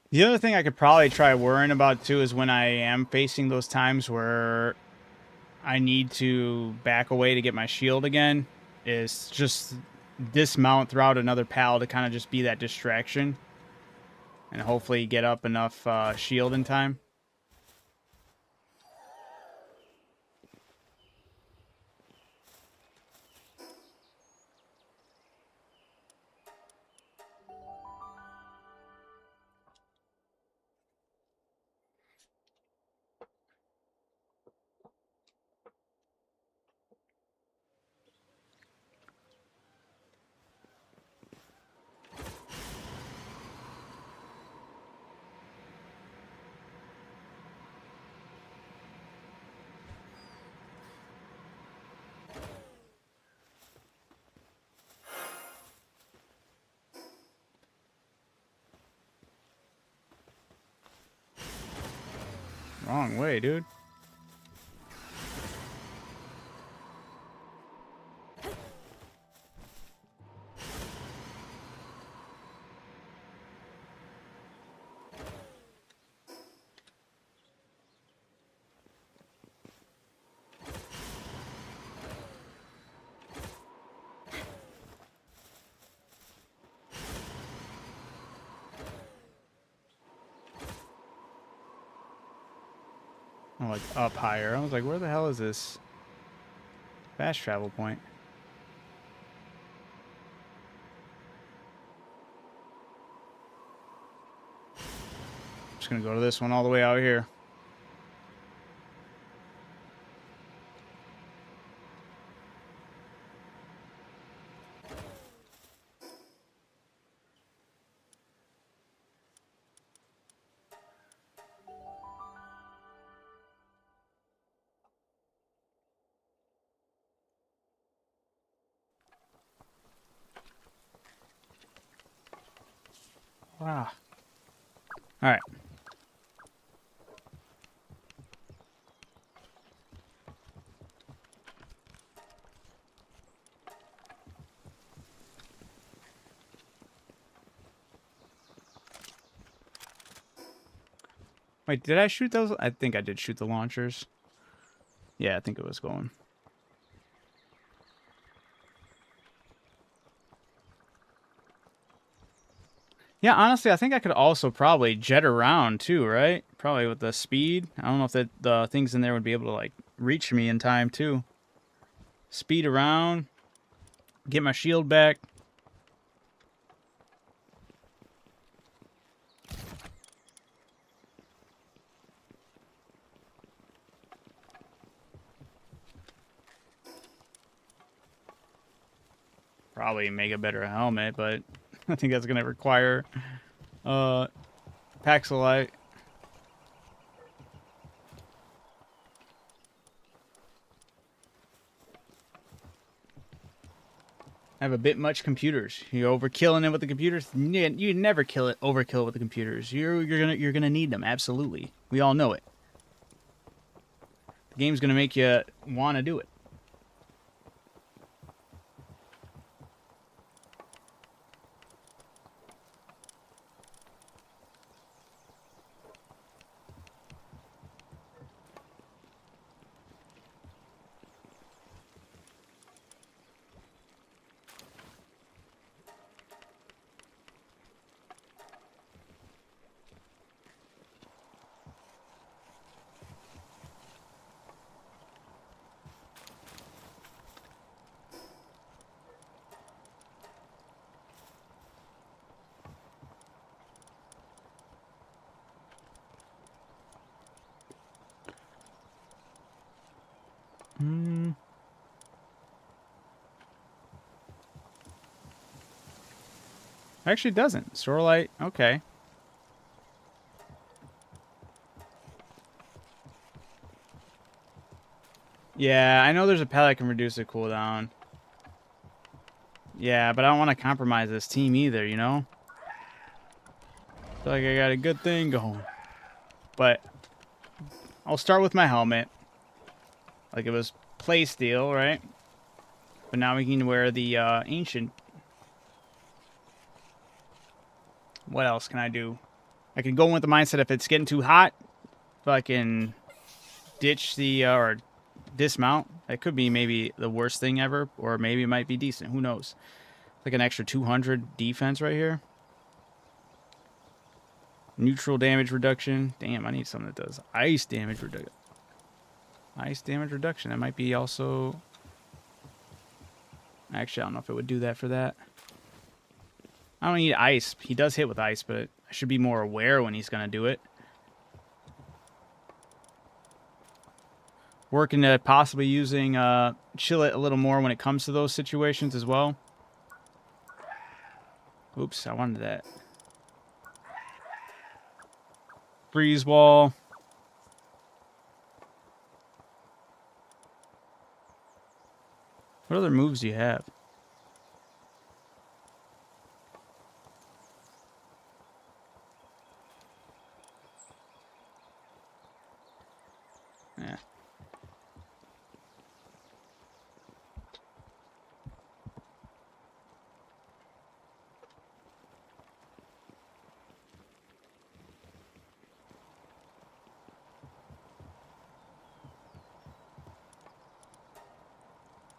The other thing I could probably try worrying about too is when I am facing those times where I need to back away to get my shield again, is just dismount throughout another pal to kind of just be that distraction and hopefully get up enough shield in time. Wrong way, dude. Oh, like up higher. I was like, where the hell is this fast travel point? Just gonna go to this one all the way out here. Wow. All right. Wait, did I shoot those? I think I did shoot the launchers. Yeah, I think it was going. Yeah, honestly, I think I could also probably jet around too, right? Probably with the speed. I don't know if the things in there would be able to like reach me in time too. Speed around, get my shield back. Probably make a better helmet, but I think that's gonna require Paxilite. have a bit much computers. You're overkilling it with the computers. You never overkill with the computers. You're gonna need them. Absolutely, we all know it. The game's gonna make you want to do it. Actually, it doesn't. Sorelight. Okay. Yeah, I know there's a pal that can reduce the cooldown. Yeah, but I don't want to compromise this team either, you know? I feel like I got a good thing going. But I'll start with my helmet. Like it was play steel, right? But now we can wear the ancient. What else can I do? I can go in with the mindset if it's getting too hot, if I can ditch the or dismount. That could be maybe the worst thing ever, or maybe it might be decent. Who knows? Like an extra 200 defense right here. Neutral damage reduction. Damn, I need something that does ice damage reduction. Ice damage reduction. That might be also... Actually, I don't know if it would do that for that. I don't need ice. He does hit with ice, but I should be more aware when he's going to do it. Working at possibly using chill it a little more when it comes to those situations as well. Oops, I wanted that. Freeze wall. What other moves do you have? Yeah.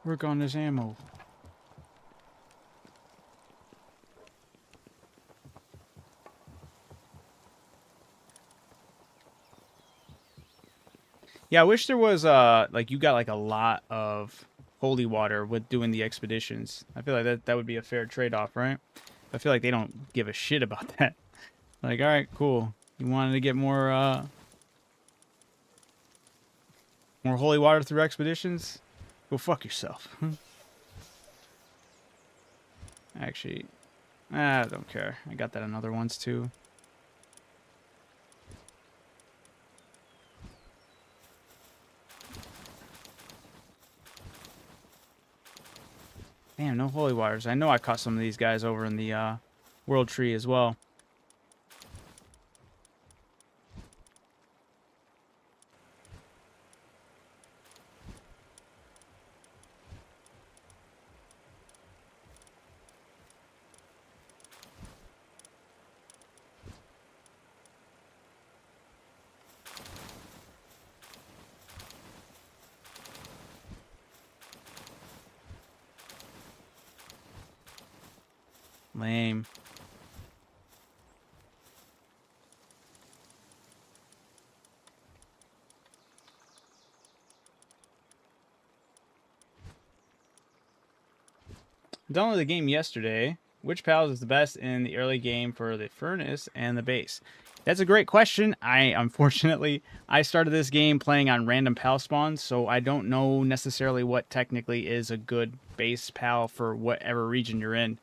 Work on this ammo. Yeah, I wish there was like you got like a lot of holy water with doing the expeditions. I feel like that would be a fair trade-off, right? I feel like they don't give a shit about that. Like, all right, cool. You wanted to get more holy water through expeditions? Go fuck yourself. Actually, I don't care. I got that in other ones too. Damn, no holy waters. I know I caught some of these guys over in the world tree as well. Lame. Downloaded the game yesterday. Which pals is the best in the early game for the furnace and the base? That's a great question. Unfortunately, I started this game playing on random pal spawns, so I don't know necessarily what technically is a good base pal for whatever region you're in.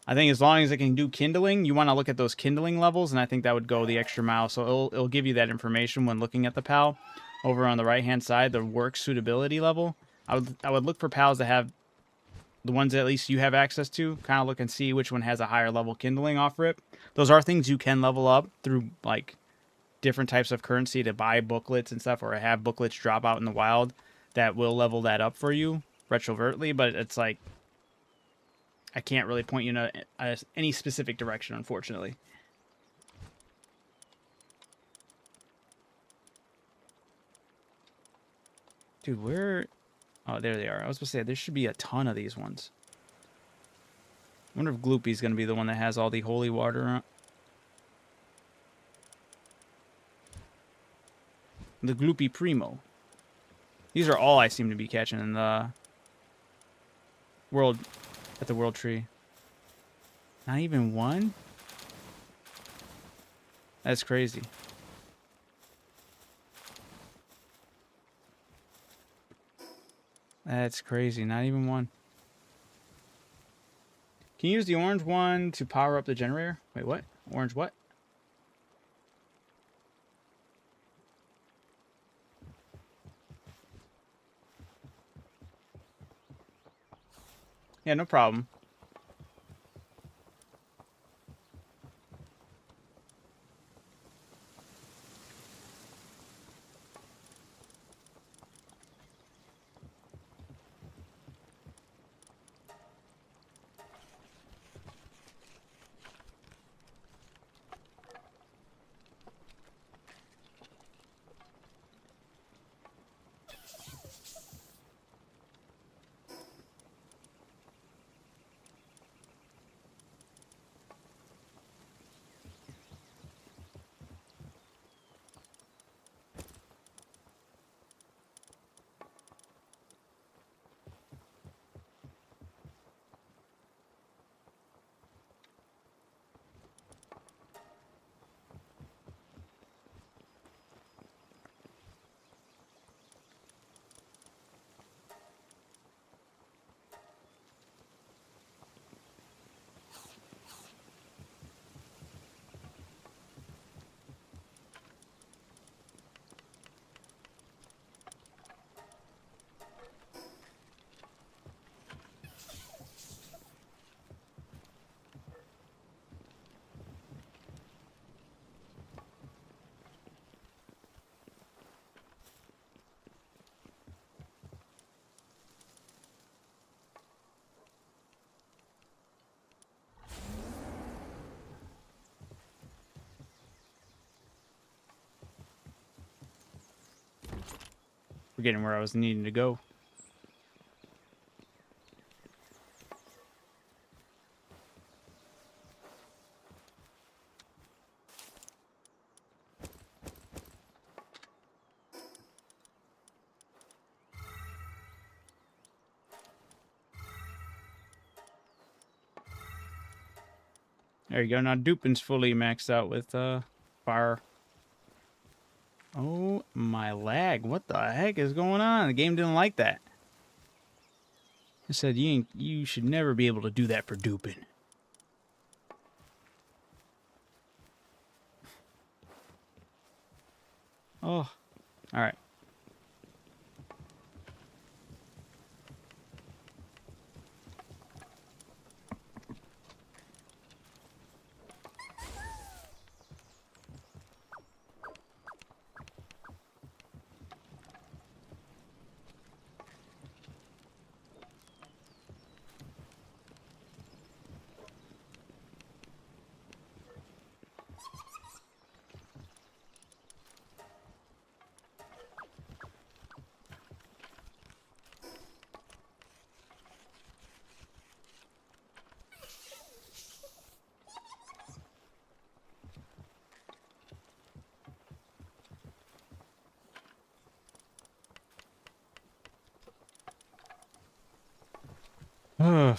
I think as long as it can do kindling, you want to look at those kindling levels, and I think that would go the extra mile. So it'll give you that information when looking at the pal. Over on the right-hand side, the work suitability level. I would look for pals that have the ones that at least you have access to, kind of look and see which one has a higher level kindling off rip. Those are things you can level up through like different types of currency to buy booklets and stuff, or have booklets drop out in the wild that will level that up for you retrovertly. But it's like, I can't really point you in any specific direction, unfortunately. Dude, where... Oh, there they are. I was supposed to say, there should be a ton of these ones. I wonder if Gloopy's going to be the one that has all the holy water. The Gloopy Primo. These are all I seem to be catching in the world, at the world tree. Not even one? That's crazy. That's crazy. Not even one. Can you use the orange one to power up the generator? Wait, what? Orange what? Yeah, no problem. We're getting where I was needing to go. There you go. Now Dupin's fully maxed out with fire. Oh, my lag. What the heck is going on? The game didn't like that. It said you should never be able to do that for Dupin. Oh, all right. Ugh.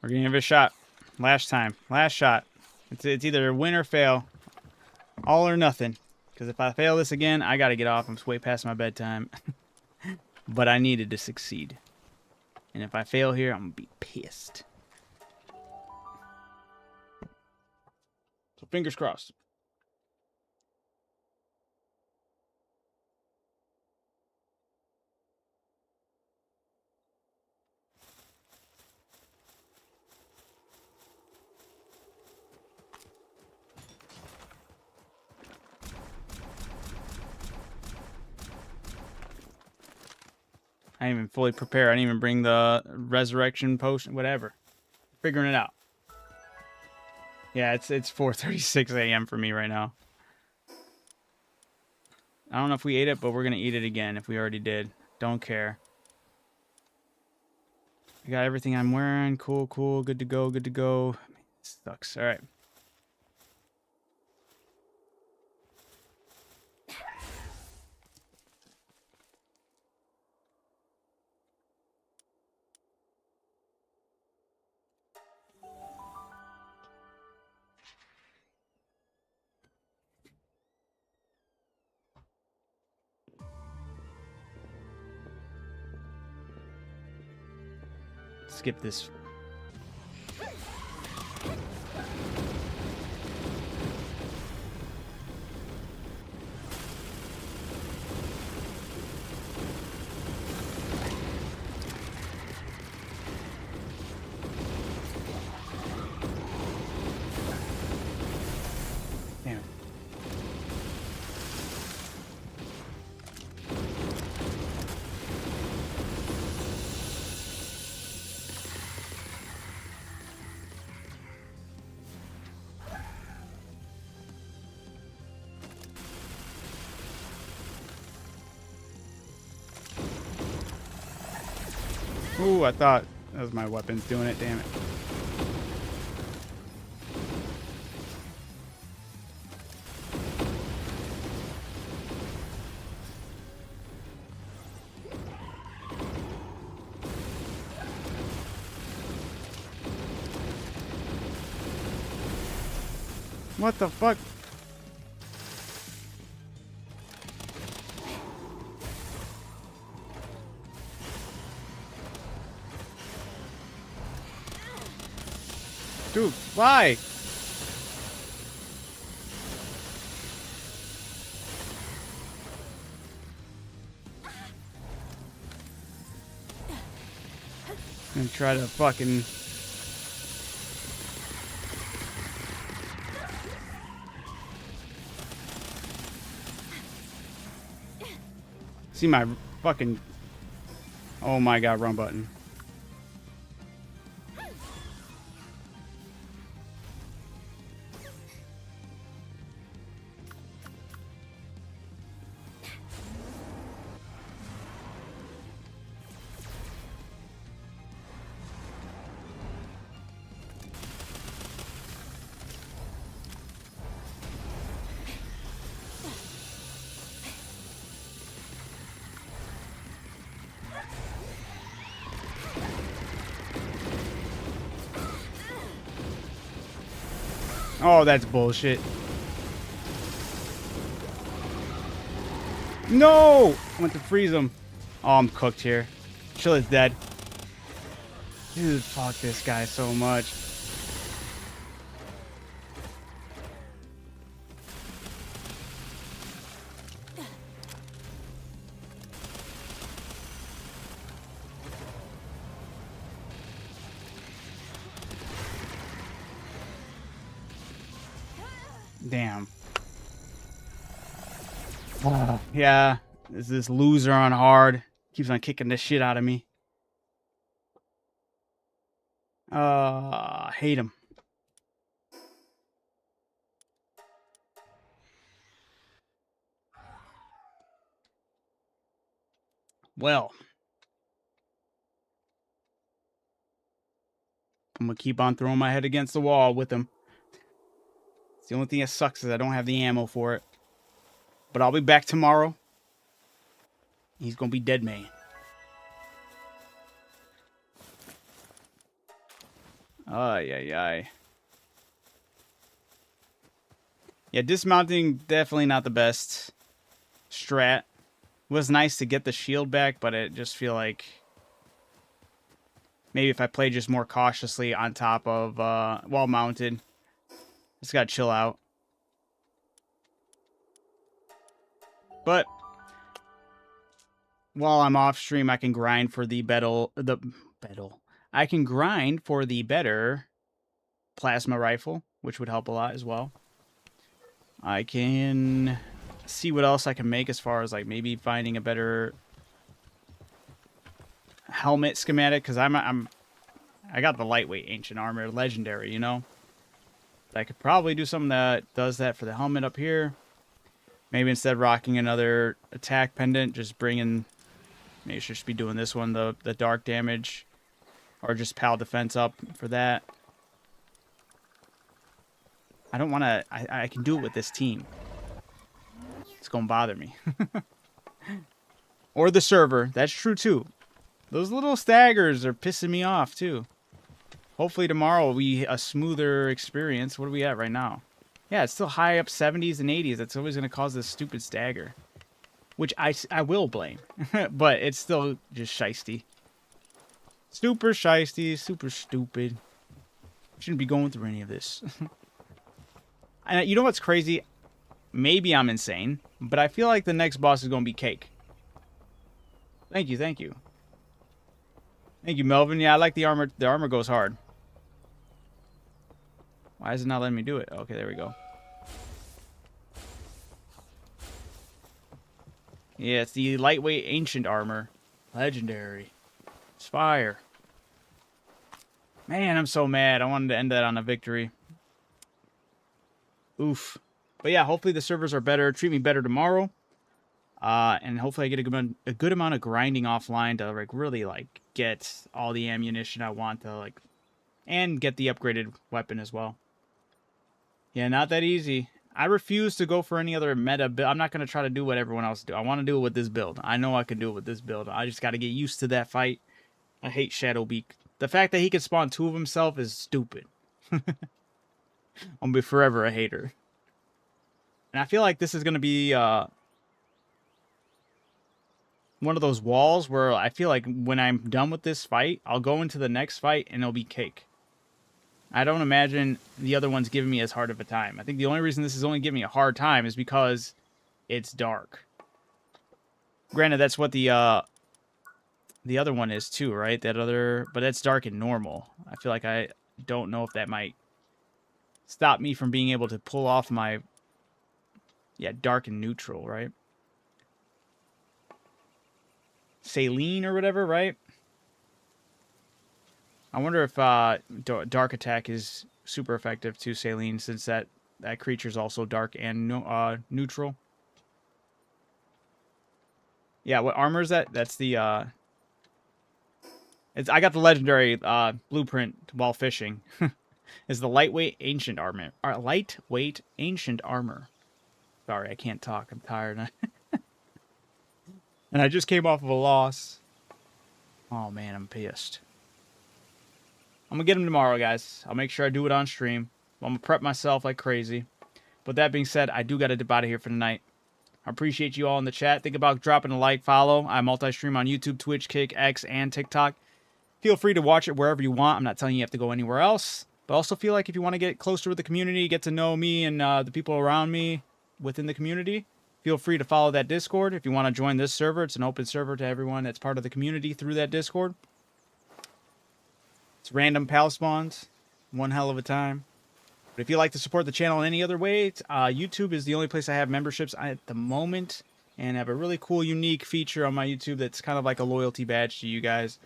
We're gonna give it a shot. Last time. Last shot. It's either win or fail. All or nothing. Because if I fail this again, I gotta get off. I'm way past my bedtime. But I needed to succeed. And if I fail here, I'm gonna be pissed. So fingers crossed. I didn't even fully prepare. I didn't even bring the resurrection potion, whatever. Figuring it out. Yeah, it's 4:36 a.m. for me right now. I don't know if we ate it, but we're gonna eat it again if we already did. Don't care. I got everything I'm wearing. Cool, cool. Good to go, good to go. Sucks. All right. Skip this. Damn it. Ooh, I thought that was my weapons doing it. Damn it. What the fuck? Dude, why? And try to fucking... See my fucking... Oh my god, wrong button. Oh, that's bullshit. No! I went to freeze him. Oh, I'm cooked here. Chill is dead. Dude, fuck this guy so much. Damn. Yeah, is this loser on hard. Keeps on kicking the shit out of me. Hate him. Well. I'm gonna keep on throwing my head against the wall with him. It's the only thing that sucks is I don't have the ammo for it. But I'll be back tomorrow. He's gonna be dead, man. Ay, ay, ay. Yeah, dismounting, definitely not the best strat. Was nice to get the shield back, but I just feel like maybe if I play just more cautiously on top of while mounted, just gotta chill out. But while I'm off stream, I can grind for the I can grind for the better plasma rifle, which would help a lot as well. I can see what else I can make as far as like maybe finding a better helmet schematic, because I got the lightweight ancient armor legendary, you know. I could probably do something that does that for the helmet up here. Maybe instead of rocking another attack pendant, just bringing, maybe I should just be doing this one, the dark damage, or just pal defense up for that. I don't want to. I can do it with this team. It's gonna bother me. Or the server. That's true too. Those little staggers are pissing me off too. Hopefully tomorrow will be a smoother experience. What are we at right now? Yeah, it's still high up 70s and 80s. That's always gonna cause this stupid stagger, which I will blame, but it's still just shisty. Super shisty, super stupid. Shouldn't be going through any of this. And you know what's crazy? Maybe I'm insane, but I feel like the next boss is going to be Cake. Thank you, thank you. Thank you, Melvin. Yeah, I like the armor. The armor goes hard. Why is it not letting me do it? Okay, there we go. Yeah, it's the lightweight ancient armor. Legendary. It's fire. Man, I'm so mad. I wanted to end that on a victory. Oof. But yeah, hopefully the servers are better. Treat me better tomorrow. And hopefully I get a good amount of grinding offline to like really like get all the ammunition I want to like, and get the upgraded weapon as well. Yeah, not that easy. I refuse to go for any other meta build. I'm not going to try to do what everyone else do. I want to do it with this build. I know I can do it with this build. I just got to get used to that fight. I hate Shadowbeak. The fact that he can spawn 2 of himself is stupid. I'll be forever a hater. And I feel like this is going to be one of those walls where I feel like when I'm done with this fight, I'll go into the next fight and it'll be cake. I don't imagine the other one's giving me as hard of a time. I think the only reason this is only giving me a hard time is because it's dark. Granted, that's what the other one is too, right? That other, but that's dark and normal. I feel like I don't know if that might stop me from being able to pull off my, yeah, dark and neutral, right? Saline or whatever, right? I wonder if dark attack is super effective to Saline, since that creature's also dark and neutral. Yeah, what armor is that? That's the I got the legendary blueprint while fishing. Is the lightweight ancient armor. Lightweight ancient armor. Sorry, I can't talk. I'm tired. And I just came off of a loss. Oh man, I'm pissed. I'm gonna get him tomorrow, guys. I'll make sure I do it on stream. I'm gonna prep myself like crazy. But that being said, I do gotta dip out of here for tonight. I appreciate you all in the chat. Think about dropping a like, follow. I multi-stream on YouTube, Twitch, Kick, X, and TikTok. Feel free to watch it wherever you want. I'm not telling you have to go anywhere else. But also feel like if you want to get closer with the community, get to know me and the people around me within the community, feel free to follow that Discord. If you want to join this server, it's an open server to everyone that's part of the community through that Discord. It's random pal spawns. One hell of a time. But if you'd like to support the channel in any other way, YouTube is the only place I have memberships at the moment. And I have a really cool, unique feature on my YouTube that's kind of like a loyalty badge to you guys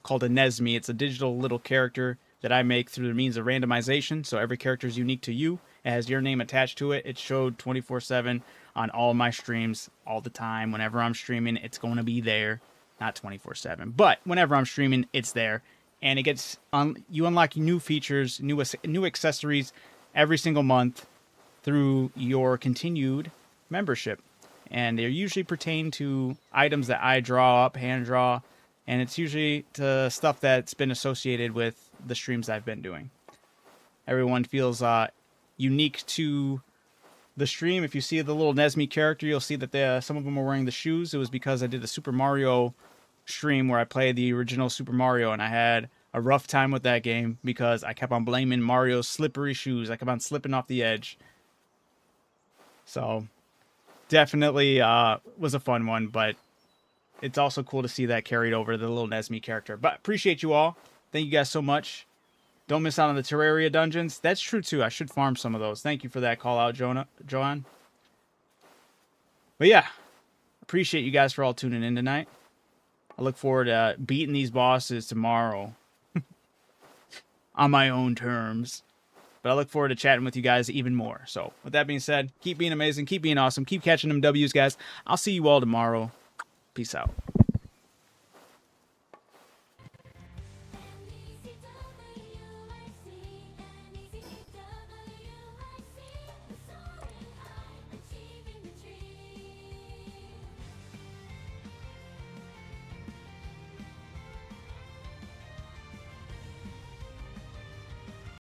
called a Nesme. It's a digital little character that I make through the means of randomization. So every character is unique to you. It has your name attached to it. It's showed 24/7 on all my streams all the time. Whenever I'm streaming, it's going to be there. Not 24/7, but whenever I'm streaming, it's there. And it gets you unlock new features, new accessories every single month through your continued membership. And they usually pertain to items that I draw up, hand draw, and it's usually to stuff that's been associated with the streams I've been doing. Everyone feels unique to the stream, if you see the little Nesme character, you'll see that some of them were wearing the shoes. It was because I did the Super Mario stream where I played the original Super Mario, and I had a rough time with that game because I kept on blaming Mario's slippery shoes. I kept on slipping off the edge. So definitely was a fun one, but it's also cool to see that carried over to the little Nesme character. But appreciate you all. Thank you guys so much. Don't miss out on the Terraria dungeons. That's true, too. I should farm some of those. Thank you for that call out, Joanne. But yeah, appreciate you guys for all tuning in tonight. I look forward to beating these bosses tomorrow on my own terms. But I look forward to chatting with you guys even more. So with that being said, keep being amazing, keep being awesome, keep catching them W's, guys. I'll see you all tomorrow. Peace out.